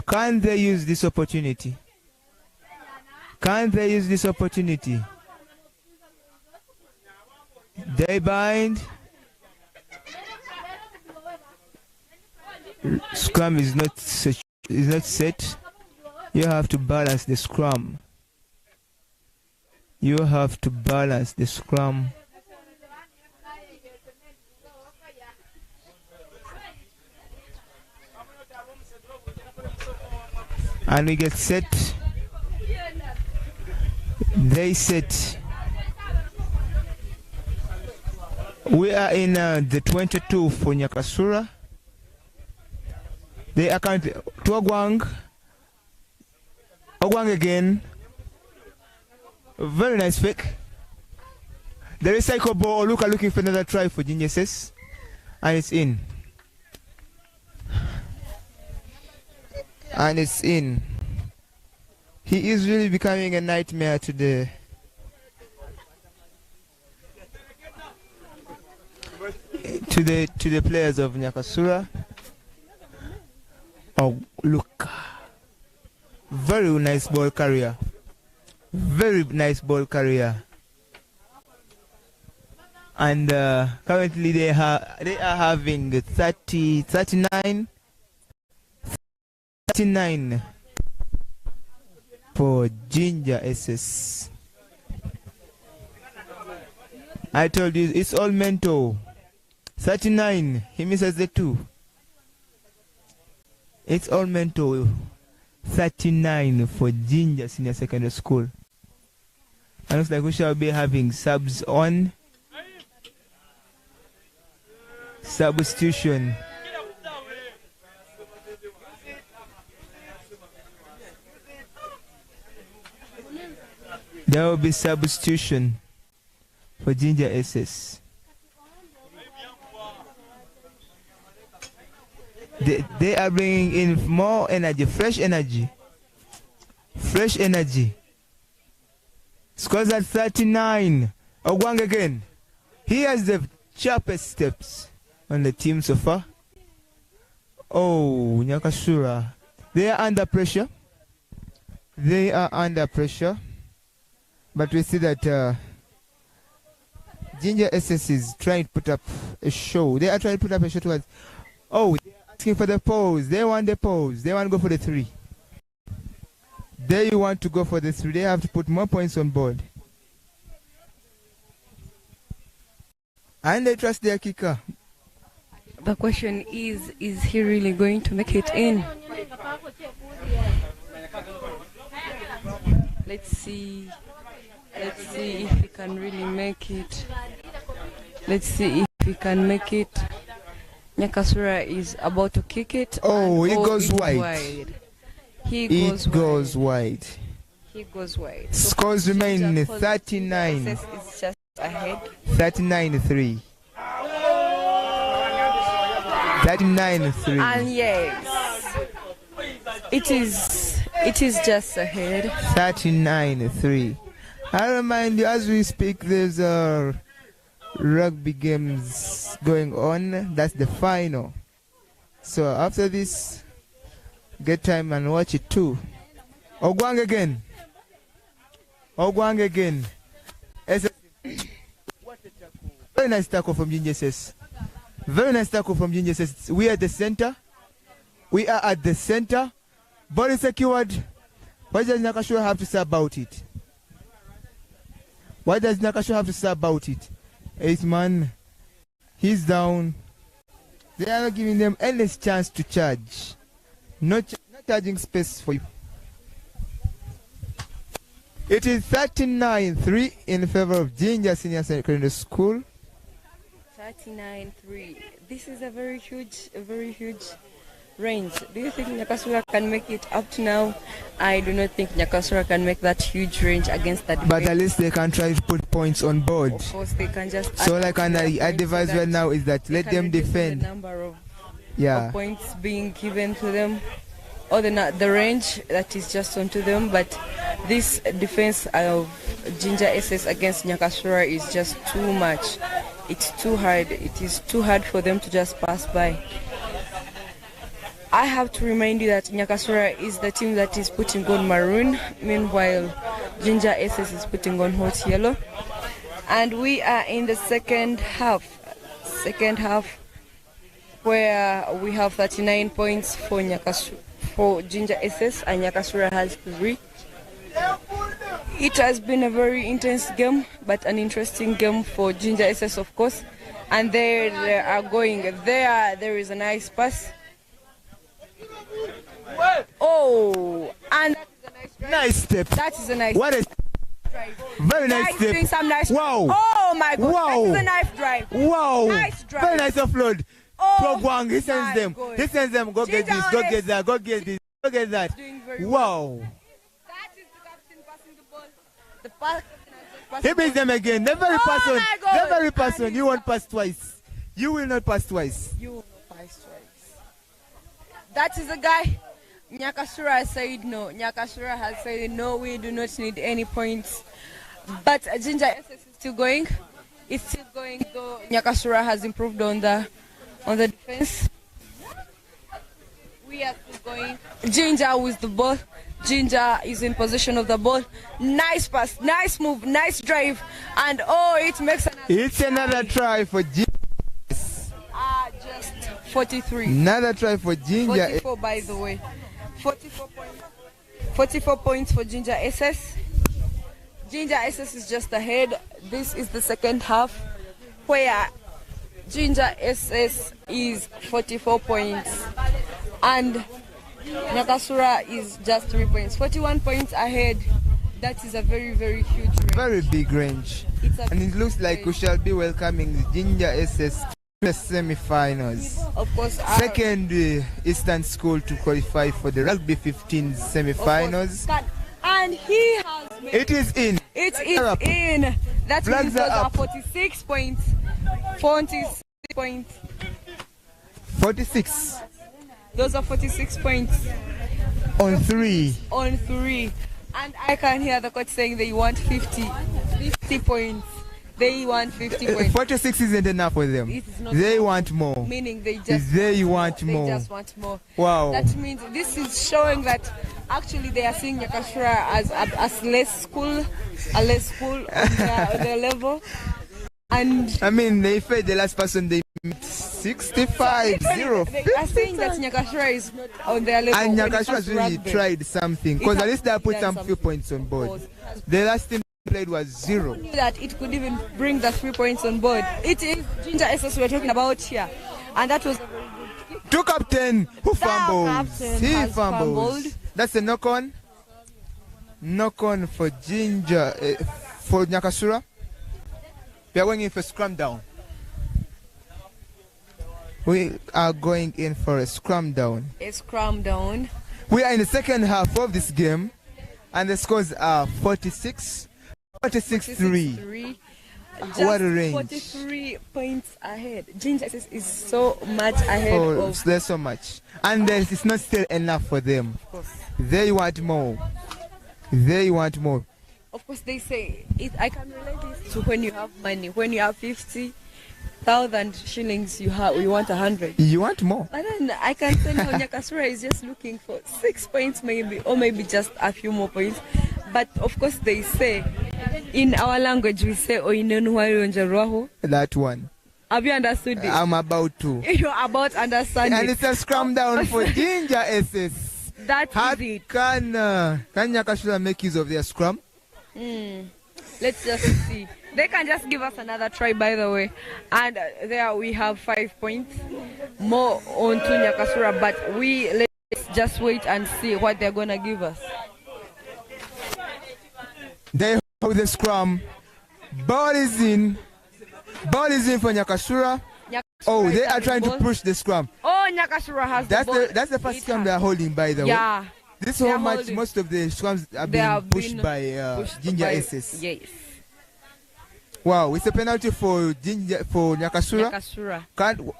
[SPEAKER 2] Can they use this opportunity? Can they use this opportunity? They bind. Scrum is not set. You have to balance the scrum. You have to balance the scrum. And we get set. They set. We are in the 22 for Nyakasura. They are currently to Ogwang again. Very nice fake. The recycle ball. Luka looking for another try for Geniuses. And it's in. And it's in. He is really becoming a nightmare to the players of Nyakasura. Oh, look. Very nice ball carrier. Very nice ball carrier. And currently they are having 39 for Ginger SS. I told you it's all mental. 39. He misses the 2. It's all mental. 39 for Ginger Senior Secondary School. And looks like we shall be having subs on. Substitution. There will be substitution for Ginger SS. They are bringing in more energy, fresh energy. Fresh energy. Scores at 39. Ogwang again. He has the sharpest steps on the team so far. Oh, Nyakasura. They are under pressure. They are under pressure. But we see that Ginger SS is trying to put up a show. They are trying to put up a show towards. Oh, they are asking for the pose. They want the pose. They want to go for the 3. They want to go for the 3. They have to put more points on board. And they trust their kicker.
[SPEAKER 1] The question is he really going to make it in? Let's see if he can really make it. Let's see if he can make it. Nyakasura is about to kick it.
[SPEAKER 2] Oh, it goes wide. It goes wide.
[SPEAKER 1] He goes wide.
[SPEAKER 2] Scores remain 39.
[SPEAKER 1] It's just ahead.
[SPEAKER 2] 39-3. 39-3.
[SPEAKER 1] And yes, it is just ahead.
[SPEAKER 2] 39-3. I remind you, as we speak, there's rugby games going on. That's the final. So after this, get time and watch it too. Ogwang again. Ogwang again. Very nice tackle from Ginger SS. Very nice tackle from Ginger SS. We are at the center. We are at the center. Ball is secured. Why does Nakashua have to say about it? Why does Nakashua have to say about it? 8 man. He's down. They are not giving them any chance to charge. No charging space for you. It is 39-3 in favor of Jinja Senior Secondary School.
[SPEAKER 1] 39-3. This is a very huge range. Do you think Nyakasura can make it up to now? I do not think Nyakasura can make that huge range against that.
[SPEAKER 2] But at least they can try to put points on board.
[SPEAKER 1] Of course, they can just.
[SPEAKER 2] So like an advice right now is that let them defend.
[SPEAKER 1] The number of points being given to them, or the range that is just onto them. But this defense of Jinja SS against Nyakasura is just too much. It's too hard. It is too hard for them to just pass by. I have to remind you that Nyakasura is the team that is putting on maroon. Meanwhile, Jinja SS is putting on hot yellow. And we are in the second half. Where we have 39 points for Jinja SS and Nyakasura has 3. It has been a very intense game, but an interesting game for Jinja SS, of course. And they are going there. There is a nice pass. Oh, and that is a nice drive.
[SPEAKER 2] Nice step.
[SPEAKER 1] That is a nice.
[SPEAKER 2] What is
[SPEAKER 1] drive.
[SPEAKER 2] Very nice step.
[SPEAKER 1] Doing some nice.
[SPEAKER 2] Wow.
[SPEAKER 1] Oh my God.
[SPEAKER 2] Wow.
[SPEAKER 1] That is a nice drive.
[SPEAKER 2] Wow.
[SPEAKER 1] Nice drive.
[SPEAKER 2] Very nice offload.
[SPEAKER 1] Oh,
[SPEAKER 2] Pro-Guang, he sends them.
[SPEAKER 1] God.
[SPEAKER 2] He sends them. Go get this. Go get that. Go get this. Go get that. Wow.
[SPEAKER 1] That is the captain passing the ball. The captain has
[SPEAKER 2] He beats them again. The very person.
[SPEAKER 1] my God.
[SPEAKER 2] The very person. You won't pass twice. You will not pass twice.
[SPEAKER 1] You will not pass twice. That is the guy. Nyakasura has said no. Nyakasura has said no, we do not need any points. But Jinja SS is still going. It's still going, though Nyakasura has improved on the defense. We are still going. Jinja with the ball. Jinja is in possession of the ball. Nice pass, nice move, nice drive. And it makes
[SPEAKER 2] another try for Jinja.
[SPEAKER 1] Just 43.
[SPEAKER 2] Another try for Jinja.
[SPEAKER 1] 44, by the way. 44 points. 44 points for Jinja SS. Jinja SS is just ahead. This is the second half where Jinja SS is 44 points and Nyakasura is just 3 points. 41 points ahead. That is a very, very huge range.
[SPEAKER 2] Very big range. And it looks like we shall be welcoming the Jinja SS the semi-finals.
[SPEAKER 1] Of course,
[SPEAKER 2] second Eastern school to qualify for the Rugby 15 semi-finals.
[SPEAKER 1] And he has made
[SPEAKER 2] it is in.
[SPEAKER 1] It is in. That means those are 46 points. 46 points.
[SPEAKER 2] 46.
[SPEAKER 1] Those are 46 points.
[SPEAKER 2] On 3.
[SPEAKER 1] On 3. And I can hear the coach saying they want 50 points. They want 50 points.
[SPEAKER 2] 46 isn't enough for them. They want more.
[SPEAKER 1] Meaning they
[SPEAKER 2] want more.
[SPEAKER 1] They just want more.
[SPEAKER 2] Wow.
[SPEAKER 1] That means this is showing that actually they are seeing Nyakasura as less school on their level. And
[SPEAKER 2] I mean, they fed the last person they 65-0.
[SPEAKER 1] They are saying that Nyakasura is not on their level.
[SPEAKER 2] And Nyakasura has really tried something because at least they put some few points on board. The last team played was 0.
[SPEAKER 1] Who knew that it could even bring the 3 points on board? It is Jinja SS we're talking about here, and that was a very good kick.
[SPEAKER 2] To captain who fumbles. He fumbled. That's a knock-on. Knock-on for Jinja, for Nyakasura. We are going in for scrum down. We are going in for a scrum down.
[SPEAKER 1] A scrum down.
[SPEAKER 2] We are in the second half of this game, and the scores are 46-3. What a range. 43
[SPEAKER 1] points ahead. Jinja is so much ahead of...
[SPEAKER 2] There's so much. And it's not still enough for them.
[SPEAKER 1] Of course.
[SPEAKER 2] They want more. They want more.
[SPEAKER 1] Of course, they say, I can relate this to when you have money. When you have 50,000 shillings, you want 100.
[SPEAKER 2] You want more.
[SPEAKER 1] But then I can tell you Nyakasura is just looking for 6 points maybe, or maybe just a few more points. But of course they say, in our language we say,
[SPEAKER 2] that one.
[SPEAKER 1] Have you understood it?
[SPEAKER 2] I'm about to.
[SPEAKER 1] You're about to understand
[SPEAKER 2] and
[SPEAKER 1] it.
[SPEAKER 2] It's a scrum down for Jinja SS.
[SPEAKER 1] That is it.
[SPEAKER 2] Can Nyakasura make use of their scrum?
[SPEAKER 1] Let's just see. They can just give us another try, by the way. And there we have 5 points more on to Nyakasura, but let's just wait and see what they're gonna give us.
[SPEAKER 2] They hold the scrum. Ball is in for Nyakasura. Oh, they are trying to push the scrum.
[SPEAKER 1] Oh, Nyakasura has the ball.
[SPEAKER 2] That's the first scrum they are holding, by the way.
[SPEAKER 1] Yeah.
[SPEAKER 2] This whole match, most of the scrums are being pushed by Ginger SS.
[SPEAKER 1] Yes.
[SPEAKER 2] Wow, it's a penalty for Nyakasura.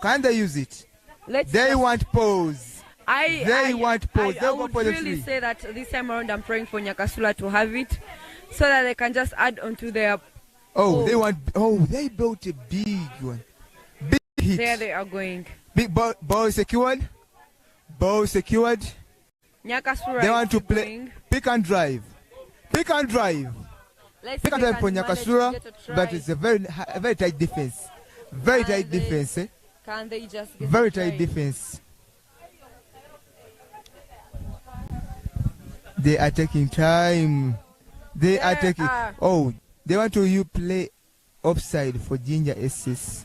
[SPEAKER 2] Can they use it? They want pause. They want pause.
[SPEAKER 1] I would really say that this time around I'm praying for Nyakasura to have it so that they can just add onto their...
[SPEAKER 2] they built a big one. Big hit.
[SPEAKER 1] There they are going.
[SPEAKER 2] Big ball secured. Ball secured.
[SPEAKER 1] Nyakasura
[SPEAKER 2] they want to play
[SPEAKER 1] going.
[SPEAKER 2] Pick and drive. Pick and drive. Pick and drive for Nyakasura, but it's a very tight defense. Very tight defense.
[SPEAKER 1] Can they just get
[SPEAKER 2] very tight defense. They are taking time. They are taking. Oh, they want to play offside for Ginger SS.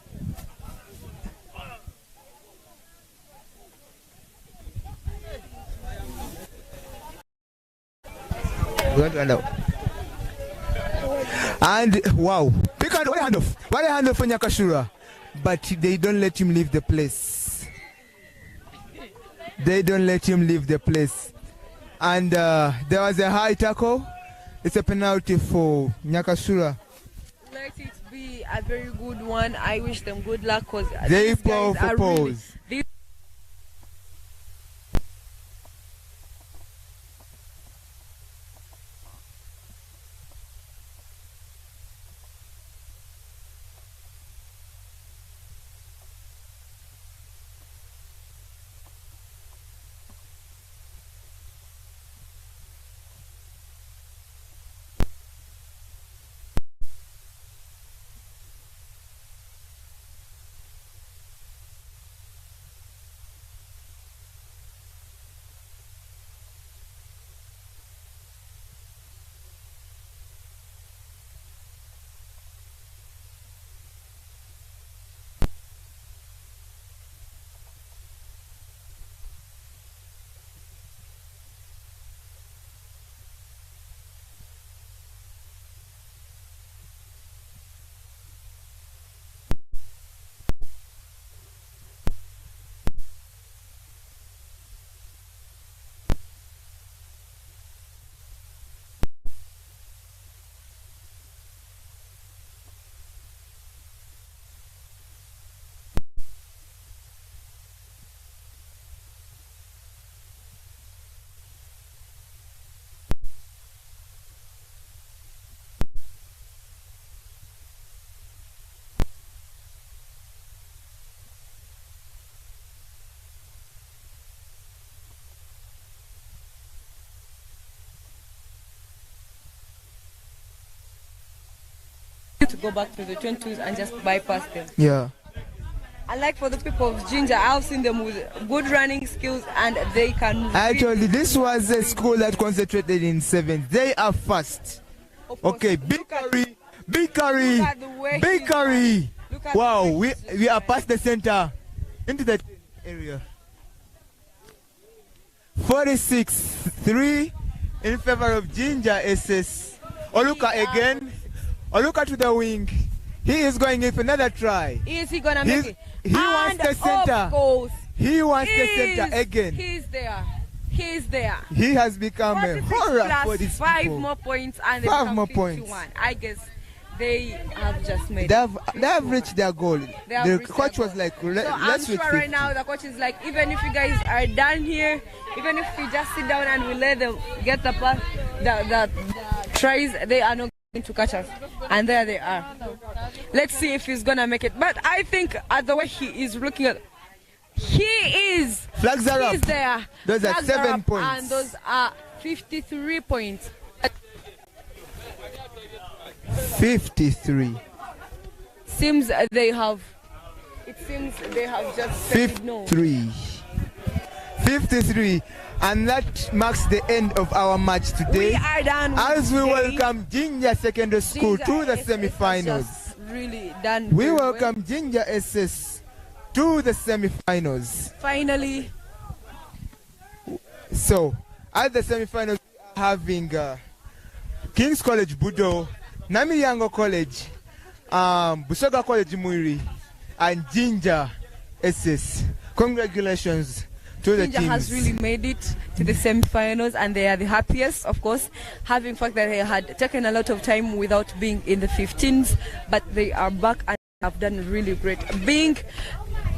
[SPEAKER 2] And wow, pick and what a handoff. What a handoff for Nyakasura. But they don't let him leave the place. They don't let him leave the place. And there was a high tackle. It's a penalty for Nyakasura.
[SPEAKER 1] Let it be a very good one. I wish them good luck because
[SPEAKER 2] they pull for pause.
[SPEAKER 1] To go back to the 22s and just bypass them.
[SPEAKER 2] Yeah.
[SPEAKER 1] Unlike for the people of Ginger, I've seen them with good running skills and they can move.
[SPEAKER 2] Actually, this was a school that concentrated in 7th. They are fast. Okay, big curry. Big curry. Wow, we are past the center into that area. 46-3 in favor of Ginger SS. Oluka again. Oluka to the wing. He is going in for another try.
[SPEAKER 1] Is he gonna make it?
[SPEAKER 2] He wants the center. He wants the center again.
[SPEAKER 1] He's there. He's there.
[SPEAKER 2] He has become a horror for this
[SPEAKER 1] 5
[SPEAKER 2] people.
[SPEAKER 1] more points and they
[SPEAKER 2] 5 more
[SPEAKER 1] 51.
[SPEAKER 2] points.
[SPEAKER 1] I guess they have just made
[SPEAKER 2] they have reached their goal. The coach was like,
[SPEAKER 1] so
[SPEAKER 2] let's
[SPEAKER 1] I'm sure right now the coach is like, even if you guys are done here, even if we just sit down and we let them get the pass, the tries, they are not going to catch us. And there they are. Let's see if he's gonna make it. But I think at the way he is looking at, he is.
[SPEAKER 2] Flags are up.
[SPEAKER 1] He's there.
[SPEAKER 2] Those are 7 points.
[SPEAKER 1] And those are 53 points.
[SPEAKER 2] 53.
[SPEAKER 1] Seems they have. It seems they have just said no.
[SPEAKER 2] 53. And that marks the end of our match today.
[SPEAKER 1] We are done.
[SPEAKER 2] As we welcome Ginger Secondary School to the semi-finals.
[SPEAKER 1] Really done.
[SPEAKER 2] We welcome Ginger SS to the semi-finals.
[SPEAKER 1] Finally.
[SPEAKER 2] So, at the semi-finals, we are having King's College Budo, Namilyango College, Busoga College MWIRI, and Ginger SS. Congratulations to the teams.
[SPEAKER 1] Ginger has really made it to the semi-finals, and they are the happiest, of course, having fact that they had taken a lot of time without being in the 15s, but they are back and have done really great.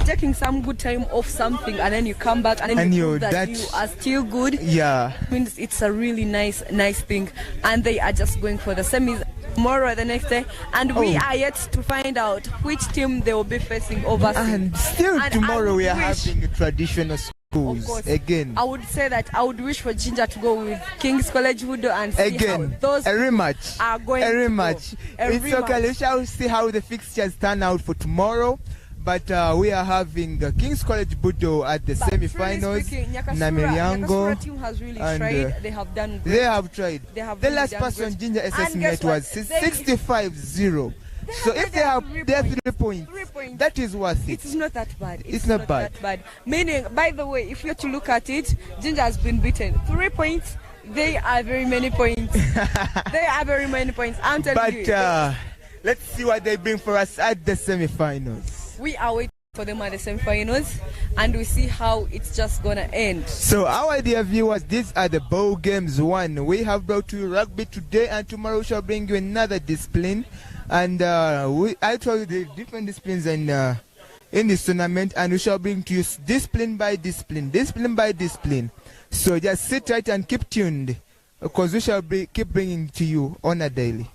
[SPEAKER 1] Taking some good time off something and then you come back and then you prove that you are still good.
[SPEAKER 2] Yeah,
[SPEAKER 1] means it's a really nice thing, and they are just going for the semis tomorrow or the next day, and we are yet to find out which team they will be facing overseas.
[SPEAKER 2] And still tomorrow we are having traditional schools again.
[SPEAKER 1] I would say that I would wish for Ginger to go with King's College Budo and see
[SPEAKER 2] again
[SPEAKER 1] how those
[SPEAKER 2] a rematch
[SPEAKER 1] are going
[SPEAKER 2] a rematch. It's okay, we shall see how the fixtures turn out for tomorrow. But we are having King's College Budo at the semi-finals.
[SPEAKER 1] Namilyango team has really tried. They have done great.
[SPEAKER 2] They have tried. The last person
[SPEAKER 1] great.
[SPEAKER 2] Ginger SS met was 65-0. So if they have their 3 points, that is worth it.
[SPEAKER 1] It's not that bad.
[SPEAKER 2] It's not bad.
[SPEAKER 1] That bad. Meaning, by the way, if you're to look at it, Ginger has been beaten. 3 points, they are very many points. They are very many points. I'm telling you.
[SPEAKER 2] But let's see what they bring for us at the semi-finals.
[SPEAKER 1] We are waiting for them at the semi-finals, and we see how it's just gonna end.
[SPEAKER 2] So our dear viewers, these are the bowl games 1. We have brought you rugby today, and tomorrow we shall bring you another discipline. And I told you the different disciplines in this tournament, and we shall bring to you discipline by discipline, discipline by discipline. So just sit tight and keep tuned, because we shall keep bringing to you on a daily.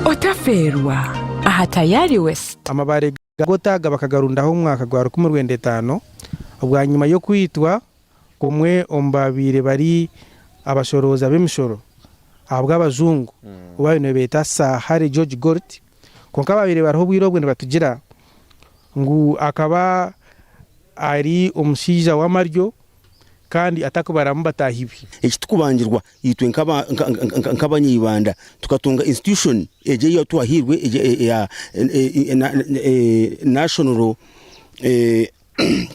[SPEAKER 5] Otaferwa aha tayari West.
[SPEAKER 9] Amabare gagotaga bakagarundaho umwaka gwa 2025 ubwa nyuma yo kwitwa kumwe ombabire bari abashoroza b'imishoro abwa abazungu ubayine beta Sahare George Gort konka babire baraho bwirobwe batugira ngu akaba ari umushija wa Maryo kandi atakubara mbatahibi
[SPEAKER 10] ekitukubangirwa yitwe nk'abanyibanda tukatunga institution eje yo twahirwe ya national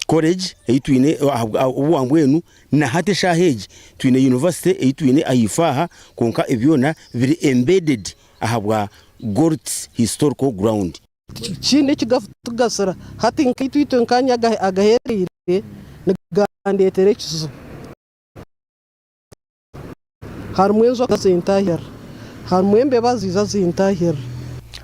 [SPEAKER 10] college eyitwine ubuwambwenu na hate shaheje twine university eyitwine ayifaha konka ebyona biri embedded ahabwa Gort historical ground
[SPEAKER 11] chine kigasora hati nkitwitwe nkanya agaherire ngandetere kizo harmwenzo kasintahira harmwembe baziza zintahira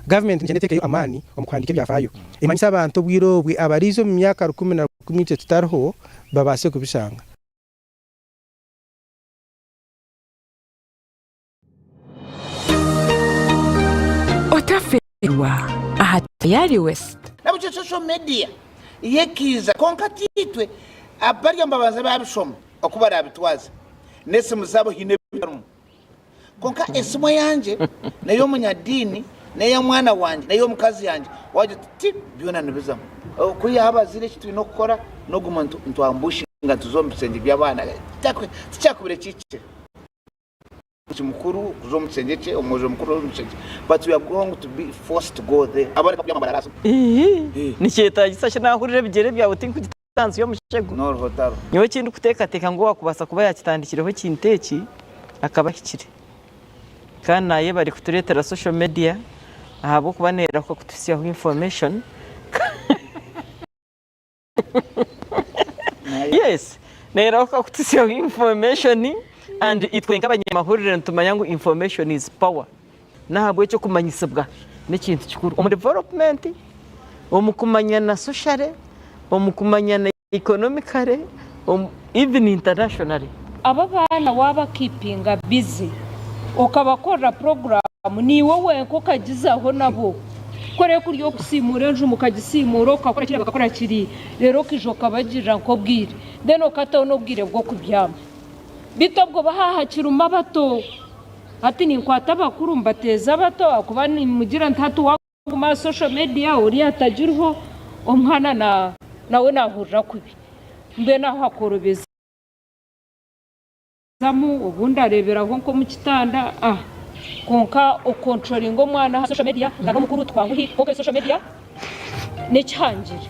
[SPEAKER 9] government ngeneteke amani omukwandike byafayo imanyisa abantu bwirobwe abarizo mu myaka 10 tutariho babase kubishanga.
[SPEAKER 5] Otaferwa aha tayari West.
[SPEAKER 12] Nabuche social media yekiza konkatitwe abari ambabanza babishoma okubara abitwaza nese muzabo hine birumu konka esimo yanje nayo munyadini nayo mwana wanje nayo mukazi yanje waje ti byona nibizamo kuya habazire kitu no gukora no gumuntu ntwambushi nga tuzomusenge byabana cyakubire cyice mukuru kuzomusenge cye umujo mukuru uzomusenge but we are going to be forced to go there abari byamabara raso
[SPEAKER 13] ni cyeta gisashe nahurire bigere byawe tinkugi tanzi yo mushego
[SPEAKER 12] noro hotaro
[SPEAKER 13] niwe kintu kuteka ngo wakubasa kuba yakitandikireho kinteki akabakikire kandi naye bari kuturetera social media ahabo kubanera ko kutusiyaho information yes nera ko kutusiyaho information and itwenga abanyamahurire ntumanya ngo information is power nahabwe cyo kumanyisabwa n'ikintu kikuru mu development umukumanya na social omukumanya na economically even internationally.
[SPEAKER 14] Aba bana waba keepinga busy ukabakora program ni wowe ko kagizaho nabo kore kuri yo kusimura nje mukagisimura ukakora kire bakakora kiri rero kijoka bagirira ko bwire deno kataho no bwire bwo kubyama bitobwo bahahakira umabato ati ni kwata bakuru mbateza bato akuba ni mugira ntatu wa social media uri atajirho umwana nawe nahurira kubi mbe naho hakorobeza zamu ubundi arebera nko mu kitanda konka ukontrolinga umwana ha social media na no mukuru twahuhi ko social media ne cyangire